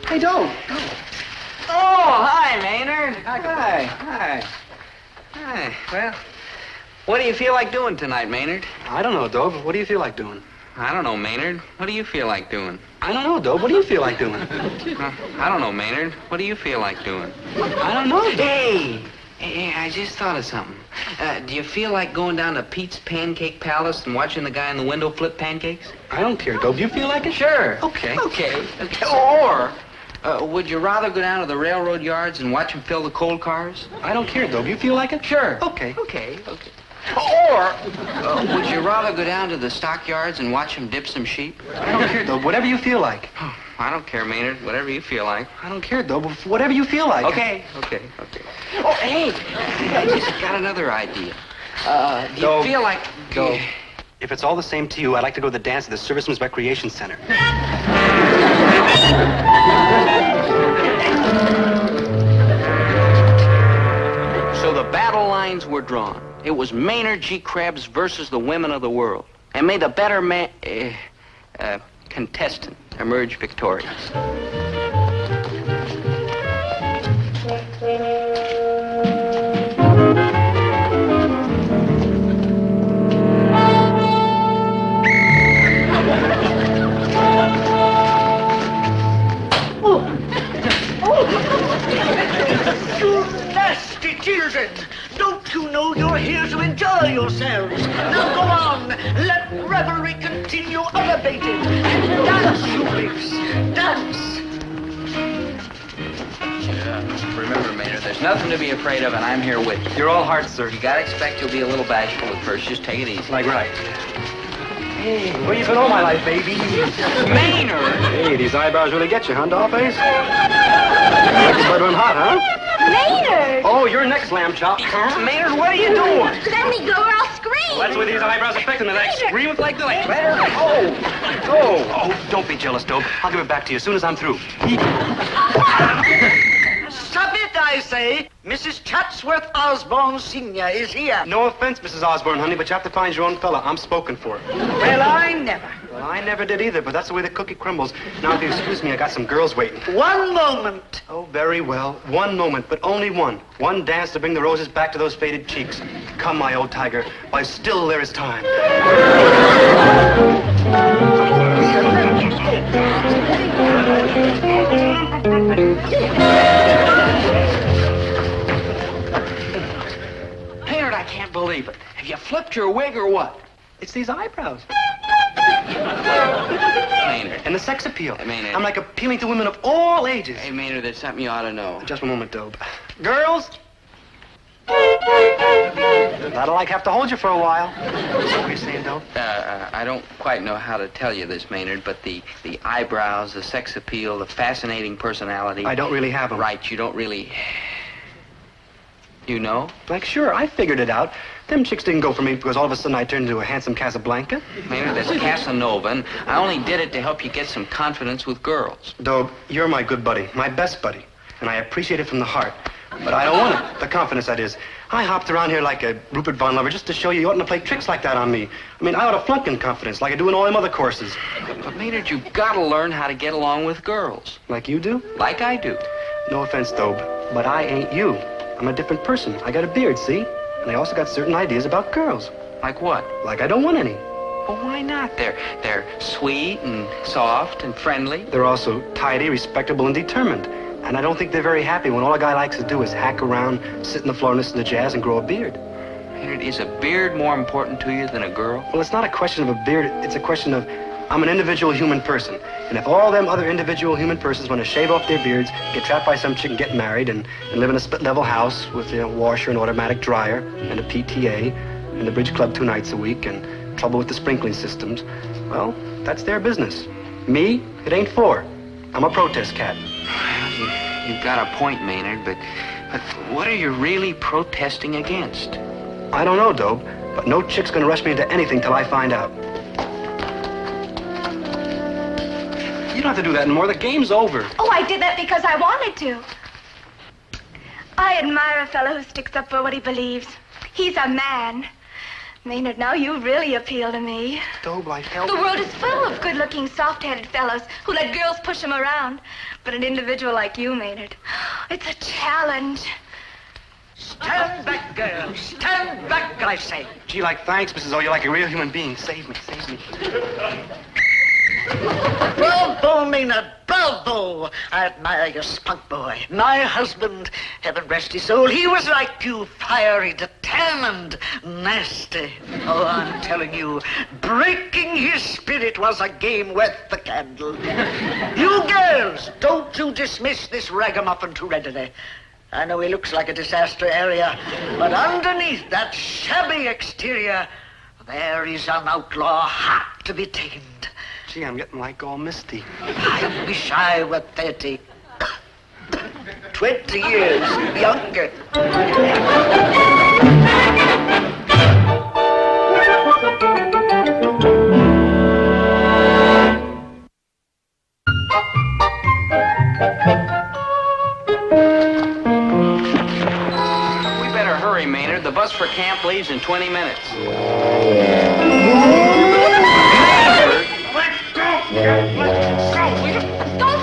Hey, don't. Oh, hi, Maynard. Hi. Well, what do you feel like doing tonight, Maynard? I don't know, Dobe. What do you feel like doing? I don't know, Maynard. What do you feel like doing? I don't know, Dobe. What do you feel like doing? I don't know, Maynard. What do you feel like doing? I don't know. Hey, I just thought of something. Do you feel like going down to Pete's Pancake Palace and watching the guy in the window flip pancakes? I don't care, Dobe. Do you feel like it? Sure. Okay. Or would you rather go down to the railroad yards and watch him fill the coal cars? I don't care, Dobe. You feel like it? Sure. Okay. Or would you rather go down to the stockyards and watch him dip some sheep? I don't care, Dobe. Whatever you feel like. I don't care, Maynard. Whatever you feel like. I don't care, Dobe. Whatever you feel like. Okay. Oh, hey, I just got another idea. Do you feel like... Dobe, if it's all the same to you, I'd like to go to the dance at the Servicemen's Recreation Center. So the battle lines were drawn. It was Maynard G. Krebs versus the women of the world. And may the better contestant emerge victorious. You nasty children! Don't you know you're here to enjoy yourselves? Now go on, let revelry continue unabated. And dance, you apes, dance! Remember, Maynard, there's nothing to be afraid of, and I'm here with you. You're all heart, sir. You gotta expect you'll be a little bashful at first. Just take it easy. Like right. Hey, where you been all my life, baby? Maynard! Hey, these eyebrows really get you, huh, dollface? Like it's buttering hot, huh? Maynard! Oh, you're next, lamb chop. Huh? Maynard, what are you doing? Let me go or I'll scream. Well, that's where these eyebrows affect them. They scream with like the like. Oh, don't be jealous, Dope. I'll give it back to you as soon as I'm through. Stop it, I say! Mrs. Chatsworth Osborne Sr. is here. No offense, Mrs. Osborne, honey, but you have to find your own fella. I'm spoken for. Well, I never. Well, I never did either, but that's the way the cookie crumbles. Now, if you excuse me, I got some girls waiting. One moment. Oh, very well. One moment, but only one. One dance to bring the roses back to those faded cheeks. Come, my old tiger, while still there is time. Maynard, I can't believe it. Have you flipped your wig or what? It's these eyebrows. Maynard. And the sex appeal. Maynard. I'm like appealing to women of all ages. Hey, Maynard, there's something you ought to know. Just a moment, Dobe. Girls? That'll like have to hold you for a while. So what are you saying, Dobe? I don't quite know how to tell you this, Maynard, but the eyebrows, the sex appeal, the fascinating personality. I don't really have them. Right, you don't really... You know? Like, sure, I figured it out. Them chicks didn't go for me because all of a sudden I turned into a handsome Casablanca. Maynard, that's Casanova, and I only did it to help you get some confidence with girls. Dobe, you're my good buddy, my best buddy, and I appreciate it from the heart. But I don't want it, the confidence that is. I hopped around here like a Rupert Von Lover just to show you oughtn't to play tricks like that on me. I mean, I ought to flunk in confidence like I do in all them other courses. But Maynard, you've got to learn how to get along with girls. Like you do? Like I do. No offense, Dobe, but I ain't you. I'm a different person. I got a beard, see? And I also got certain ideas about girls. Like what? Like I don't want any. Well, why not? They're sweet and soft and friendly. They're also tidy, respectable, and determined. And I don't think they're very happy when all a guy likes to do is hack around, sit in the floor and listen to jazz and grow a beard. Maynard, is a beard more important to you than a girl? Well, it's not a question of a beard. It's a question of I'm an individual human person. And if all them other individual human persons want to shave off their beards, get trapped by some chick and get married and live in a split-level house with a washer and automatic dryer and a PTA and the bridge club 2 nights a week and trouble with the sprinkling systems, well, that's their business. Me, it ain't for. I'm a protest cat. You've got a point, Maynard, but what are you really protesting against? I don't know, Dobe, but no chick's gonna rush me into anything till I find out. You don't have to do that anymore. The game's over. Oh, I did that because I wanted to. I admire a fellow who sticks up for what he believes. He's a man. Maynard, now you really appeal to me. Dobe, like hell. The world is full of good-looking, soft-headed fellows who let girls push them around. But an individual like you, Maynard, it's a challenge. Stand back, girls. Stand back, I say. Gee, like, thanks, Mrs. O. You're like a real human being. Save me, save me. Bravo, Maynard, bravo! I admire your spunk, boy. My husband, heaven rest his soul, he was like you, fiery, determined, nasty. Oh, I'm telling you, breaking his spirit was a game worth the candle. You girls, don't you dismiss this ragamuffin too readily. I know he looks like a disaster area, but underneath that shabby exterior, there is an outlaw heart to be tamed. Gee, I'm getting like all misty. I wish I were 30. 20 years younger. hurry, Maynard. The bus for camp leaves in 20 minutes. Don't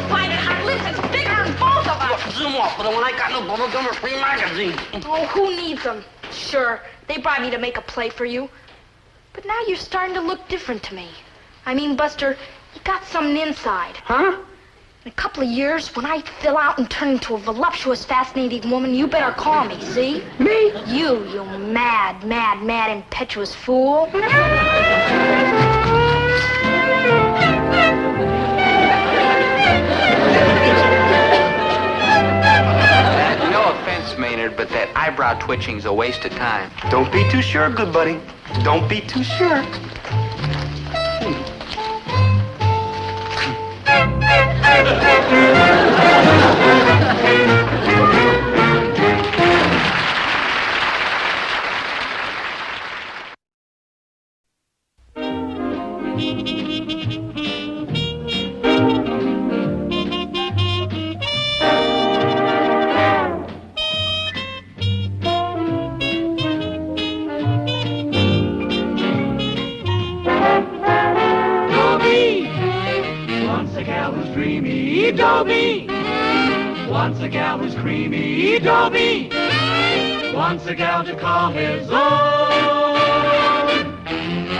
fight it, Hotlips. It's bigger than both of us. Zoom off, but when I got no bubblegum or free magazine. Oh, who needs them? Sure, they brought me to make a play for you. But now you're starting to look different to me. I mean, Buster, you got something inside. Huh? In a couple of years, when I fill out and turn into a voluptuous, fascinating woman, you better call me, see? Me? You mad, mad, mad, impetuous fool. No offense, Maynard, but that eyebrow twitching's a waste of time. Don't be too sure, good buddy. Don't be too sure. Dobie. Once a gal who's creamy, Dobie. Once a gal to call his own.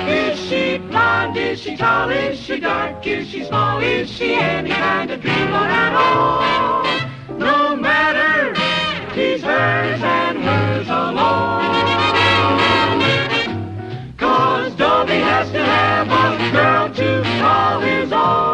Is she blonde? Is she tall? Is she dark? Is she small? Is she any kind of dreamer at all? No matter, he's hers and hers alone. 'Cause Dobie has to have a girl to call his own.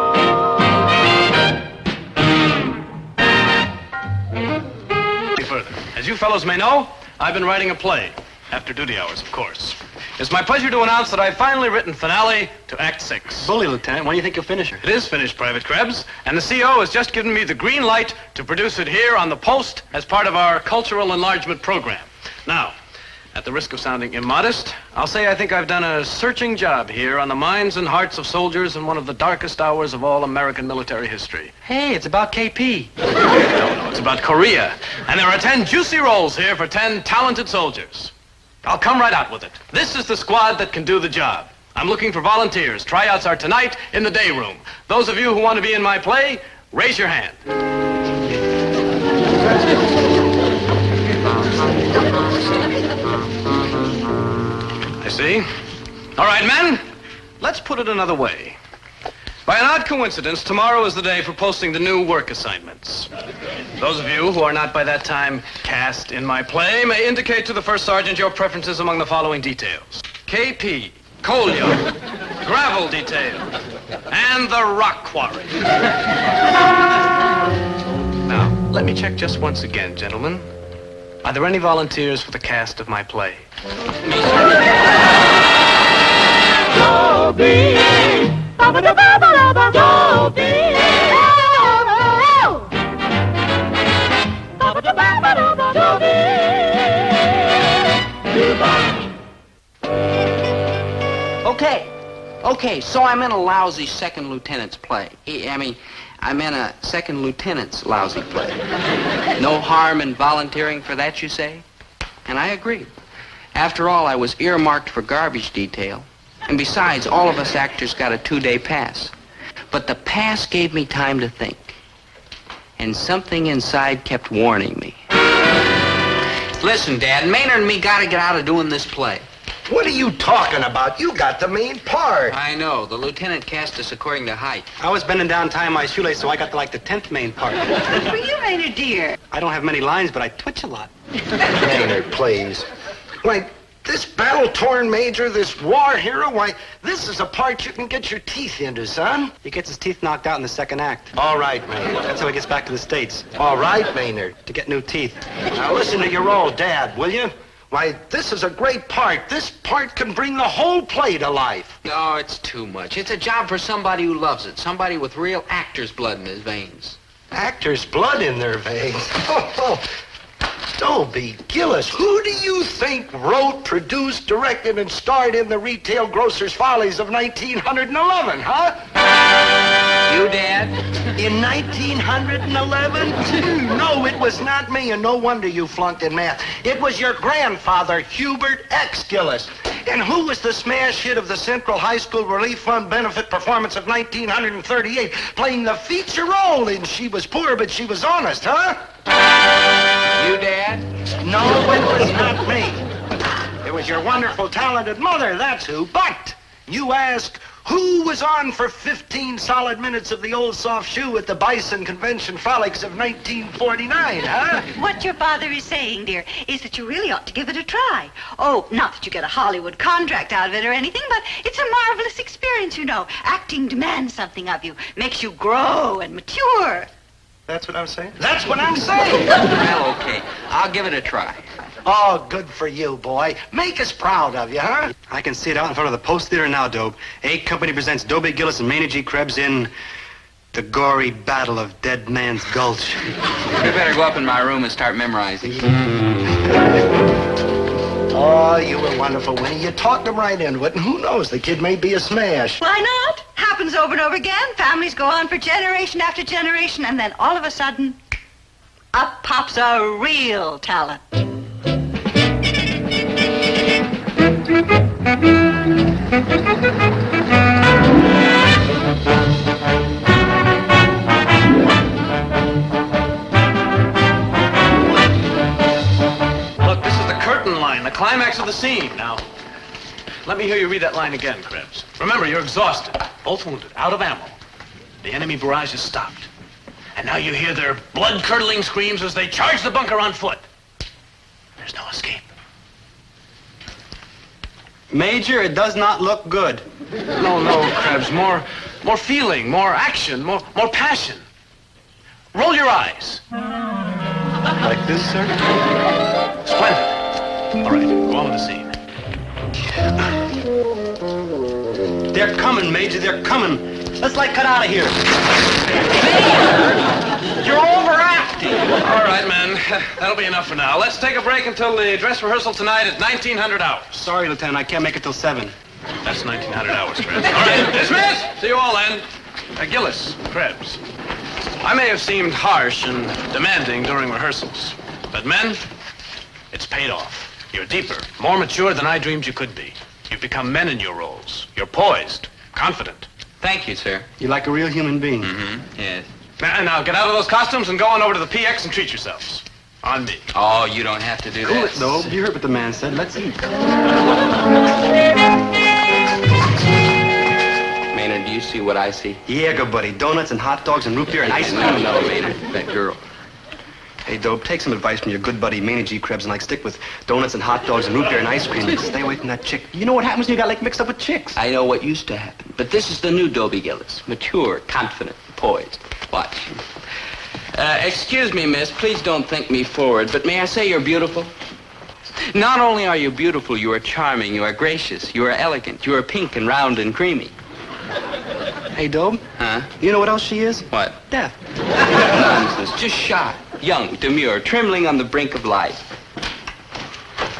Further. As you fellows may know, I've been writing a play, after duty hours, of course. It's my pleasure to announce that I've finally written finale to Act 6. Bully, Lieutenant. When do you think you'll finish her? It is finished, Private Krebs, and the CO has just given me the green light to produce it here on the Post as part of our cultural enlargement program. Now, at the risk of sounding immodest, I'll say I think I've done a searching job here on the minds and hearts of soldiers in one of the darkest hours of all American military history. Hey, it's about KP. No, it's about Korea. And there are 10 juicy roles here for 10 talented soldiers. I'll come right out with it. This is the squad that can do the job. I'm looking for volunteers. Tryouts are tonight in the day room. Those of you who want to be in my play, raise your hand. I see. All right, men, let's put it another way. By an odd coincidence, tomorrow is the day for posting the new work assignments. Those of you who are not by that time cast in my play may indicate to the first sergeant your preferences among the following details. KP, coal yard, gravel detail, and the rock quarry. Now, let me check just once again, gentlemen. Are there any volunteers for the cast of my play? Dobie. Okay, so I'm in a lousy second lieutenant's play. I'm in a second lieutenant's lousy play. No harm in volunteering for that, you say? And I agree. After all, I was earmarked for garbage detail. And besides, all of us actors got a 2-day pass. But the pass gave me time to think. And something inside kept warning me. Listen, Dad, Maynard and me gotta get out of doing this play. What are you talking about? You got the main part. I know. The lieutenant cast us according to height. I was bending down tying my shoelace, so I got like the 10th main part. Good for you, Maynard, dear. I don't have many lines, but I twitch a lot. Maynard, please. Why, this battle-torn major, this war hero, why, this is a part you can get your teeth into, son. He gets his teeth knocked out in the second act. All right, Maynard. That's how he gets back to the States. All right, Maynard. To get new teeth. Now listen to your old dad, will you? Why, this is a great part. This part can bring the whole play to life. No, it's too much. It's a job for somebody who loves it. Somebody with real actor's blood in his veins. Actor's blood in their veins? Oh. Dobie Gillis, who do you think wrote, produced, directed, and starred in the Retail Grocer's Follies of 1911, huh? You, Dad? In 1911? No, it was not me, and no wonder you flunked in math. It was your grandfather, Hubert X. Gillis. And who was the smash hit of the Central High School Relief Fund benefit performance of 1938, playing the feature role in She Was Poor, But She Was Honest, huh? You, Dad? No, it was not me. It was your wonderful, talented mother, that's who. But you ask, who was on for 15 solid minutes of the old soft shoe at the Bison Convention Frolics of 1949, huh? What your father is saying, dear, is that you really ought to give it a try. Oh, not that you get a Hollywood contract out of it or anything, but it's a marvelous experience, you know. Acting demands something of you, makes you grow and mature. That's what I'm saying? That's what I'm saying! Well, okay. I'll give it a try. Oh, good for you, boy. Make us proud of you, huh? I can see it out in front of the Post Theater now, Dobe. A Company presents Dobie Gillis and Manny G. Krebs in The Gory Battle of Dead Man's Gulch. You better go up in my room and start memorizing. Oh, you were wonderful, Winnie. You talked him right into it, and who knows, the kid may be a smash. Why not? Happens over and over again. Families go on for generation after generation, and then all of a sudden, up pops a real talent. Look, this is the curtain line, the climax of the scene. Now, let me hear you read that line again, Krebs. Remember, you're exhausted, both wounded, out of ammo. The enemy barrage is stopped. And now you hear their blood-curdling screams as they charge the bunker on foot. There's no escape. Major, it does not look good. No, Krebs. More feeling, more action, more passion. Roll your eyes. Like this, sir? Splendid. All right, go on with the scene. They're coming, Major, they're coming. Let's, cut out of here. You're overacting. All right, men. That'll be enough for now. Let's take a break until the dress rehearsal tonight at 1900 hours. Sorry, Lieutenant, I can't make it till 7. That's 1900 hours, Krebs. All right, dismiss. See you all then. Gillis, Krebs. I may have seemed harsh and demanding during rehearsals, but men, it's paid off. You're deeper, more mature than I dreamed you could be. You've become men in your roles. You're poised, confident. Thank you, sir. You're like a real human being. Mm-hmm. Yes. Now get out of those costumes and go on over to the PX and treat yourselves. On me. Oh, you don't have to do Cool that. it, though. You heard what the man said. Let's eat. Maynard, do you see what I see? Yeah, good buddy. Donuts and hot dogs and root beer and ice cream. No, Maynard. That girl. Hey, Dope, take some advice from your good buddy Manny G. Krebs and stick with donuts and hot dogs and root beer and ice cream. Stay away from that chick. You know what happens when you got mixed up with chicks? I know what used to happen, but this is the new Dobie Gillis. Mature, confident, poised. Watch. Excuse me, miss. Please don't think me forward, but may I say you're beautiful? Not only are you beautiful, you are charming, you are gracious, you are elegant, you are pink and round and creamy. Hey, Dope. Huh? You know what else she is? What? Deaf. Nonsense. Just shy, young, demure, trembling on the brink of life.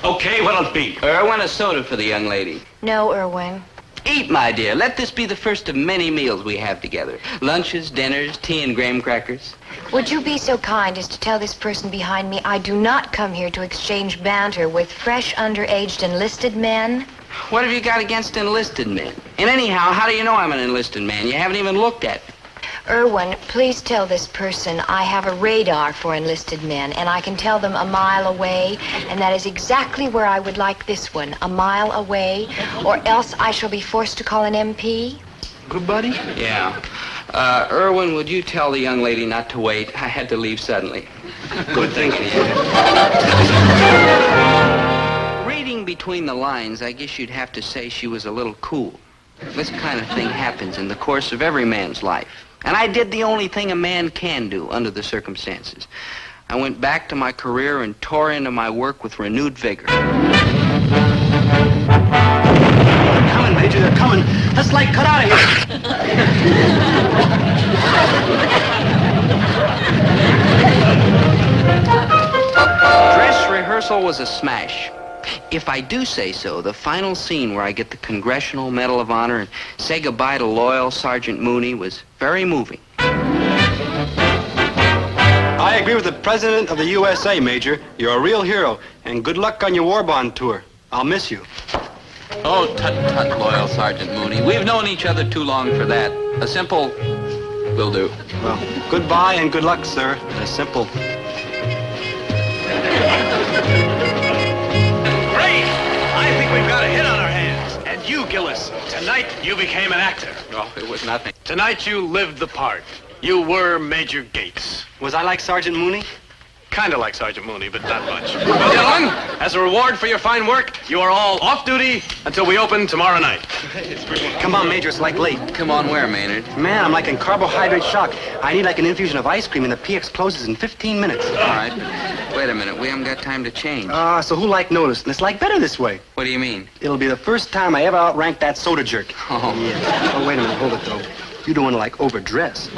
Okay, what'll it be? Irwin, a soda for the young lady. No, Irwin. Eat, my dear. Let this be the first of many meals we have together. Lunches, dinners, tea and graham crackers. Would you be so kind as to tell this person behind me I do not come here to exchange banter with fresh, underaged enlisted men? What have you got against enlisted men? And anyhow, how do you know I'm an enlisted man? You haven't even looked at me. Irwin, please tell this person I have a radar for enlisted men, and I can tell them a mile away, and that is exactly where I would like this one, a mile away, or else I shall be forced to call an MP. Good buddy? Yeah. Irwin, would you tell the young lady not to wait? I had to leave suddenly. Good thinking. Reading between the lines, I guess you'd have to say she was a little cool. This kind of thing happens in the course of every man's life. And I did the only thing a man can do under the circumstances. I went back to my career and tore into my work with renewed vigor. They're coming, Major, they're coming. Let's cut out of here. Dress rehearsal was a smash. If I do say so, the final scene where I get the Congressional Medal of Honor and say goodbye to loyal Sergeant Mooney was very moving. I agree with the President of the USA, Major. You're a real hero, and good luck on your war bond tour. I'll miss you. Oh, tut, loyal Sergeant Mooney. We've known each other too long for that. A simple will do. Well, goodbye and good luck, sir. A simple. Great! I think we've got a hit on our hands. And you, Gillis, tonight you became an actor. Oh, it was nothing. Tonight you lived the part. You were Major Gates. Was I like Sergeant Mooney? Kind of like Sergeant Mooney, but not much. Well, gentlemen, as a reward for your fine work, you are all off duty until we open tomorrow night. Come on, Major, it's like late. Come on where, Maynard? Man, I'm like in carbohydrate shock. I need like an infusion of ice cream, and the PX closes in 15 minutes. All right. Wait a minute. We haven't got time to change. So who like noticed? And it's like better this way. What do you mean? It'll be the first time I ever outranked that soda jerk. Oh. Yeah. Oh, wait a minute. Hold it, though. You don't want to, like, overdress.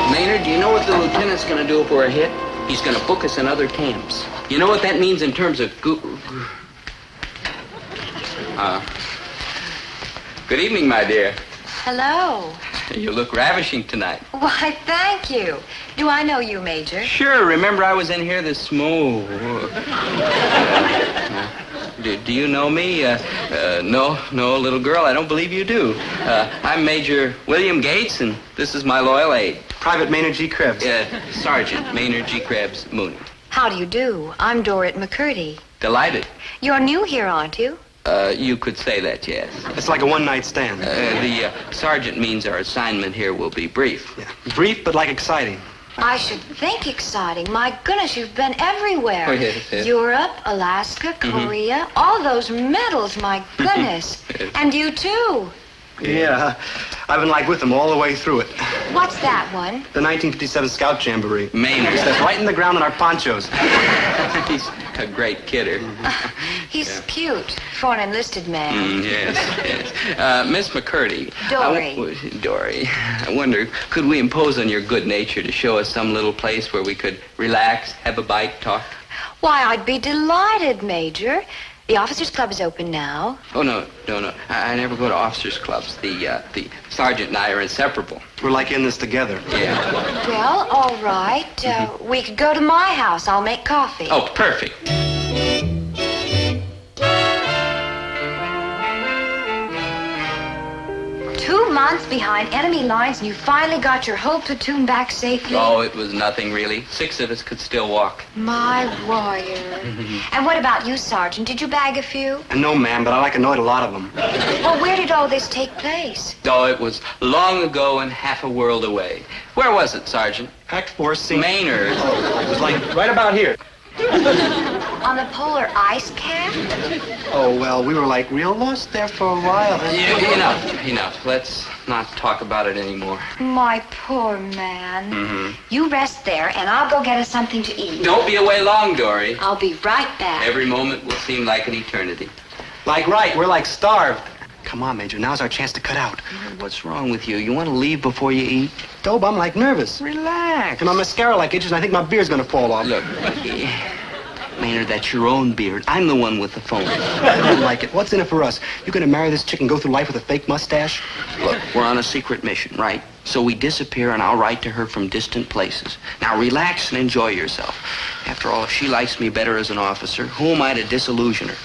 Maynard, do you know what the lieutenant's going to do if we're a hit? He's going to book us in other camps. You know what that means in terms of good evening, my dear. Hello. You look ravishing tonight. Why, thank you. Do I know you, Major? Sure. Remember I was in here this morning. Do you know me? No, little girl, I don't believe you do. I'm Major William Gates, and this is my loyal aide. Private Maynard G. Krebs. Sergeant Maynard G. Krebs Mooney. How do you do? I'm Dorrit McCurdy. Delighted. You're new here, aren't you? You could say that, yes. It's like a one-night stand. The sergeant means our assignment here will be brief. Yeah. Brief, but like exciting. I should think exciting. My goodness, you've been everywhere. Oh, yes. Europe, Alaska, Korea, all those medals, my goodness. Yes. And you too. Yeah, I've been like with them all the way through it. What's that one? The 1957 Scout Jamboree. Maynard. He stepped right in the ground in our ponchos. He's a great kidder. He's cute for an enlisted man. Yes. Miss McCurdy. Dory. I wonder, could we impose on your good nature to show us some little place where we could relax, have a bite, talk? Why, I'd be delighted, Major. The Officers' Club is open now. Oh, no. I never go to officers' clubs. The sergeant and I are inseparable. We're like in this together. Yeah. Well, all right. We could go to my house. I'll make coffee. Oh, perfect. 2 months behind enemy lines, and you finally got your whole platoon back safely? Oh, it was nothing, really. 6 of us could still walk. My warrior. And what about you, Sergeant? Did you bag a few? No, ma'am, but I like annoyed a lot of them. Well, where did all this take place? Oh, it was long ago and half a world away. Where was it, Sergeant? Act 4, scene. Maynard. Oh, it was like right about here. On the polar ice cap? Oh, well, we were like real lost there for a while. Enough. Let's not talk about it anymore. My poor man. You rest there, and I'll go get us something to eat. Don't be away long, Dory. I'll be right back. Every moment will seem like an eternity. We're like starved. Come on, Major, now's our chance to cut out. What's wrong with you? You want to leave before you eat? Dobe, I'm like nervous. Relax. And my mascara like itches, and I think my beard's gonna fall off. Look, Maynard, that's your own beard. I'm the one with the phone. I don't like it. What's in it for us? You gonna marry this chick and go through life with a fake mustache? Look, we're on a secret mission, right? So we disappear, and I'll write to her from distant places. Now, relax and enjoy yourself. After all, if she likes me better as an officer, who am I to disillusion her?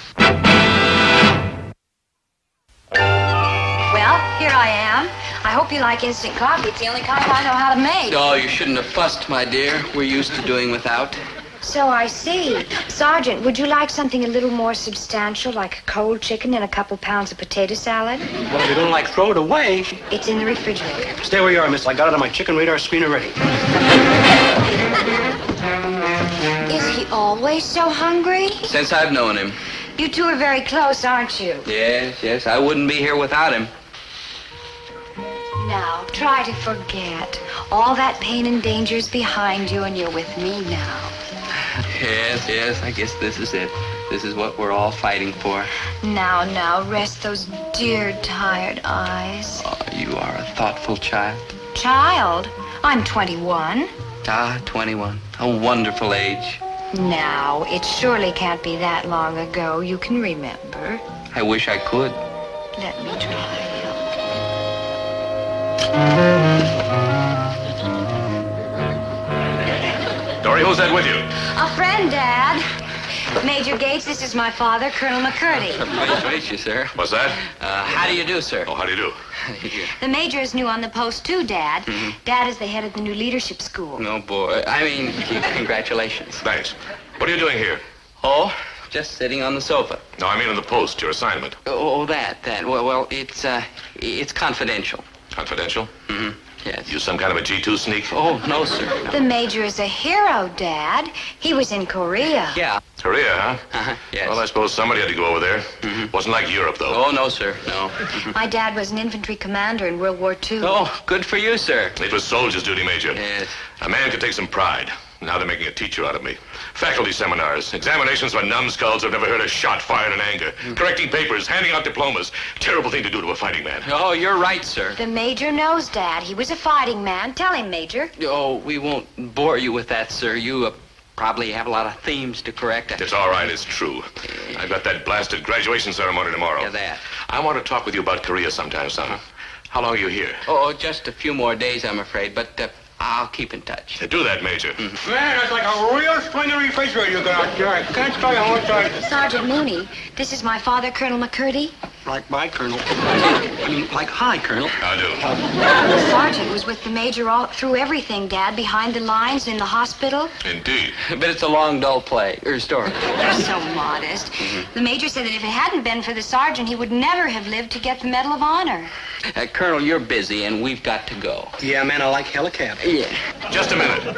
Well, here I am. I hope you like instant coffee. It's the only kind I know how to make. Oh, you shouldn't have fussed, my dear. We're used to doing without. So I see. Sergeant, would you like something a little more substantial, like a cold chicken and a couple pounds of potato salad? Well, if you're gonna like throw it away. It's in the refrigerator. Stay where you are, miss. I got it on my chicken radar screen already. Is he always so hungry? Since I've known him. You two are very close, aren't you? Yes. I wouldn't be here without him. Now, try to forget. All that pain and danger is behind you, and you're with me now. Yes. I guess this is it. This is what we're all fighting for. Now, rest those dear, tired eyes. Oh, you are a thoughtful child. Child? I'm 21. 21. A wonderful age. Now, it surely can't be that long ago. You can remember. I wish I could. Let me try. Dory, who's that with you? A friend, Dad. Major Gates, this is my father, Colonel McCurdy. Nice to meet you, sir. What's that? How do you do, sir? Oh, how do you do? The Major is new on the post, too, Dad. Dad is the head of the new leadership school. No, boy. I mean, congratulations. Thanks. What are you doing here? Oh, just sitting on the sofa. No, I mean on the post, your assignment. Oh, that. Well, it's confidential. Confidential? Mm-hmm. Yes. You some kind of a G2 sneak? Oh, no, sir. No. The Major is a hero, Dad. He was in Korea. Yeah. Korea, huh? Yes. Well, I suppose somebody had to go over there. Wasn't like Europe, though. Oh, no, sir. No. My dad was an infantry commander in World War II. Oh, good for you, sir. It was soldier's duty, Major. Yes. A man could take some pride. Now they're making a teacher out of me. Faculty seminars, examinations for numbskulls who've never heard a shot fired in anger, correcting papers, handing out diplomas. Terrible thing to do to a fighting man. Oh, you're right, sir. The Major knows, Dad. He was a fighting man. Tell him, Major. Oh, we won't bore you with that, sir. You probably have a lot of themes to correct. It's all right, it's true. I've got that blasted graduation ceremony tomorrow. Yeah, that. I want to talk with you about Korea sometime, son. How long are you here? Oh, just a few more days, I'm afraid, but I'll keep in touch. Do that, Major. Man, that's like a real splendid refrigerator you got out there. I can't tell you how much I... Sergeant Mooney, this is my father, Colonel McCurdy. Like my Colonel. I mean, like hi, Colonel. I do. The sergeant was with the Major all through everything, Dad, behind the lines, in the hospital. Indeed. But it's a long, dull play, or story. You're so modest. The Major said that if it hadn't been for the sergeant, he would never have lived to get the Medal of Honor. Colonel, you're busy, and we've got to go. Yeah, man, I like helicab. Yeah. Just a minute.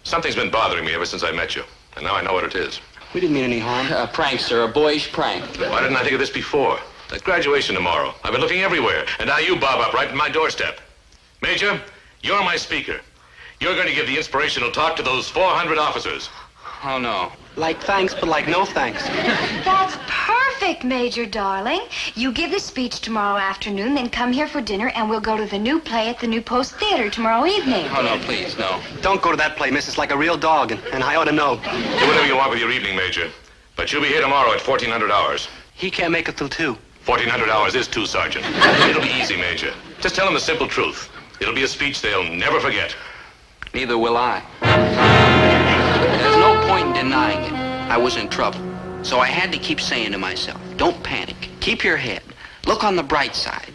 Something's been bothering me ever since I met you, and now I know what it is. We didn't mean any harm. A prank, sir, a boyish prank. Why didn't I think of this before? That graduation tomorrow. I've been looking everywhere, and now you bob up right in my doorstep. Major, you're my speaker. You're going to give the inspirational talk to those 400 officers. Oh, no. Like thanks, but like no thanks. That's perfect, Major, darling. You give the speech tomorrow afternoon, then come here for dinner, and we'll go to the new play at the New Post Theater tomorrow evening. Oh, no, please, no. Don't go to that play, miss. It's like a real dog, and I ought to know. Do whatever you want with your evening, Major. But you'll be here tomorrow at 1400 hours. He can't make it till 2. 1400 hours is 2, Sergeant. It'll be easy, Major. Just tell them the simple truth. It'll be a speech they'll never forget. Neither will I. There's no point in denying it. I was in trouble. So I had to keep saying to myself, don't panic. Keep your head. Look on the bright side.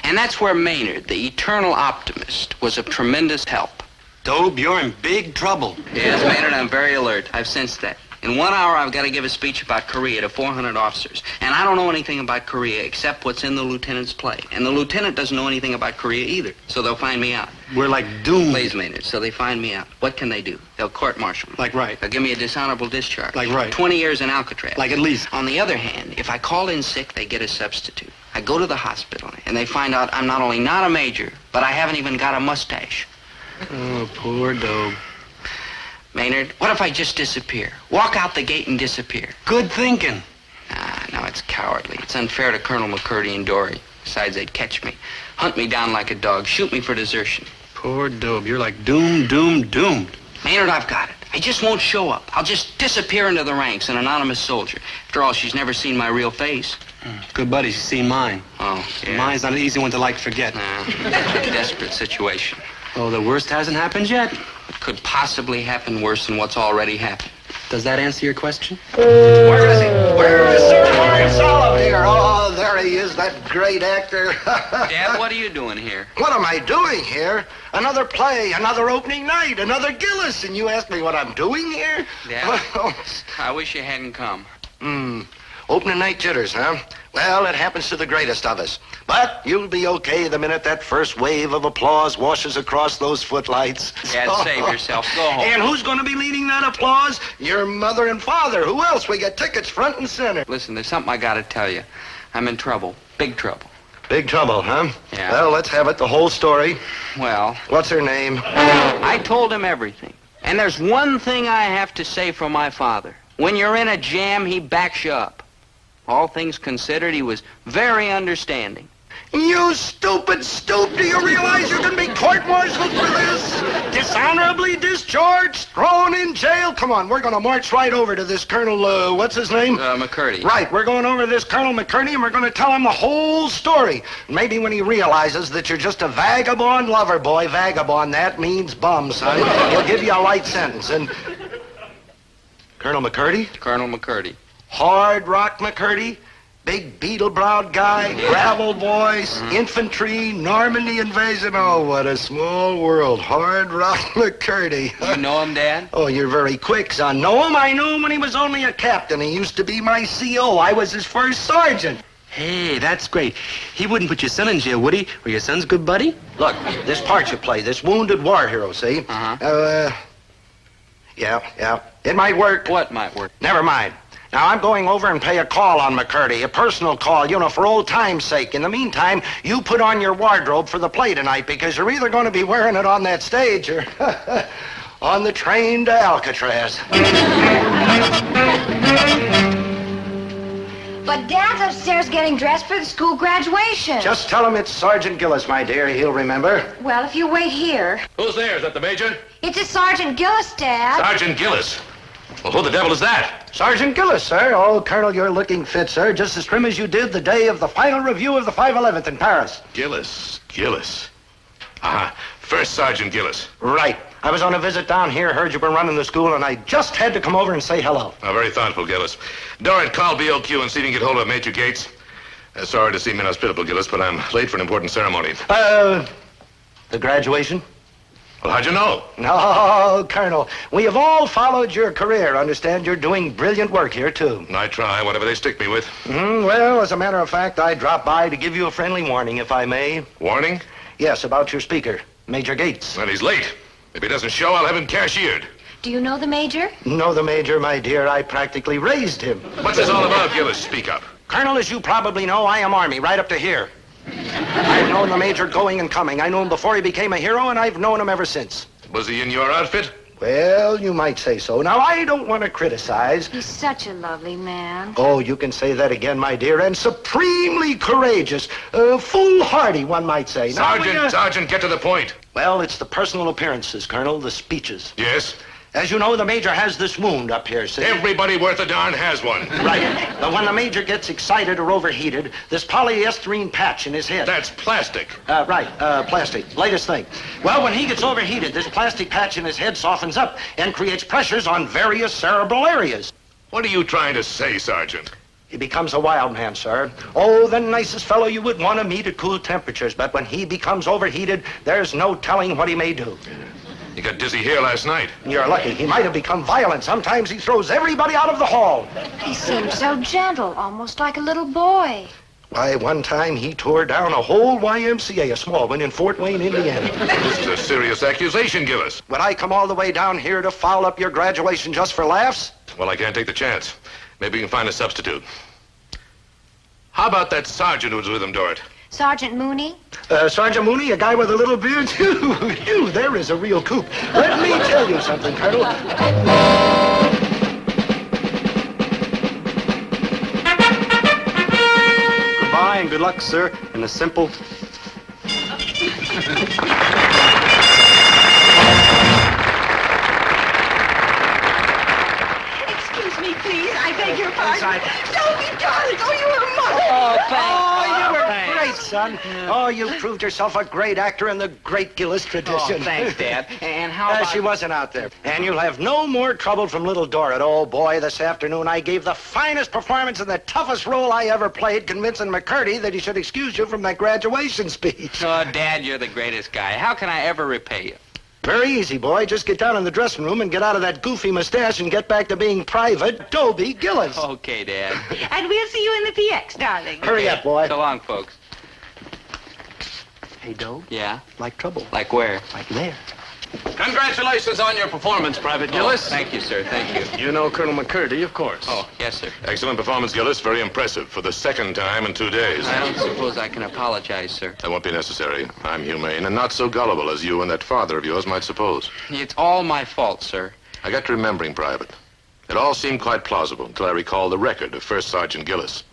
And that's where Maynard, the eternal optimist, was of tremendous help. Dobe, you're in big trouble. Yes, Maynard, I'm very alert. I've sensed that. In 1 hour, I've got to give a speech about Korea to 400 officers. And I don't know anything about Korea except what's in the lieutenant's play. And the lieutenant doesn't know anything about Korea either. So they'll find me out. We're like doomed. Please, Maynard. So they find me out. What can they do? They'll court-martial me. Like right. They'll give me a dishonorable discharge. Like right. 20 years in Alcatraz. Like at least. On the other hand, if I call in sick, they get a substitute. I go to the hospital, and they find out I'm not only not a major, but I haven't even got a mustache. Oh, poor Dobe. Maynard, what if I just disappear? Walk out the gate and disappear. Good thinking. No, it's cowardly. It's unfair to Colonel McCurdy and Dory. Besides, they'd catch me, hunt me down like a dog, shoot me for desertion. Poor Dobe. You're like doomed. Maynard, I've got it. I just won't show up. I'll just disappear into the ranks, an anonymous soldier. After all, she's never seen my real face. Good buddy, she's seen mine. Oh, yeah. Mine's not an easy one to like forget. Desperate situation. Oh, the worst hasn't happened yet? What could possibly happen worse than what's already happened? Does that answer your question? Where is he? Where is Sir Lawrence Oliver? Oh, there he is, that great actor. Dad, what are you doing here? What am I doing here? Another play, another opening night, another Gillis, and you ask me what I'm doing here? Dad, I wish you hadn't come. Opening night jitters, huh? Well, it happens to the greatest of us. But you'll be okay the minute that first wave of applause washes across those footlights. Dad, save yourself. Go home. And who's going to be leading that applause? Your mother and father. Who else? We get tickets front and center. Listen, there's something I got to tell you. I'm in trouble. Big trouble. Big trouble, huh? Yeah. Well, let's have it, the whole story. Well... What's her name? I told him everything. And there's one thing I have to say for my father. When you're in a jam, he backs you up. All things considered, he was very understanding. You stupid stoop! Do you realize you can be court-martialed for this? Dishonorably discharged, thrown in jail. Come on, we're going to march right over to this Colonel, what's his name? McCurdy. Right, we're going over to this Colonel McCurdy, and we're going to tell him the whole story. Maybe when he realizes that you're just a vagabond lover boy, vagabond, that means bum, son. He'll give you a light sentence. And Colonel McCurdy? Colonel McCurdy. Hard Rock McCurdy? Big beetle-browed guy, gravel voice, infantry, Normandy invasion. Oh, what a small world. Hard Rock McCurdy. You know him, Dad? Oh, you're very quick, son. Know him? I knew him when he was only a captain. He used to be my CO. I was his first sergeant. Hey, that's great. He wouldn't put your son in jail, would he? Or your son's good buddy? Look, this part you play, this wounded war hero, see? Yeah. It might work. What might work? Never mind. Now, I'm going over and pay a call on McCurdy, a personal call, for old time's sake. In the meantime, you put on your wardrobe for the play tonight, because you're either going to be wearing it on that stage or on the train to Alcatraz. But Dad's upstairs getting dressed for the school graduation. Just tell him it's Sergeant Gillis, my dear. He'll remember. Well, if you wait here. Who's there? Is that the Major? It's a Sergeant Gillis, Dad. Sergeant Gillis. Well, who the devil is that? Sergeant Gillis, sir. Oh, Colonel, you're looking fit, sir. Just as trim as you did the day of the final review of the 511th in Paris. Gillis. First Sergeant Gillis. Right. I was on a visit down here, heard you were running the school, and I just had to come over and say hello. Oh, very thoughtful, Gillis. Dorrit, call BOQ and see if you can get hold of Major Gates. Sorry to seem inhospitable, Gillis, but I'm late for an important ceremony. The graduation? Well, how'd you know? No, Colonel. We have all followed your career. Understand you're doing brilliant work here, too. I try, whatever they stick me with. Well, as a matter of fact, I dropped by to give you a friendly warning, if I may. Warning? Yes, about your speaker, Major Gates. Well, he's late. If he doesn't show, I'll have him cashiered. Do you know the Major? Know the Major, my dear. I practically raised him. What's this all about, Gillis? Speak up. Colonel, as you probably know, I am Army, right up to here. I've known the Major going and coming. I knew him before he became a hero, and I've known him ever since. Was he in your outfit? Well, you might say so. Now, I don't want to criticize. He's such a lovely man. Oh, you can say that again, my dear. And supremely courageous. Foolhardy, one might say. Sergeant, get to the point. Well, it's the personal appearances, Colonel, the speeches. Yes? As you know, the Major has this wound up here, see? Everybody worth a darn has one. Right. But when the Major gets excited or overheated, this polyesterine patch in his head. That's plastic. Right, plastic. Latest thing. Well, when he gets overheated, this plastic patch in his head softens up and creates pressures on various cerebral areas. What are you trying to say, Sergeant? He becomes a wild man, sir. Oh, the nicest fellow you would want to meet at cool temperatures. But when he becomes overheated, there's no telling what he may do. He got dizzy here last night. You're lucky. He might have become violent. Sometimes he throws everybody out of the hall. He seemed so gentle, almost like a little boy. Why, one time he tore down a whole YMCA, a small one in Fort Wayne, Indiana. This is a serious accusation, Gillis. Would I come all the way down here to foul up your graduation just for laughs? Well, I can't take the chance. Maybe we can find a substitute. How about that sergeant who was with him, Dorrit? Sergeant Mooney? Sergeant Mooney, a guy with a little beard? There is a real coop. Let me tell you something, Colonel. Goodbye and good luck, sir. And a simple... Excuse me, please. I beg your pardon. Dobie, darling. Oh, you were mother. Oh, thanks. Oh, you were great, son. Oh, you proved yourself a great actor in the great Gillis tradition. Oh, thanks, Dad. And how about... She wasn't out there. And you'll have no more trouble from little Dorrit. Oh, boy, this afternoon I gave the finest performance and the toughest role I ever played, convincing McCurdy that he should excuse you from that graduation speech. Oh, Dad, you're the greatest guy. How can I ever repay you? Very easy, boy. Just get down in the dressing room and get out of that goofy mustache and get back to being Private Dobie Gillis. Okay, Dad. And we'll see you in the PX, darling. Hurry up, boy. So long, folks. Hey, Doe. Yeah? Like trouble. Like where? Like there. Congratulations on your performance, Private Gillis. Oh, thank you, sir. Thank you. You know Colonel McCurdy, of course. Oh, yes, sir. Excellent performance, Gillis. Very impressive. For the second time in 2 days. I don't suppose I can apologize, sir. That won't be necessary. I'm humane and not so gullible as you and that father of yours might suppose. It's all my fault, sir. I got to remembering, Private. It all seemed quite plausible until I recalled the record of First Sergeant Gillis.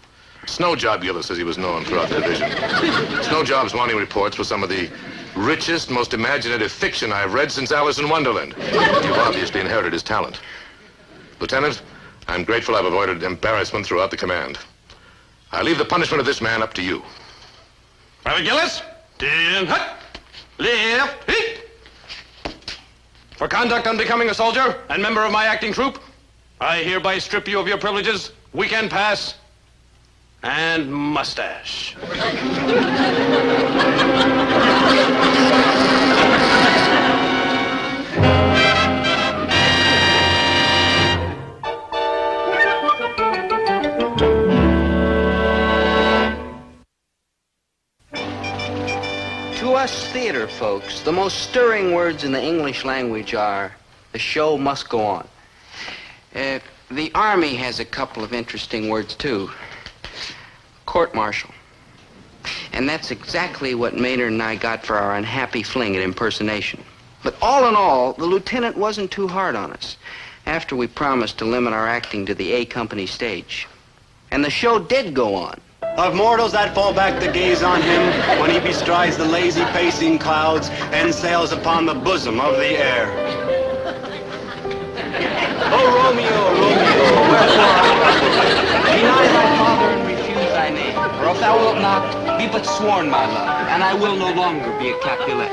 Snowjob Gillis, as he was known throughout the division. Snowjob's wanting reports for some of the richest, most imaginative fiction I've read since Alice in Wonderland. You've obviously inherited his talent. Lieutenant, I'm grateful I've avoided embarrassment throughout the command. I leave the punishment of this man up to you. Private Gillis, in hut, left, hit. For conduct unbecoming a soldier and member of my acting troupe, I hereby strip you of your privileges, weekend pass, and mustache. To us theater folks, the most stirring words in the English language are, the show must go on. The Army has a couple of interesting words, too. Court-martial. And that's exactly what Maynard and I got for our unhappy fling at impersonation. But all in all, the lieutenant wasn't too hard on us after we promised to limit our acting to the A Company stage. And the show did go on. Of mortals that fall back to gaze on him when he bestrides the lazy pacing clouds and sails upon the bosom of the air. Oh, Romeo, Romeo, wherefore art thou? Deny thy father and refuse thy name. Or if thou wilt not, be but sworn, my love, and I will no longer be a Capulet.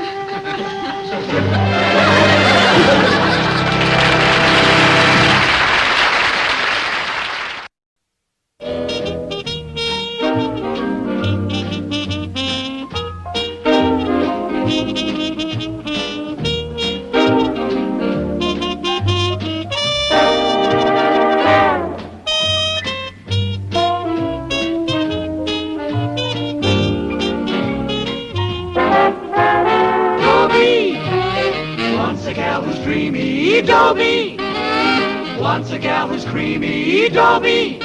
Dobie, once a gal who's creamy, Dobie,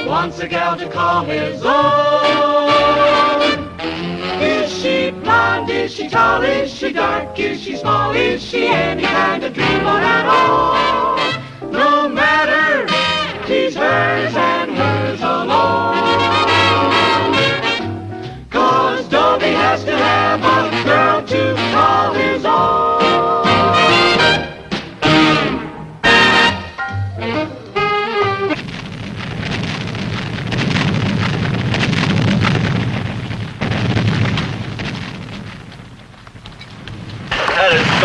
wants a gal to call his own. Is she blonde, is she tall, is she dark, is she small, is she any kind of dreamboat at all? No matter, she's hers and hers alone. 'Cause Dobie has to have a girl to call his own.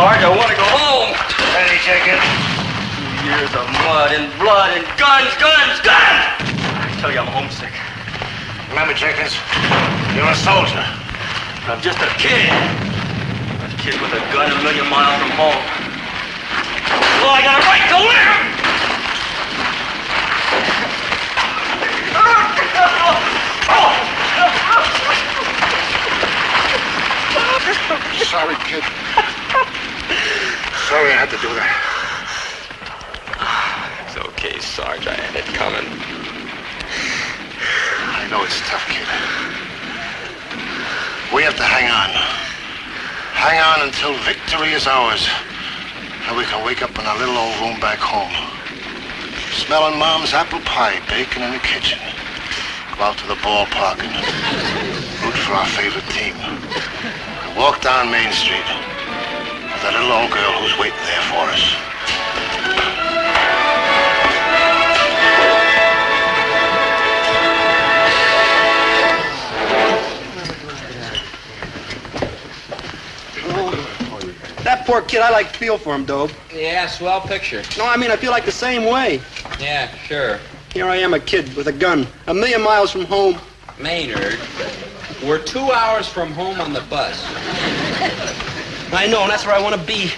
Sarge, I want to go home. Ready, chicken? 2 years of mud and blood and guns. I tell you, I'm homesick. Remember, Jenkins, you're a soldier. I'm just a kid. A kid with a gun a million miles from home. Well, I got a right to live! Sorry, kid. Sorry I had to do that. It's okay, Sarge. I had it coming. I know it's tough, kid. We have to hang on. Hang on until victory is ours. And we can wake up in our little old room back home. Smelling Mom's apple pie baking in the kitchen. Go out to the ballpark and root for our favorite team. And walk down Main Street with that little old girl who's waiting there for us. That poor kid, I like feel for him, Dobe. Yeah, swell picture. No, I mean, I feel like the same way. Yeah, sure. Here I am, a kid with a gun, a million miles from home. Maynard, we're 2 hours from home on the bus. I know, and that's where I want to be.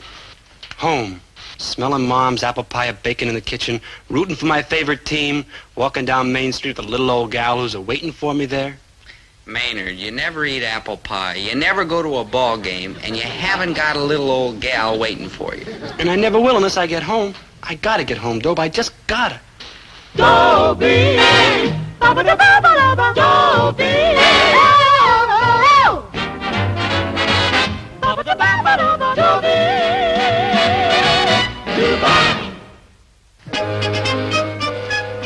Home. Smelling Mom's apple pie of bacon in the kitchen, rooting for my favorite team, walking down Main Street with a little old gal who's waiting for me there. Maynard, you never eat apple pie, you never go to a ball game, and you haven't got a little old gal waiting for you. And I never will unless I get home. I gotta get home, Dobe. I just gotta. Dobie! Dobie!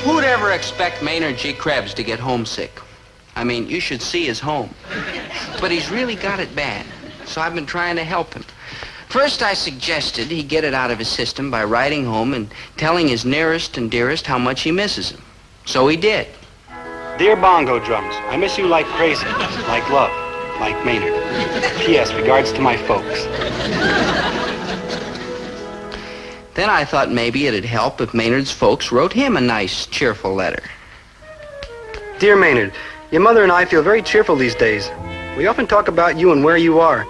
Who'd ever expect Maynard G. Krebs to get homesick. I mean, you should see his home. But he's really got it bad, so I've been trying to help him. First, I suggested he get it out of his system by writing home and telling his nearest and dearest how much he misses him. So he did. Dear bongo drums, I miss you like crazy, like love, like Maynard. P.S. Regards to my folks. Then I thought maybe it'd help if Maynard's folks wrote him a nice, cheerful letter. Dear Maynard, your mother and I feel very cheerful these days. We often talk about you and where you are.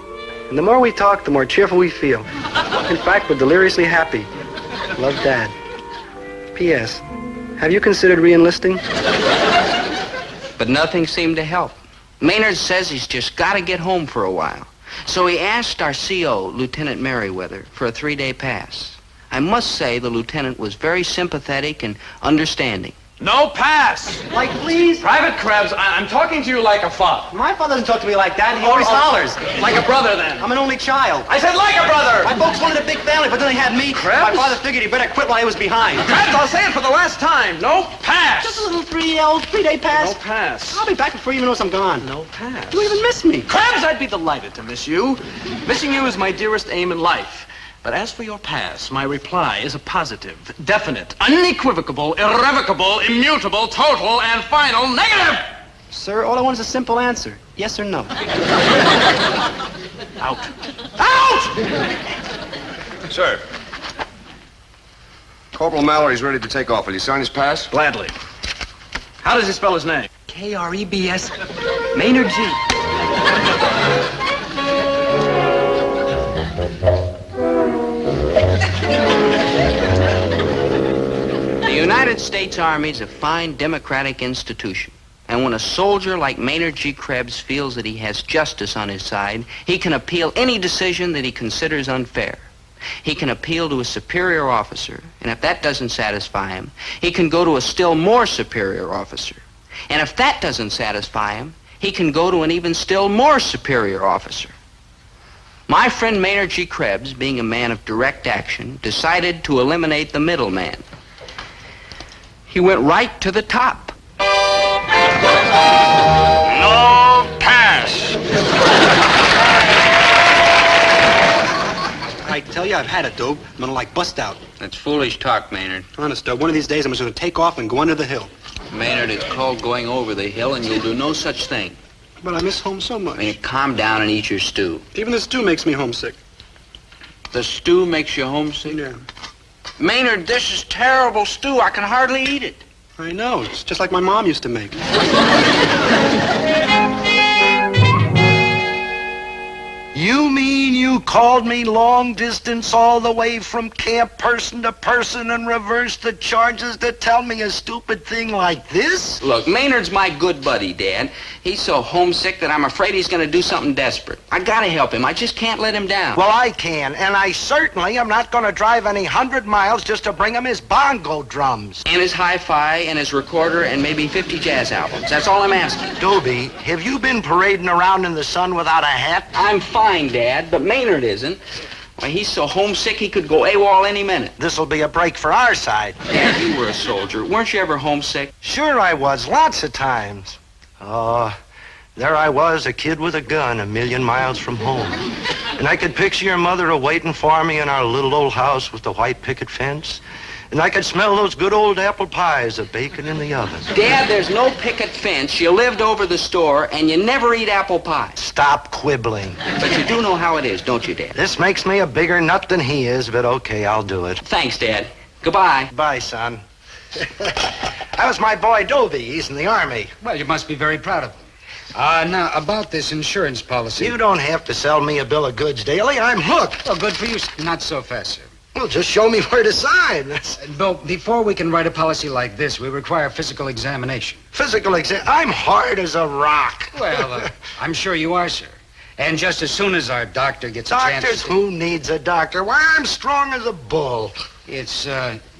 And the more we talk, the more cheerful we feel. In fact, we're deliriously happy. Love, Dad. P.S. Have you considered re-enlisting? But nothing seemed to help. Maynard says he's just got to get home for a while. So he asked our CO, Lieutenant Merriweather, for a 3-day pass. I must say the lieutenant was very sympathetic and understanding. No pass! Like, please? Private Krebs, I'm talking to you like a father. My father doesn't talk to me like that. He always hollers. Like a brother, then. I'm an only child. I said like a brother! My folks wanted a big family, but then they had me. Krebs? My father figured he better quit while he was behind. Krebs, I'll say it for the last time. No pass! Just a little 3-day pass. No pass. I'll be back before you even notice I'm gone. No pass. You don't even miss me. Krebs, I'd be delighted to miss you. Missing you is my dearest aim in life. But as for your pass, my reply is a positive, definite, unequivocal, irrevocable, immutable, total, and final negative! Sir, all I want is a simple answer. Yes or no? Out. Out! Sir. Corporal Mallory's ready to take off. Will you sign his pass? Gladly. How does he spell his name? K-R-E-B-S. Maynard G. The United States Army is a fine democratic institution. And when a soldier like Maynard G. Krebs feels that he has justice on his side, he can appeal any decision that he considers unfair. He can appeal to a superior officer, and if that doesn't satisfy him, he can go to a still more superior officer. And if that doesn't satisfy him, he can go to an even still more superior officer. My friend Maynard G. Krebs, being a man of direct action, decided to eliminate the middleman. He went right to the top. No pass. I tell you, I've had it, Dobe. I'm gonna bust out. That's foolish talk, Maynard. Honest, Dobe, one of these days I'm just gonna take off and go under the hill. Maynard, it's called going over the hill, and you'll do no such thing. But I miss home so much. I mean, calm down and eat your stew. Even the stew makes me homesick. The stew makes you homesick? Yeah. Maynard, this is terrible stew. I can hardly eat it. I know. It's just like my mom used to make. You mean you called me long distance all the way from camp person to person and reversed the charges to tell me a stupid thing like this? Look, Maynard's my good buddy, Dad. He's so homesick that I'm afraid he's going to do something desperate. I got to help him. I just can't let him down. Well, I can, and I certainly am not going to drive any 100 miles just to bring him his bongo drums. And his hi-fi and his recorder and maybe 50 jazz albums. That's all I'm asking. Dobie, have you been parading around in the sun without a hat? I'm fine, Dad, but Maynard isn't. Why, he's so homesick he could go AWOL any minute. This'll be a break for our side. Dad, you were a soldier. Weren't you ever homesick? Sure I was, lots of times. Oh, there I was, a kid with a gun, 1,000,000 miles from home. And I could picture your mother a-waiting for me in our little old house with the white picket fence. And I could smell those good old apple pies of bacon in the oven. Dad, there's no picket fence. You lived over the store, and you never eat apple pie. Stop quibbling. But you do know how it is, don't you, Dad? This makes me a bigger nut than he is, but okay, I'll do it. Thanks, Dad. Goodbye. Bye, son. That was my boy Dobie. He's in the Army. Well, you must be very proud of him. Now, about this insurance policy. You don't have to sell me a bill of goods daily. I'm hooked. Well, good for you. Not so fast, sir. Well, just show me where to sign. Bill, before we can write a policy like this, we require physical examination. Physical exam? I'm hard as a rock. Well, I'm sure you are, sir. And just as soon as our doctor gets a chance... Doctors? Who needs a doctor? Why, I'm strong as a bull. It's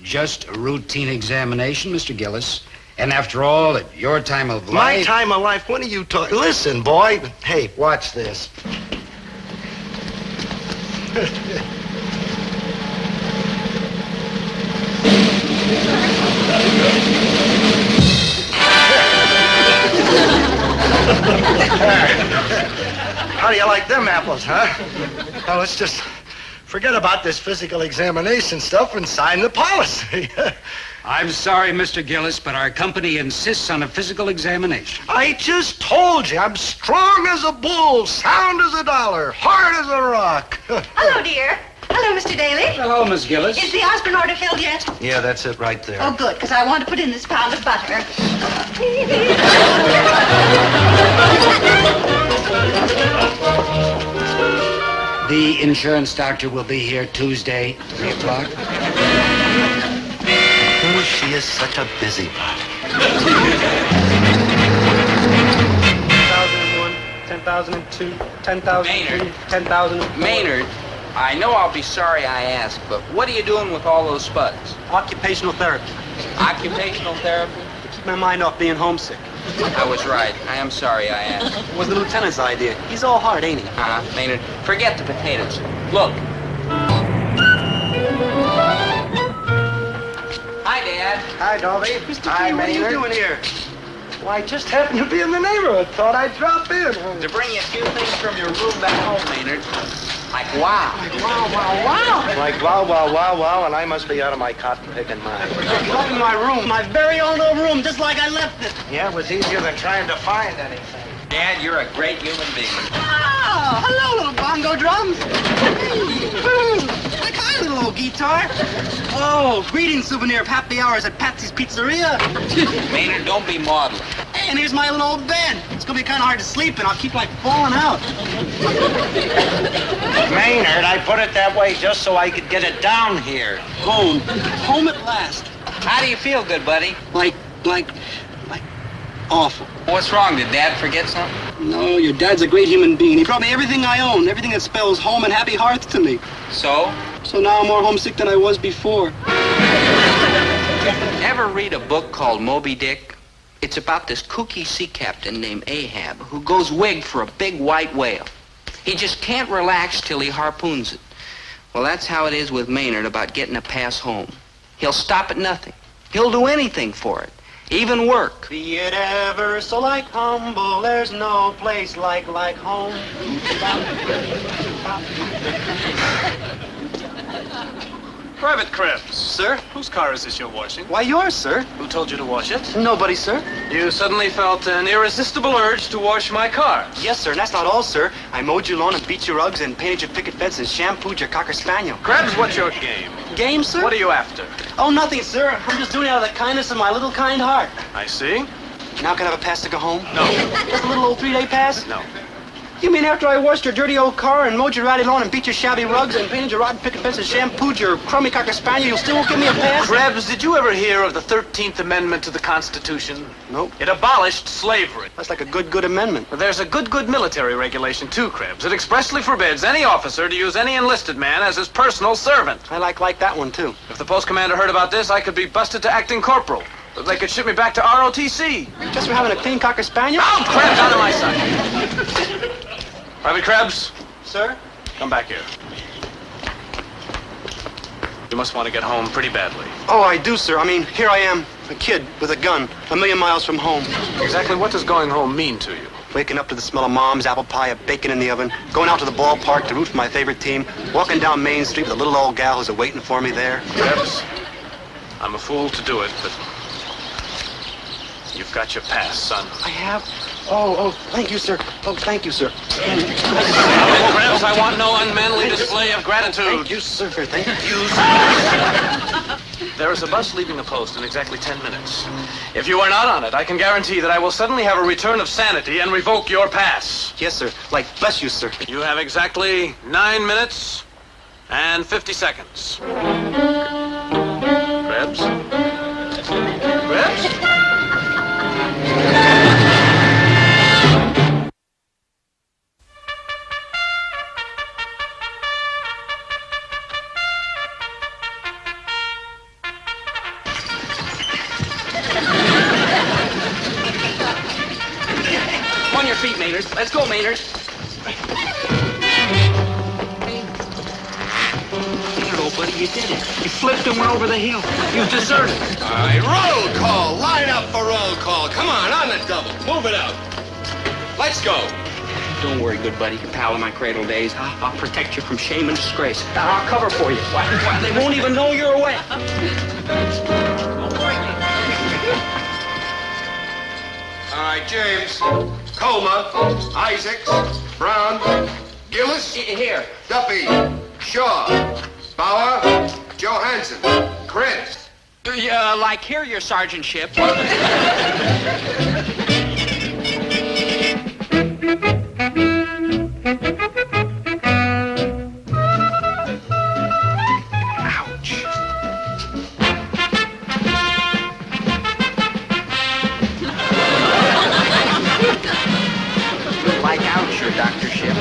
just a routine examination, Mr. Gillis. And after all, at your time of life... My time of life? What are you talking... Listen, boy. Hey, watch this. How do you like them apples, huh? Now, let's just forget about this physical examination stuff and sign the policy. I'm sorry, Mr. Gillis, but our company insists on a physical examination. I just told you, I'm strong as a bull, sound as a dollar, hard as a rock. Hello, dear. Hello, Mr. Daly. Hello, Miss Gillis. Is the aspirin order filled yet? Yeah, that's it right there. Oh, good, because I want to put in this pound of butter. The insurance doctor will be here Tuesday, 3 o'clock. Oh, she is such a busybody. 10,001, 10,002, 10,003, 10,000. Maynard, I know I'll be sorry I asked, but what are you doing with all those spuds? Occupational therapy. Occupational therapy? To keep my mind off being homesick. I was right. I am sorry I asked. It was the lieutenant's idea. He's all heart, ain't he? Maynard, forget the potatoes. Look. Hi, Dad. Hi, Dobie. Mr. Hi, Key, what are you Maynard. doing here? Well, I just happened to be in the neighborhood. Thought I'd drop in. To bring you a few things from your room back home, Maynard. Like wow. Like wow, and I must be out of my cotton picking mind. Come in my room, my very own little room, just like I left it. Yeah, it was easier than trying to find anything. Dad, you're a great human being. Oh, hello, little bongo drums. Like hi, little old guitar. Oh, greeting souvenir of happy hours at Patsy's Pizzeria. Maynard, don't be maudlin. Hey, and here's my little old bed. It's gonna be kind of hard to sleep in. I'll keep like falling out. Maynard, I put it that way just so I could get it down here. Home. Home at last. How do you feel, good buddy? Like awful. What's wrong? Did Dad forget something? No, your dad's a great human being. He brought me everything I own, everything that spells home and happy hearts to me. So? So now I'm more homesick than I was before. Ever read a book called Moby Dick? It's about this kooky sea captain named Ahab who goes wig for a big white whale. He just can't relax till he harpoons it. Well, that's how it is with Maynard about getting a pass home. He'll stop at nothing. He'll do anything for it. Even work. Be it ever so like humble, there's no place like home. Private Krebs. Sir? Whose car is this you're washing? Why, yours, sir. Who told you to wash it? Nobody, sir. You suddenly felt an irresistible urge to wash my car. Yes, sir, and that's not all, sir. I mowed your lawn and beat your rugs and painted your picket fence and shampooed your Cocker Spaniel. Krebs, what's your game? Game, sir? What are you after? Oh, nothing, sir. I'm just doing it out of the kindness of my little kind heart. I see. Now can I have a pass to go home? No. Just a little old 3-day pass? No. You mean after I washed your dirty old car and mowed your ratty lawn and beat your shabby rugs and painted your rotten picket fence and shampooed your crummy Cocker Spaniel, you still won't give me a pass? Krebs, did you ever hear of the 13th Amendment to the Constitution? Nope. It abolished slavery. That's like a good amendment. But there's a good military regulation too, Krebs. It expressly forbids any officer to use any enlisted man as his personal servant. I like that one, too. If the post commander heard about this, I could be busted to acting corporal. They could ship me back to ROTC. Just for having a clean Cocker Spaniel? Oh, Krebs, out of my sight. Private Krebs? Sir? Come back here. You must want to get home pretty badly. Oh, I do, sir. I mean, here I am, a kid with a gun, 1,000,000 miles from home. Exactly what does going home mean to you? Waking up to the smell of Mom's apple pie, of bacon in the oven, going out to the ballpark to root for my favorite team, walking down Main Street with a little old gal who's waiting for me there. Krebs, I'm a fool to do it, but you've got your pass, son. I have? Oh, thank you, sir. Oh, thank you, sir. Krebs, I want no unmanly display of gratitude. Thank you, sir. Thank you. There is a bus leaving the post in exactly 10 minutes. If you are not on it, I can guarantee that I will suddenly have a return of sanity and revoke your pass. Yes, sir. Like, bless you, sir. You have exactly 9 minutes and 50 seconds. Krebs? Krebs? On your feet, Maynard. Let's go, Maynard. Maynard, old buddy, you did it. You flipped and went over the hill. You deserted. All right, roll call. Line up for roll call. Come on the double. Move it out. Let's go. Don't worry, good buddy, pal of my cradle days. I'll protect you from shame and disgrace. I'll cover for you. Why, they won't even know you're away. All right, James, Colma, Isaacs, Brown, Gillis. Here. Duffy, Shaw, Bauer, Johansson, Krebs. Like here, your sergeantship. Like ouch, your doctorship.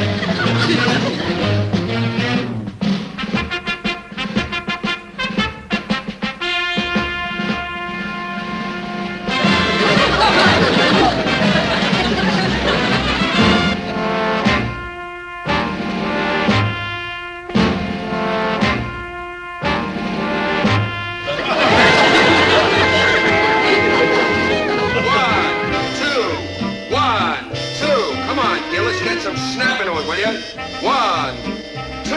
Some snapping to it, will you? 1, 2,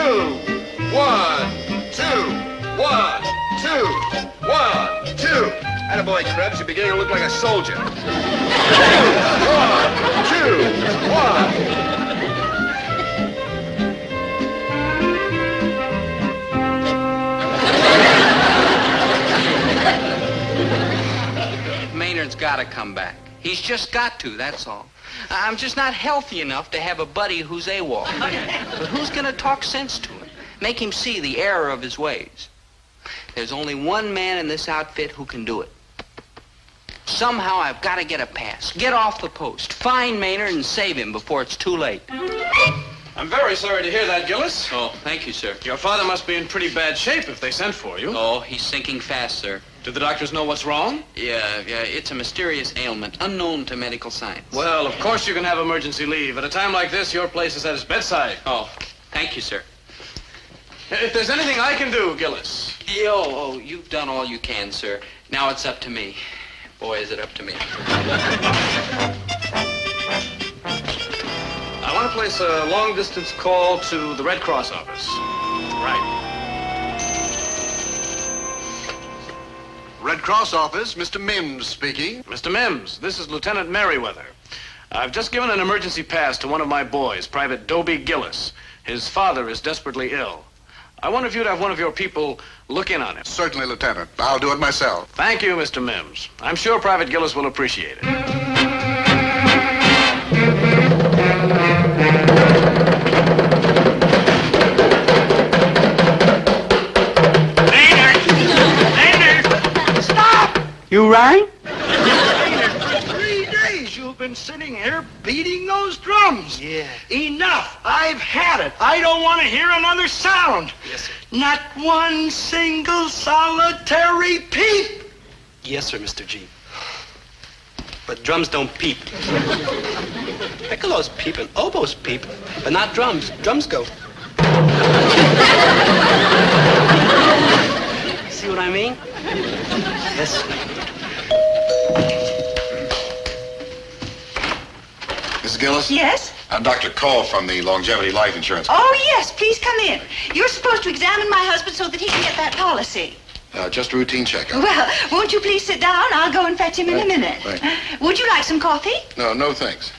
1, 2, 1, 2, 1, 2. Attaboy, Krebs, you're beginning to look like a soldier. 1, 2, 1. Maynard's got to come back. He's just got to, that's all. I'm just not healthy enough to have a buddy who's AWOL. But who's going to talk sense to him? Make him see the error of his ways. There's only one man in this outfit who can do it. Somehow I've got to get a pass. Get off the post. Find Maynard and save him before it's too late. I'm very sorry to hear that, Gillis. Oh, thank you, sir. Your father must be in pretty bad shape if they sent for you. Oh, he's sinking fast, sir. Did the doctors know what's wrong? Yeah, it's a mysterious ailment, unknown to medical science. Well, of course you can have emergency leave. At a time like this, your place is at his bedside. Oh, thank you, sir. If there's anything I can do, Gillis. You've done all you can, sir. Now it's up to me. Boy, is it up to me. I want to place a long-distance call to the Red Cross office. Right. Red Cross office, Mr. Mims speaking. Mr. Mims, this is Lieutenant Merriweather. I've just given an emergency pass to one of my boys, Private Dobie Gillis. His father is desperately ill. I wonder if you'd have one of your people look in on him. Certainly, Lieutenant. I'll do it myself. Thank you, Mr. Mims. I'm sure Private Gillis will appreciate it. You right? 3 days you've been sitting here beating those drums. Yeah. Enough. I've had it. I don't want to hear another sound. Yes, sir. Not one single solitary peep. Yes, sir, Mr. G. But drums don't peep. Piccolo's peep and oboes peep, but not drums. Drums go. See what I mean? Yes, sir. Mrs. Gillis? Yes? I'm Dr. Cole from the Longevity Life Insurance. Oh, yes. Please come in. You're supposed to examine my husband so that he can get that policy. Just a routine checkup. Well, won't you please sit down? I'll go and fetch him in a minute. Right. Would you like some coffee? No thanks.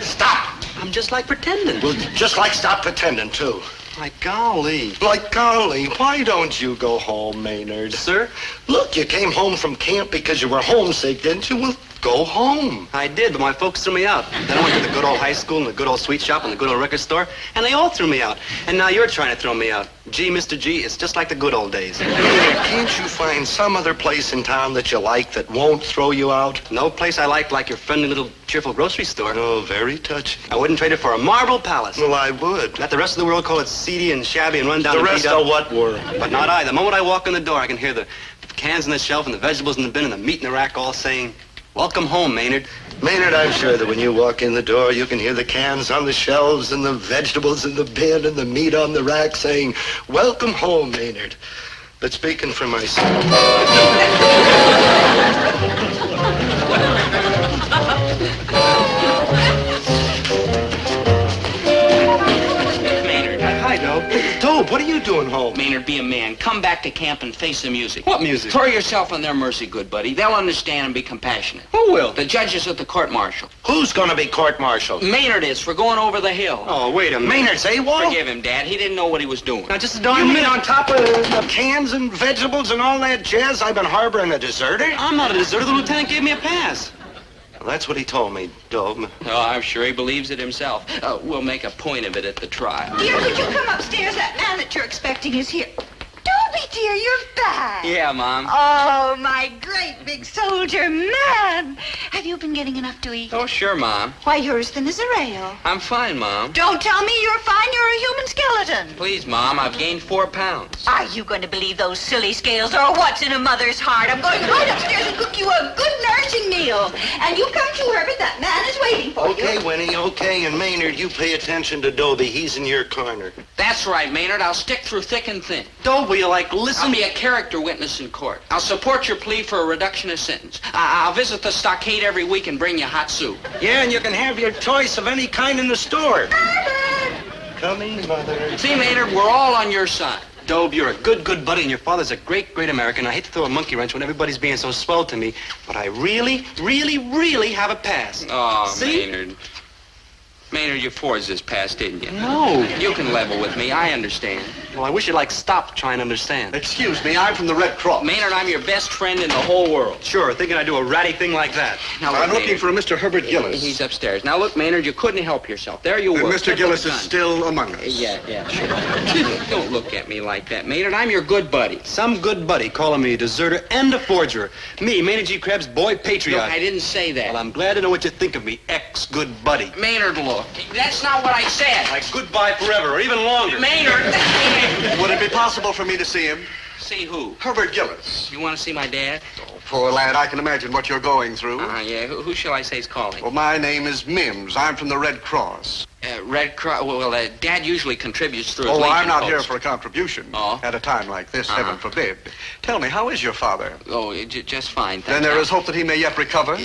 Stop. I'm just like pretending. Well, just like stop pretending, too. My golly. Like golly, why don't you go home, Maynard? Sir? Look, you came home from camp because you were homesick, didn't you? Well, go home. I did, but my folks threw me out. Then I went to the good old high school and the good old sweet shop and the good old record store, and they all threw me out. And now you're trying to throw me out. Gee, Mr. G, it's just like the good old days. Can't you find some other place in town that you like that won't throw you out? No place I like your friendly little cheerful grocery store. Oh, very touching. I wouldn't trade it for a marble palace. Well, I would. Let the rest of the world call it seedy and shabby and run down The and rest beat up. of what were? But not I. The moment I walk in the door, I can hear the cans on the shelf and the vegetables in the bin and the meat in the rack all saying, Welcome home, Maynard. Maynard, I'm sure that when you walk in the door, you can hear the cans on the shelves and the vegetables in the bin and the meat on the rack saying, welcome home, Maynard. But speaking for myself... Hi, Dobe. Dobe, what are you doing home? Maynard, be a man. Come back to camp and face the music. What music? Throw yourself on their mercy, good buddy. They'll understand and be compassionate. Who will? The judges at the court-martial. Who's going to be court-martialed? Maynard is for going over the hill. Oh, wait a minute. Maynard's AWOL? Forgive him, Dad. He didn't know what he was doing. Now, just a darn You mean minute. on top of cans and vegetables and all that jazz, I've been harboring a deserter? I'm not a deserter. The lieutenant gave me a pass. Well, that's what he told me, Dobe. Oh, I'm sure he believes it himself. We'll make a point of it at the trial. Dear, could you come upstairs? That man that you're expecting is here. Dobie, dear, you're back. Yeah, Mom. Oh, my great big soldier man. Have you been getting enough to eat? Oh, sure, Mom. Why, you're as thin as a rail. I'm fine, Mom. Don't tell me you're fine. You're a human skeleton. Please, Mom, I've gained 4 pounds. Are you going to believe those silly scales or what's in a mother's heart? I'm going right upstairs and cook you a good nourishing meal. And you come to Herbert. That man is waiting for you. Okay, Winnie, okay. And Maynard, you pay attention to Dobie. He's in your corner. That's right, Maynard. I'll stick through thick and thin. Dobe, will you, like, listen? I'll be a character witness in court. I'll support your plea for a reduction of sentence. I'll visit the stockade every week and bring you hot soup. Yeah, and you can have your choice of any kind in the store. Coming, Mother. See, Maynard, we're all on your side. Dobe, you're a good buddy, and your father's a great American. I hate to throw a monkey wrench when everybody's being so swell to me, but I really have a pass. Oh, See? Maynard. Maynard, you forged this pass, didn't you? No. You can level with me. I understand. Well, I wish you'd, like, stop trying to understand. Excuse me, I'm from the Red Cross. Maynard, I'm your best friend in the whole world. Sure, thinking I'd do a ratty thing like that. Now, I'm look, looking for a Mr. Herbert Gillis. He's upstairs. Now, look, Maynard, you couldn't help yourself. There you were. And Mr. Tip Gillis of is the gun. still among us. Yeah, sure. Don't look at me like that, Maynard. I'm your good buddy. Some good buddy calling me a deserter and a forger. Me, Maynard G. Krebs, boy patriot. Look, I didn't say that. Well, I'm glad to know what you think of me, ex-good buddy. Maynard, look. That's not what I said. Like goodbye forever, or even longer. Maynard! Would it be possible for me to see him? See who? Herbert Gillis. You want to see my dad? Oh, poor lad, I can imagine what you're going through. Yeah. Who shall I say is calling? Well, my name is Mims. I'm from the Red Cross. Red Cross. Well, Dad usually contributes through. Oh, his I'm not Legion here post. for a contribution. Oh? At a time like this, heaven forbid. Tell me, how is your father? Oh, just fine. Then there is hope that he may yet recover.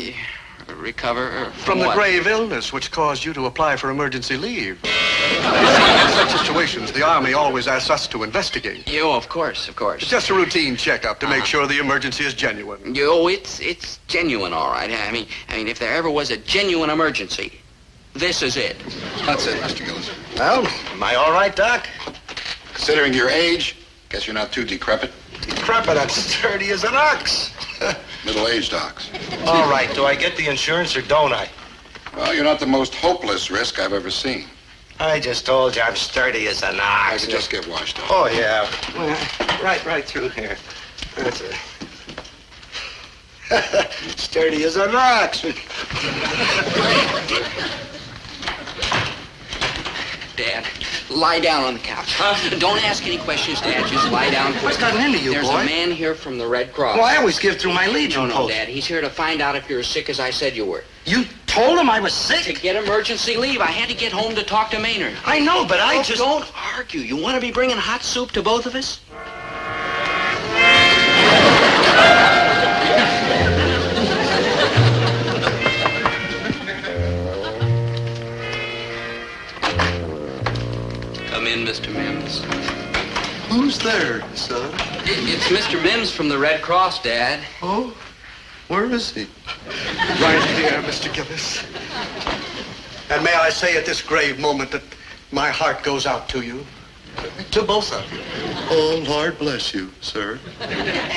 Recover From the what? grave illness which caused you to apply for emergency leave. In such situations, the Army always asks us to investigate. Oh, of course. It's just a routine checkup to make sure the emergency is genuine. It's genuine, all right. I mean, if there ever was a genuine emergency, this is it. That's it, Mr. Gillis. Well, am I all right, Doc? Considering your age, guess you're not too decrepit. Decrepit, I'm sturdy as an ox. Middle-aged ox. All right, do I get the insurance or don't I? Well, you're not the most hopeless risk I've ever seen. I just told you I'm sturdy as an I ox. could just get washed up. Oh, yeah. Well, right through here. That's it. Sturdy as an ox. Dad, lie down on the couch. Don't ask any questions, Dad. Just lie down. What's gotten into you, There's boy? a man here from the Red Cross. Well, I always give through my Legion No, post. Dad. He's here to find out if you're as sick as I said you were. You told him I was sick? To get emergency leave. I had to get home to talk to Maynard. I know, but I just... Don't argue. You want to be bringing hot soup to both of us? Come in, Mr. Mims. Who's there, son? It's Mr. Mims from the Red Cross, Dad. Oh? Where is he? Right here, Mr. Gillis. And may I say at this grave moment that my heart goes out to you. To both of you. Oh, Lord bless you, sir.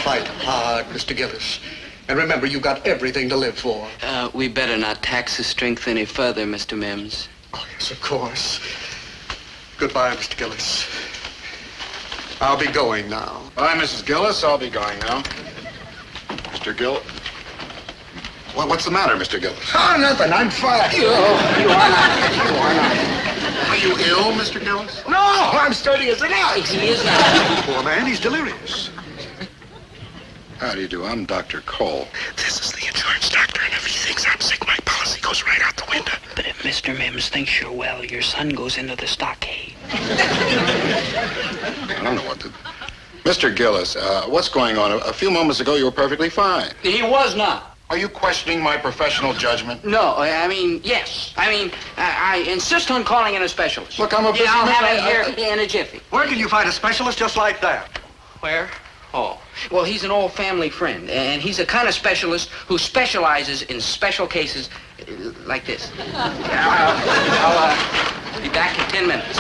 Fight hard, Mr. Gillis. And remember, you've got everything to live for. We better not tax his strength any further, Mr. Mims. Oh, yes, of course. Goodbye, Mr. Gillis. I'll be going now. Bye, Mrs. Gillis. I'll be going now. Mr. Gill... Well, what's the matter, Mr. Gillis? Oh, nothing. I'm fine. You are not. Are you ill, Mr. Gillis? No, I'm sturdy as an ox. He is not. Poor man, he's delirious. How do you do? I'm Dr. Cole. This is the insurance doctor, and if he thinks I'm sick, my policy goes right out the window. But if Mr. Mims thinks you're well, your son goes into the stockade. I don't know what to... Mr. Gillis, what's going on? A few moments ago, you were perfectly fine. He was not. Are you questioning my professional judgment? No, I mean, yes. I insist on calling in a specialist. Look, I'm a busy I'll man. have him here in a jiffy. Where can you find a specialist just like that? Where? Oh, well, he's an old family friend, and he's the kind of specialist who specializes in special cases like this. I'll be back in 10 minutes.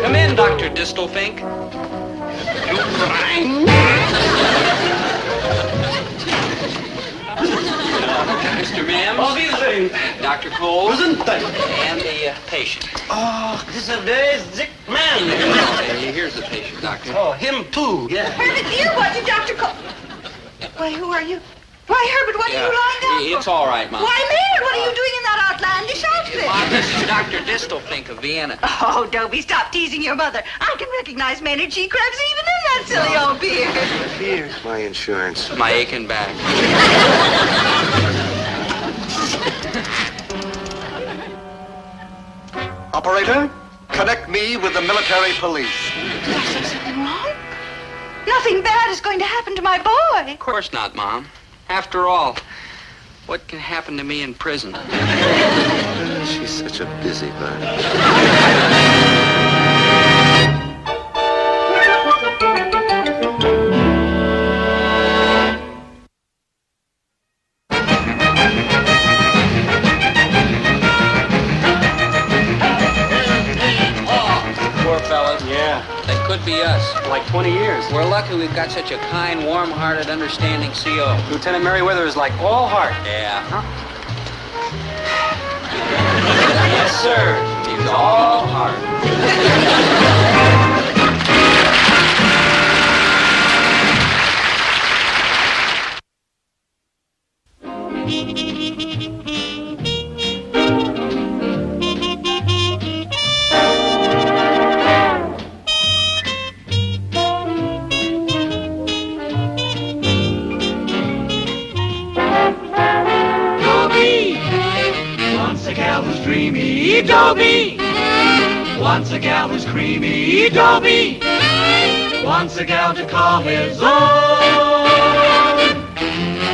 Come in, Dr. Distelfink. Mr. Mims. Auf Wiedersehen. Dr. Cole. Gesundheit. And the patient. Oh, this is a very sick man. Here's the patient, Doctor. Oh, him too, yeah. Herbert, dear, what did Dr. Cole... Why, who are you? Why, Herbert, what are you lying down for? It's all right, Mom. Why, Maynard, what are you doing in that outlandish outfit? Mom, this is Dr. Distelfink of Vienna. Oh, Dobie, stop teasing your mother. I can recognize Maynard G. Krebs even in that silly old beard. Here's my insurance. My aching back. Operator, connect me with the military police. Is something wrong? Nothing bad is going to happen to my boy. Of course not, Mom. After all, what can happen to me in prison? She's such a busybody. Poor fellas. Yeah. That could be us. Like 20 years. We're lucky we've got such a kind, warm-hearted, understanding CO. Lieutenant Merriweather is like all heart. Yeah. Yes, sir. He's all heart. Dobie, once a gal who's dreamy, Dobie. Once a gal who's creamy, Dobie. Once a gal to call his own.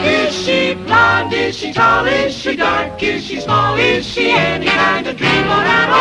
Is she blonde? Is she tall? Is she dark? Is she small? Is she any kind of dream or at all?